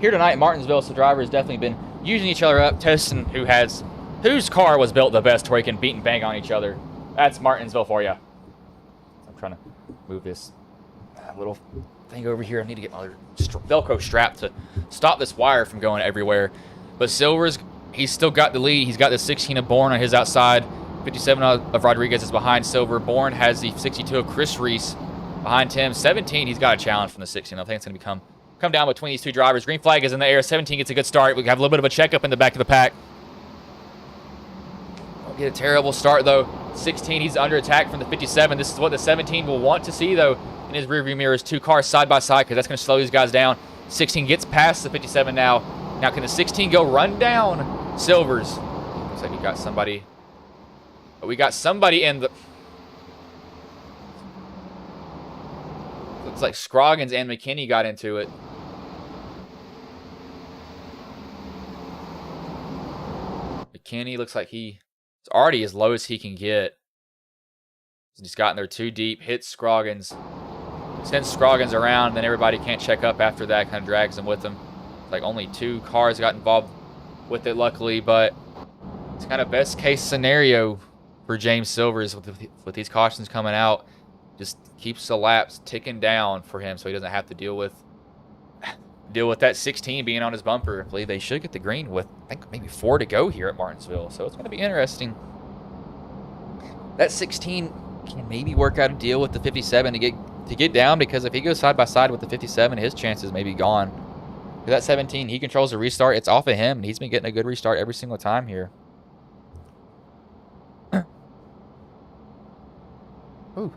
here tonight in Martinsville. So drivers definitely been using each other up, testing whose car was built the best where he can beat and bang on each other. That's Martinsville for you. I'm trying to move this little thing over here. I need to get my other Velcro strap to stop this wire from going everywhere. But he's still got the lead. He's got the 16 of Bourne on his outside. 57 of Rodriguez is behind Silver. Bourne has the 62 of Chris Reese behind him. 17, he's got a challenge from the 16. I think it's going to come down between these two drivers. Green flag is in the air. 17 gets a good start. We have a little bit of a checkup in the back of the pack. Don't get a terrible start, though. 16, he's under attack from the 57. This is what the 17 will want to see, though. in his rearview mirror is 2 cars side by side because that's going to slow these guys down. 16 gets past the 57 now. Now can the 16 go run down Silvers? Looks like we got somebody. But we got somebody in the... Looks like Scroggins and McKinney got into it. McKinney looks like he's already as low as he can get. He's gotten there too deep, hits Scroggins, sends Scroggins around, then everybody can't check up after that, kind of drags him with him. Like only 2 cars got involved with it, luckily, but it's kind of best case scenario for James Silvers with these cautions coming out. Just keeps the laps ticking down for him so he doesn't have to deal with that 16 being on his bumper. I believe they should get the green with, I think, maybe 4 to go here at Martinsville, so it's going to be interesting. That 16 can maybe work out a deal with the 57 to get down, because if he goes side by side with the 57, his chances may be gone. With that 17, he controls the restart. It's off of him, and he's been getting a good restart every single time here. Ooh.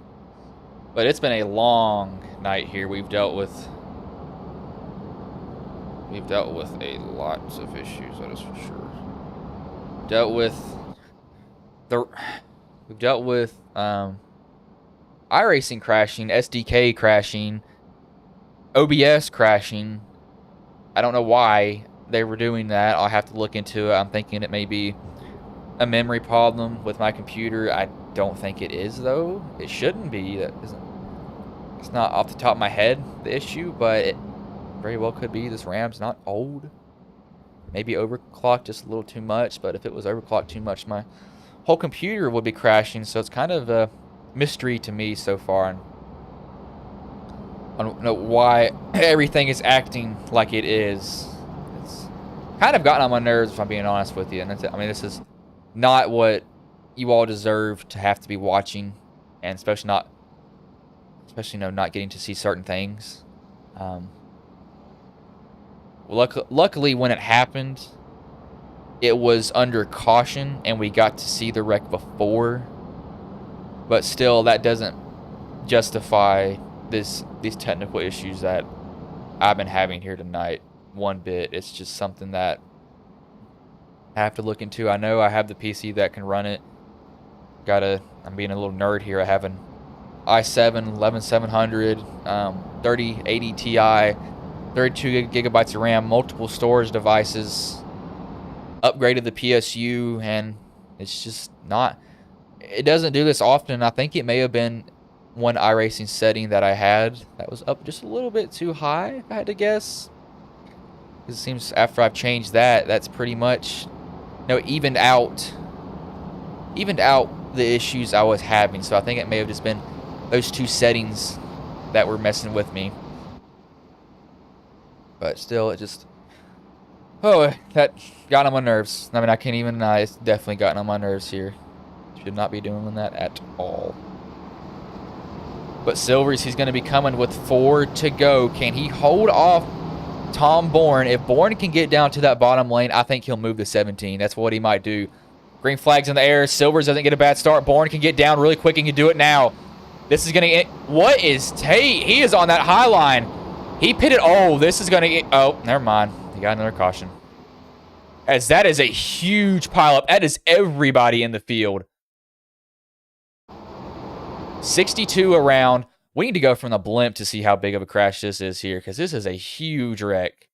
But it's been a long night here. We've dealt with a lot of issues, that is for sure. We've dealt with iRacing crashing, SDK crashing, OBS crashing. I don't know why they were doing that. I'll have to look into it. I'm thinking it may be a memory problem with my computer. I don't think it is, though. It shouldn't be. It's not off the top of my head, the issue, but it very well could be. This RAM's not old. Maybe overclocked just a little too much, but if it was overclocked too much, my whole computer would be crashing, so it's kind of a mystery to me so far on why everything is acting like it is. It's kind of gotten on my nerves, if I'm being honest with you. And I mean, this is not what you all deserve to have to be watching, and especially not getting to see certain things. Luckily, when it happened, it was under caution, and we got to see the wreck before. But still, that doesn't justify these technical issues that I've been having here tonight one bit. It's just something that I have to look into. I know I have the PC that can run it. I'm being a little nerd here. I have an i7 11700, 3080 Ti, 32 gigabytes of RAM, multiple storage devices, upgraded the PSU, and it's just not... It doesn't do this often. I think it may have been one iRacing setting that I had that was up just a little bit too high, if I had to guess. Because it seems after I've changed that, that's pretty much, evened out the issues I was having. So I think it may have just been those 2 settings that were messing with me. But still, it just... Oh, that got on my nerves. I mean, I can't even deny it's definitely gotten on my nerves here. Should not be doing that at all. But Silvers, he's going to be coming with 4 to go. Can he hold off Tom Bourne? If Bourne can get down to that bottom lane, I think he'll move to 17. That's what he might do. Green flag's in the air. Silvers doesn't get a bad start. Bourne can get down really quick and can do it now. This is going to get... What is Tate? He is on that high line. He pitted... Oh, this is going to get... Oh, never mind. He got another caution. As that is a huge pileup. That is everybody in the field. 62 around. We need to go from the blimp to see how big of a crash this is here, because this is a huge wreck.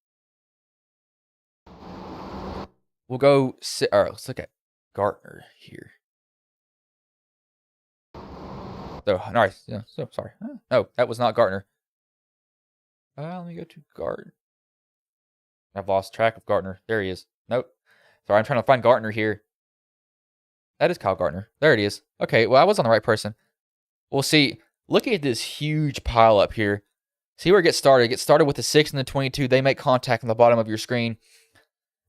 We'll go... All right, let's look at Gartner here. So, all right. Yeah, so sorry. No, that was not Gartner. Let me go to Gartner. I've lost track of Gartner. There he is. Nope. Sorry, I'm trying to find Gartner here. That is Kyle Gartner. There it is. Okay, well, I was on the right person. We'll see. Look at this huge pile up here. See where it gets started. It gets started with the 6 and the 22. They make contact on the bottom of your screen.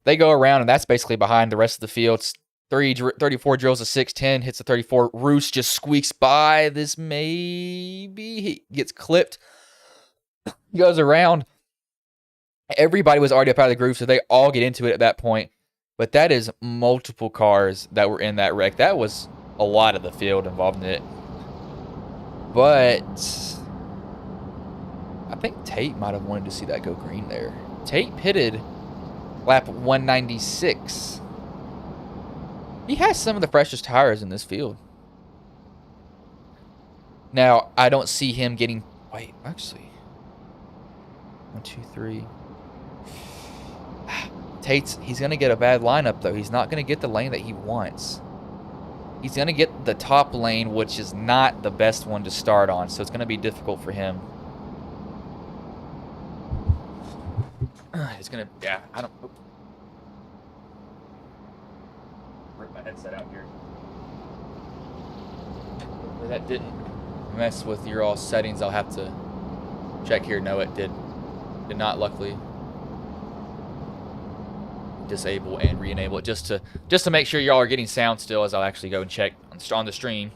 They go around, and that's basically behind the rest of the field. It's 34 drills a 610, hits the 34. Roos just squeaks by. This maybe he gets clipped. Goes around. Everybody was already up out of the groove, so they all get into it at that point. But that is multiple cars that were in that wreck. That was a lot of the field involved in it. But think Tate might have wanted to see that go green there. Tate pitted lap 196. He has some of the freshest tires in this field. Now, I don't see him getting... Wait, actually. 1, 2, 3. Tate's... He's going to get a bad lineup, though. He's not going to get the lane that he wants. He's going to get the top lane, which is not the best one to start on. So it's going to be difficult for him. It's going to... Yeah, I don't... Oh. Rip my headset out here. That didn't mess with your all settings. I'll have to check here. No, it did not, luckily. Disable and re-enable it just to make sure y'all are getting sound still, as I'll actually go and check on the stream.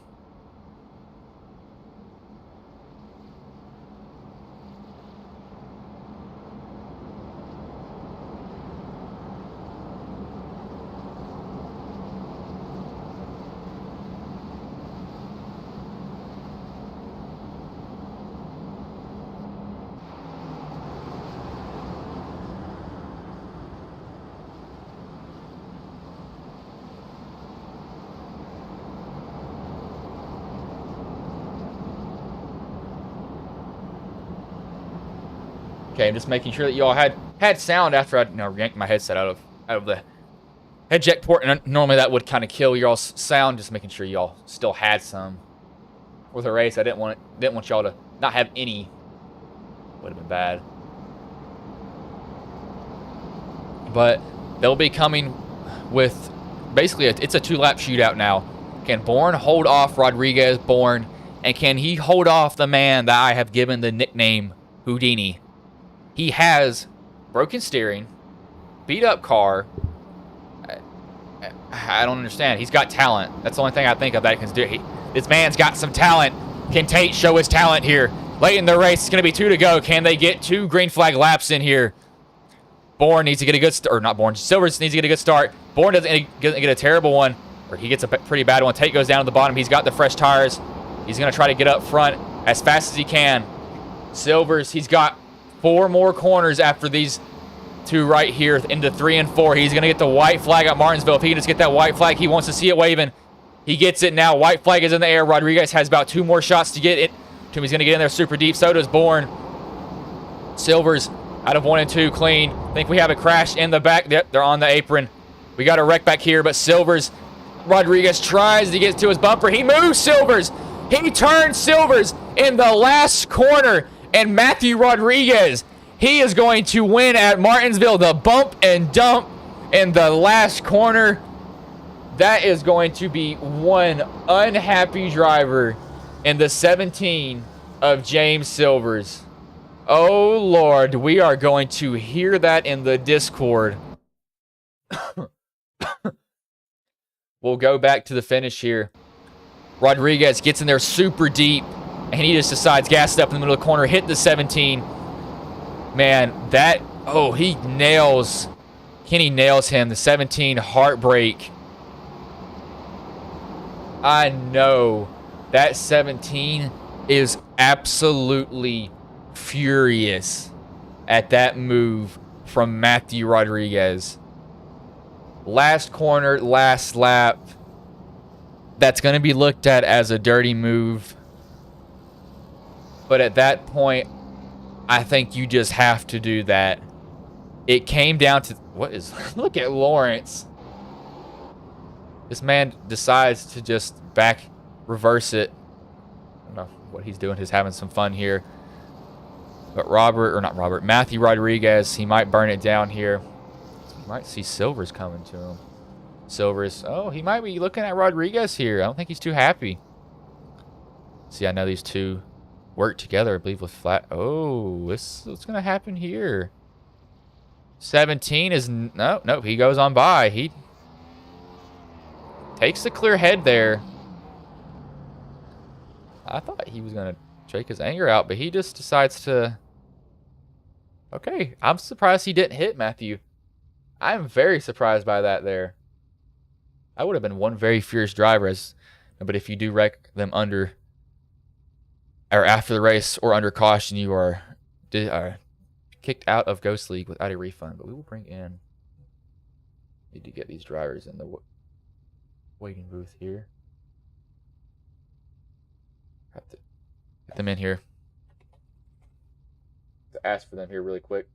Okay, I'm just making sure that y'all had sound after I yanked my headset out of the head jack port, and normally that would kind of kill y'all's sound. Just making sure y'all still had some for the race. I didn't want y'all to not have any. Would have been bad. But they'll be coming with basically it's a 2-lap shootout now. Can Bourne hold off Rodriguez? Bourne, and can he hold off the man that I have given the nickname Houdini? He has broken steering, beat up car. I don't understand. He's got talent. That's the only thing I think of that he can do. This man's got some talent. Can Tate show his talent here? Late in the race, it's going to be 2 to go. Can they get 2 green flag laps in here? Bourne needs to get a good start. Or not Bourne. Silvers needs to get a good start. Bourne doesn't get a terrible one. Or he gets a pretty bad one. Tate goes down to the bottom. He's got the fresh tires. He's going to try to get up front as fast as he can. Silvers, he's got 4 more corners after these 2 right here into 3 and 4. He's going to get the white flag at Martinsville. If he can just get that white flag, he wants to see it waving. He gets it now. White flag is in the air. Rodriguez has about 2 more shots to get it. He's going to get in there super deep. So does Bourne. Silvers out of 1 and 2 clean. I think we have a crash in the back. They're on the apron. We got a wreck back here, but Silvers, Rodriguez tries to get to his bumper. He moves Silvers. He turns Silvers in the last corner. And Matthew Rodriguez, he is going to win at Martinsville. The bump and dump in the last corner. That is going to be one unhappy driver in the 17 of James Silvers. Oh, Lord, we are going to hear that in the Discord. We'll go back to the finish here. Rodriguez gets in there super deep. And he just decides, gas up in the middle of the corner, hit the 17. Man, that... Oh, he nails... Kenny nails him. The 17, heartbreak. I know. That 17 is absolutely furious at that move from Matthew Rodriguez. Last corner, last lap. That's going to be looked at as a dirty move. But at that point, I think you just have to do that. It came down to... What is... Look at Lawrence. This man decides to just reverse it. I don't know what he's doing. He's having some fun here. But Matthew Rodriguez, he might burn it down here. You might see Silvers coming to him. Silvers... Oh, he might be looking at Rodriguez here. I don't think he's too happy. See, I know these two work together, I believe, with flat. Oh, what's going to happen here? 17 is... No, he goes on by. He takes the clear head there. I thought he was going to shake his anger out, but he just decides to... Okay, I'm surprised he didn't hit Matthew. I'm very surprised by that there. I would have been one very fierce driver, but if you do wreck them under... or after the race or under caution, you are kicked out of Ghost League without a refund, but we will bring in. Need to get these drivers in the waiting booth here. Have to get them in here. To ask for them here really quick.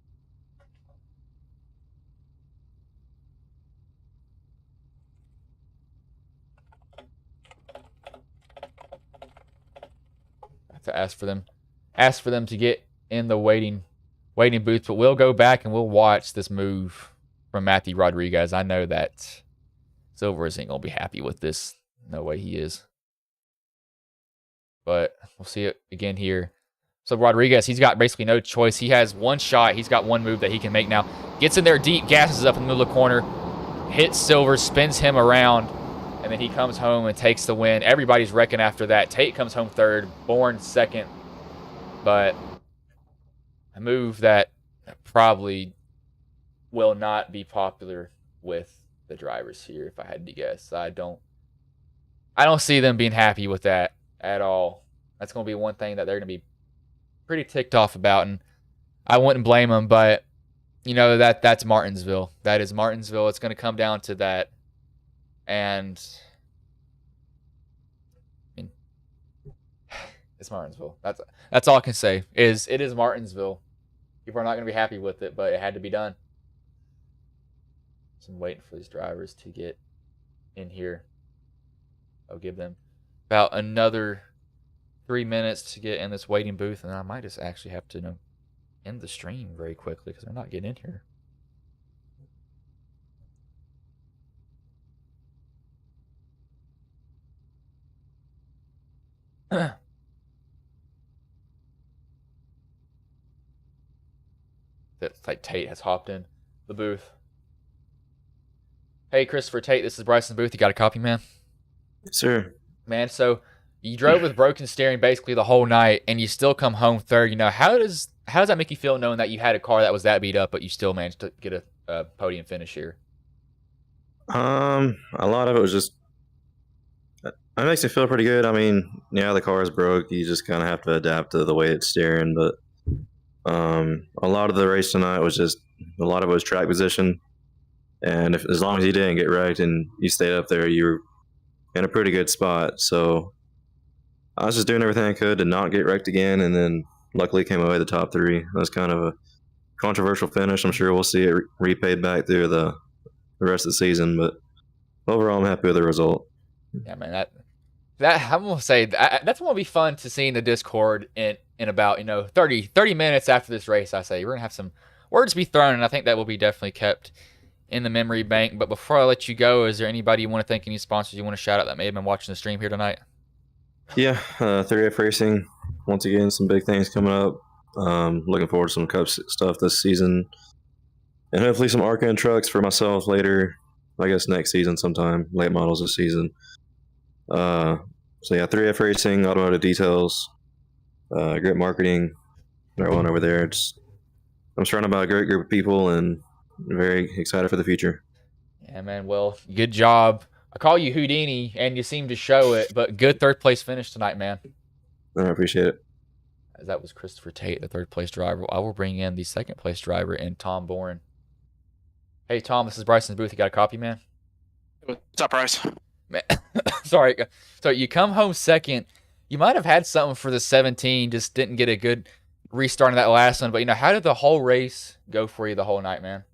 To ask for them to get in the waiting booth, but we'll go back and we'll watch this move from Matthew Rodriguez. I know that Silver isn't gonna be happy with this. No way he is. But we'll see it again here. So Rodriguez, he's got basically no choice. He has one shot. He's got one move that he can make now. Gets in there deep, gasses up in the middle of the corner, hits Silver, spins him around, and then he comes home and takes the win. Everybody's wrecking after that. Tate comes home third, Bourne second. But a move that probably will not be popular with the drivers here, if I had to guess. I don't see them being happy with that at all. That's going to be one thing that they're going to be pretty ticked off about, and I wouldn't blame them, but you know, that's Martinsville. That is Martinsville. It's going to come down to that. And I mean, it's Martinsville. That's all I can say. It is Martinsville. People are not going to be happy with it, but it had to be done. So I'm waiting for these drivers to get in here. I'll give them about another 3 minutes to get in this waiting booth, and I might just actually have to end the stream very quickly because they're not getting in here. That's like Tate has hopped in the booth. Hey, Christopher Tate, this is Bryson Booth. You got a copy, man? Yes, sir. Man, so you drove with broken steering basically the whole night, and you still come home third. You know, how does that make you feel knowing that you had a car that was that beat up, but you still managed to get a podium finish here? A lot of it was just. It makes me feel pretty good. I mean, yeah, the car is broke. You just kind of have to adapt to the way it's steering. But a lot of the race tonight was just a lot of it was track position, and as long as you didn't get wrecked and you stayed up there, you were in a pretty good spot. So I was just doing everything I could to not get wrecked again, and then luckily came away the top three. That was kind of a controversial finish. I'm sure we'll see it repaid back through the rest of the season, but overall, I'm happy with the result. Yeah, man, that I'm gonna say that's gonna be fun to see in the Discord in about 30 minutes after this race. I say we're gonna have some words be thrown, and I think that will be definitely kept in the memory bank. But before I let you go, is there anybody you want to thank, any sponsors you want to shout out that may have been watching the stream here tonight? Yeah, 3F Racing. Once again, some big things coming up. Looking forward to some Cup stuff this season, and hopefully some Arcan trucks for myself later. I guess next season sometime, late models this season. So yeah, 3F Racing, Automotive Details, Grip Marketing, everyone over there. I'm surrounded by a great group of people and very excited for the future. Yeah, man. Well, good job. I call you Houdini, and you seem to show it, but good third place finish tonight, man. I appreciate it. That was Christopher Tate, the third place driver. I will bring in the second place driver and Tom Bourne. Hey, Tom, this is Bryson Booth. You got a copy, man? What's up, Bryce? Man, sorry. So you come home second. You might have had something for the 17, just didn't get a good restart in that last one. But, how did the whole race go for you the whole night, man?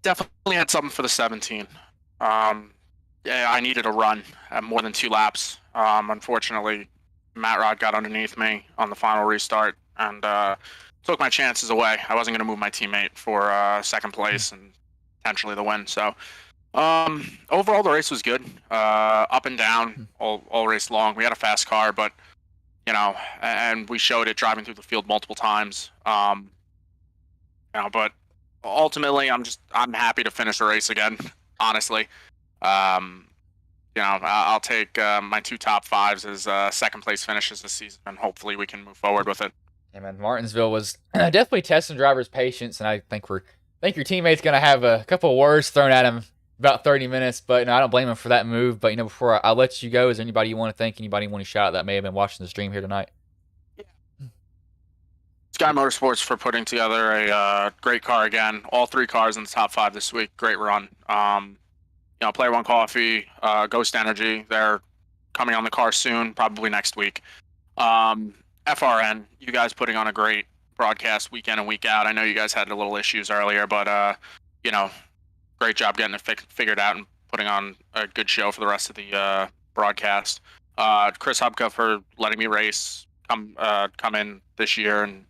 Definitely had something for the 17. Yeah, I needed a run at more than 2 laps. Unfortunately, Matt Rod got underneath me on the final restart and took my chances away. I wasn't going to move my teammate for second place and potentially the win. So overall, the race was good. Up and down all race long. We had a fast car, but and we showed it driving through the field multiple times. But ultimately, I'm happy to finish the race again. Honestly, I'll take my 2 top 5s as second place finishes this season, and hopefully we can move forward with it. Yeah, man, Martinsville was definitely testing drivers' patience, and I think your teammate's gonna have a couple of words thrown at him about 30 minutes, but I don't blame him for that move. But before I let you go, is there anybody you want to thank? Anybody you want to shout out that may have been watching the stream here tonight? Yeah. Sky Motorsports for putting together a great car again. All 3 cars in the top 5 this week. Great run. Player One Coffee, Ghost Energy, they're coming on the car soon, probably next week. FRN, you guys putting on a great broadcast week in and week out. I know you guys had a little issues earlier, but great job getting it figured out and putting on a good show for the rest of the broadcast. Chris Hubka for letting me race, come in this year and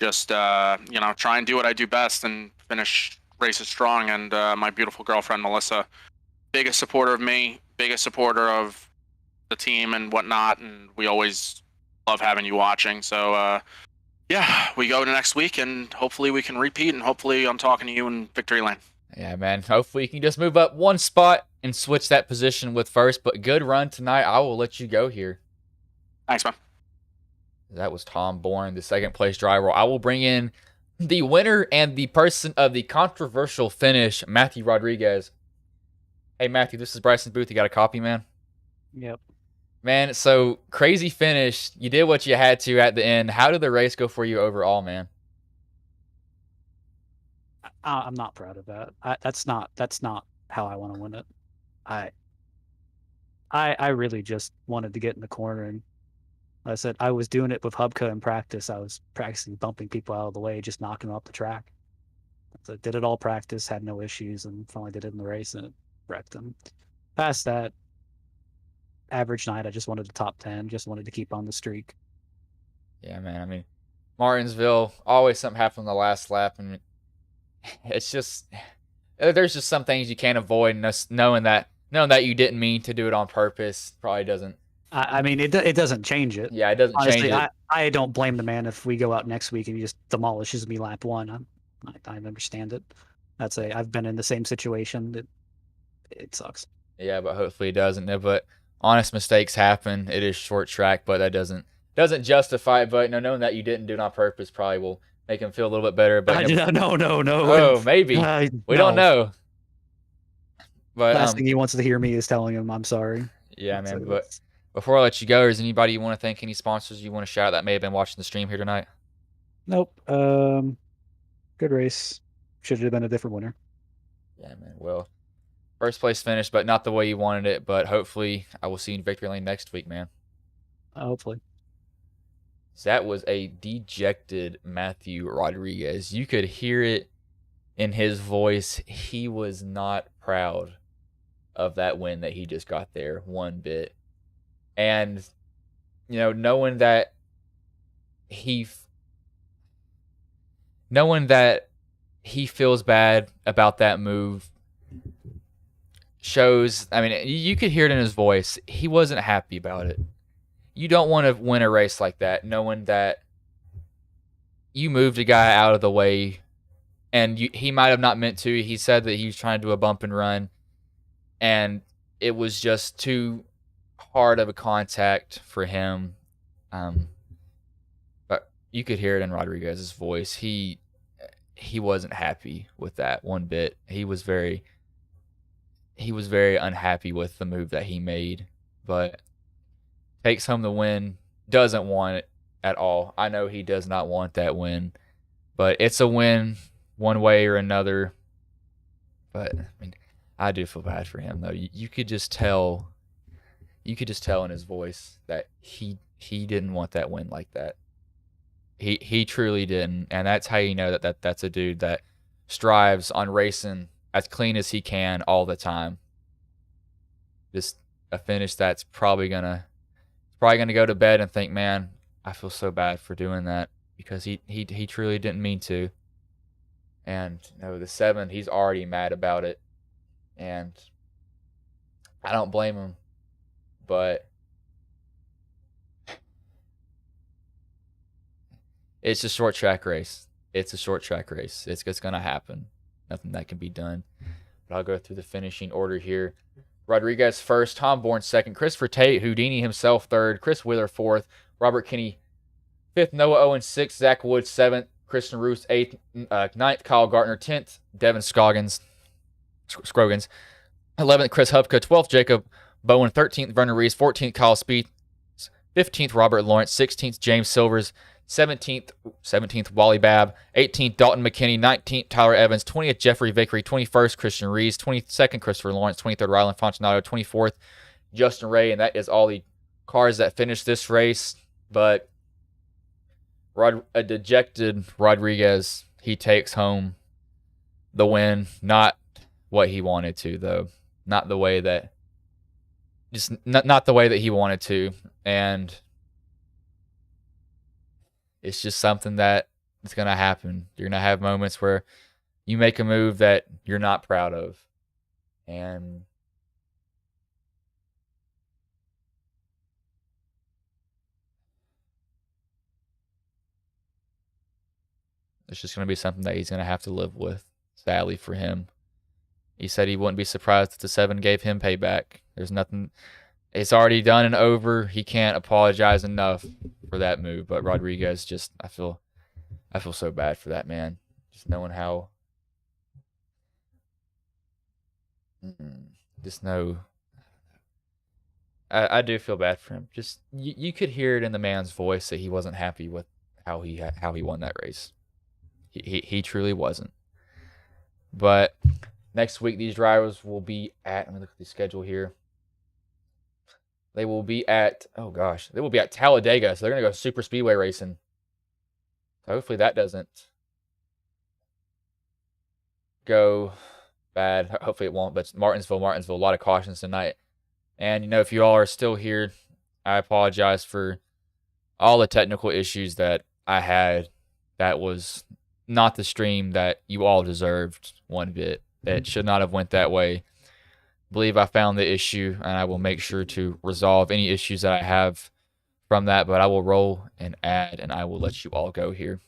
just try and do what I do best and finish races strong. And my beautiful girlfriend Melissa, biggest supporter of me, biggest supporter of the team and whatnot, and we always love having you watching. So we go to next week and hopefully we can repeat, and hopefully I'm talking to you in victory lane. Yeah, man. Hopefully you can just move up one spot and switch that position with first. But good run tonight. I will let you go here. Thanks, man. That was Tom Bourne, the second place driver. I will bring in the winner and the person of the controversial finish, Matthew Rodriguez. Hey, Matthew, this is Bryson Booth. You got a copy, man? Yep. Man, so crazy finish. You did what you had to at the end. How did the race go for you overall, man? I'm not proud of that. That's not how I want to win it. I really just wanted to get in the corner, and like I said, I was doing it with Hubka in practice. I was practicing bumping people out of the way, just knocking them off the track. So I did it all practice, had no issues, and finally did it in the race, and it wrecked them. Past that, average night, I just wanted the top 10, just wanted to keep on the streak. Yeah, man. I mean, Martinsville, always something happened on the last lap, and it's just, there's just some things you can't avoid, and knowing that you didn't mean to do it on purpose probably doesn't. I mean, it doesn't change it. Yeah, it doesn't Honestly, change it. I don't blame the man if we go out next week and he just demolishes me lap 1. I understand it. I've been in the same situation. It sucks. Yeah, but hopefully it doesn't. But honest mistakes happen. It is short track, but that doesn't justify it. But knowing that you didn't do it on purpose probably will make him feel a little bit better. But No. Oh, maybe. We don't know. But last thing he wants to hear me is telling him I'm sorry. Yeah, man. But before I let you go, is anybody you want to thank? Any sponsors you want to shout out that may have been watching the stream here tonight? Nope. Good race. Should have been a different winner. Yeah, man. Well, first place finish, but not the way you wanted it. But hopefully, I will see you in victory lane next week, man. Hopefully. So that was a dejected Matthew Rodriguez. You could hear it in his voice. He was not proud of that win that he just got there one bit. And, knowing that he feels bad about that move shows, I mean, you could hear it in his voice. He wasn't happy about it. You don't want to win a race like that, knowing that you moved a guy out of the way, and he might have not meant to. He said that he was trying to do a bump and run, and it was just too hard of a contact for him. But you could hear it in Rodriguez's voice. He wasn't happy with that one bit. He was very unhappy with the move that he made, but takes home the win. Doesn't want it at all. I know he does not want that win, but it's a win one way or another. But I mean, I do feel bad for him though. You could just tell in his voice that he didn't want that win like that. He truly didn't, and that's how you know that's a dude that strives on racing as clean as he can all the time. Just a finish that's probably gonna go to bed and think, man, I feel so bad for doing that, because he truly didn't mean to. And the 7, he's already mad about it, and I don't blame him. But it's a short track race. It's going to happen. Nothing that can be done. But I'll go through the finishing order here. Rodriguez first, Tom Bourne second, Christopher Tate, Houdini himself third, Chris Wheeler fourth, Robert Kinney fifth, Noah Owen sixth, Zach Woods seventh, Christian Roos eighth, ninth, Kyle Gartner 10th, Devin Scroggins 11th, Chris Hubka 12th, Jacob Bowen 13th, Vernon Reese 14th, Kyle Speed 15th, Robert Lawrence 16th, James Silvers 17th Wally Babb, 18th Dalton McKinney, 19th Tyler Evans, 20th Jeffrey Vickery, 21st Christian Rees, 22nd Christopher Lawrence, 23rd Rylan Fontanado, 24th Justin Ray, and that is all the cars that finished this race. But a dejected Rodriguez, he takes home the win. Not what he wanted to, though. Not the way that he wanted to. And it's just something that is going to happen. You're going to have moments where you make a move that you're not proud of. And it's just going to be something that he's going to have to live with, sadly for him. He said he wouldn't be surprised if the 7 gave him payback. There's nothing. It's already done and over. He can't apologize enough for that move. But Rodriguez, just I feel so bad for that man. Just knowing how. Just know. I do feel bad for him. Just you could hear it in the man's voice that he wasn't happy with how he won that race. He truly wasn't. But next week these drivers will be at. Let me look at the schedule here. They will be at Talladega, so they're gonna go super speedway racing. So hopefully that doesn't go bad. Hopefully it won't. But Martinsville, a lot of cautions tonight. And if you all are still here, I apologize for all the technical issues that I had. That was not the stream that you all deserved one bit. It should not have went that way. Believe I found the issue, and I will make sure to resolve any issues that I have from that. But I will roll and add, and I will let you all go here.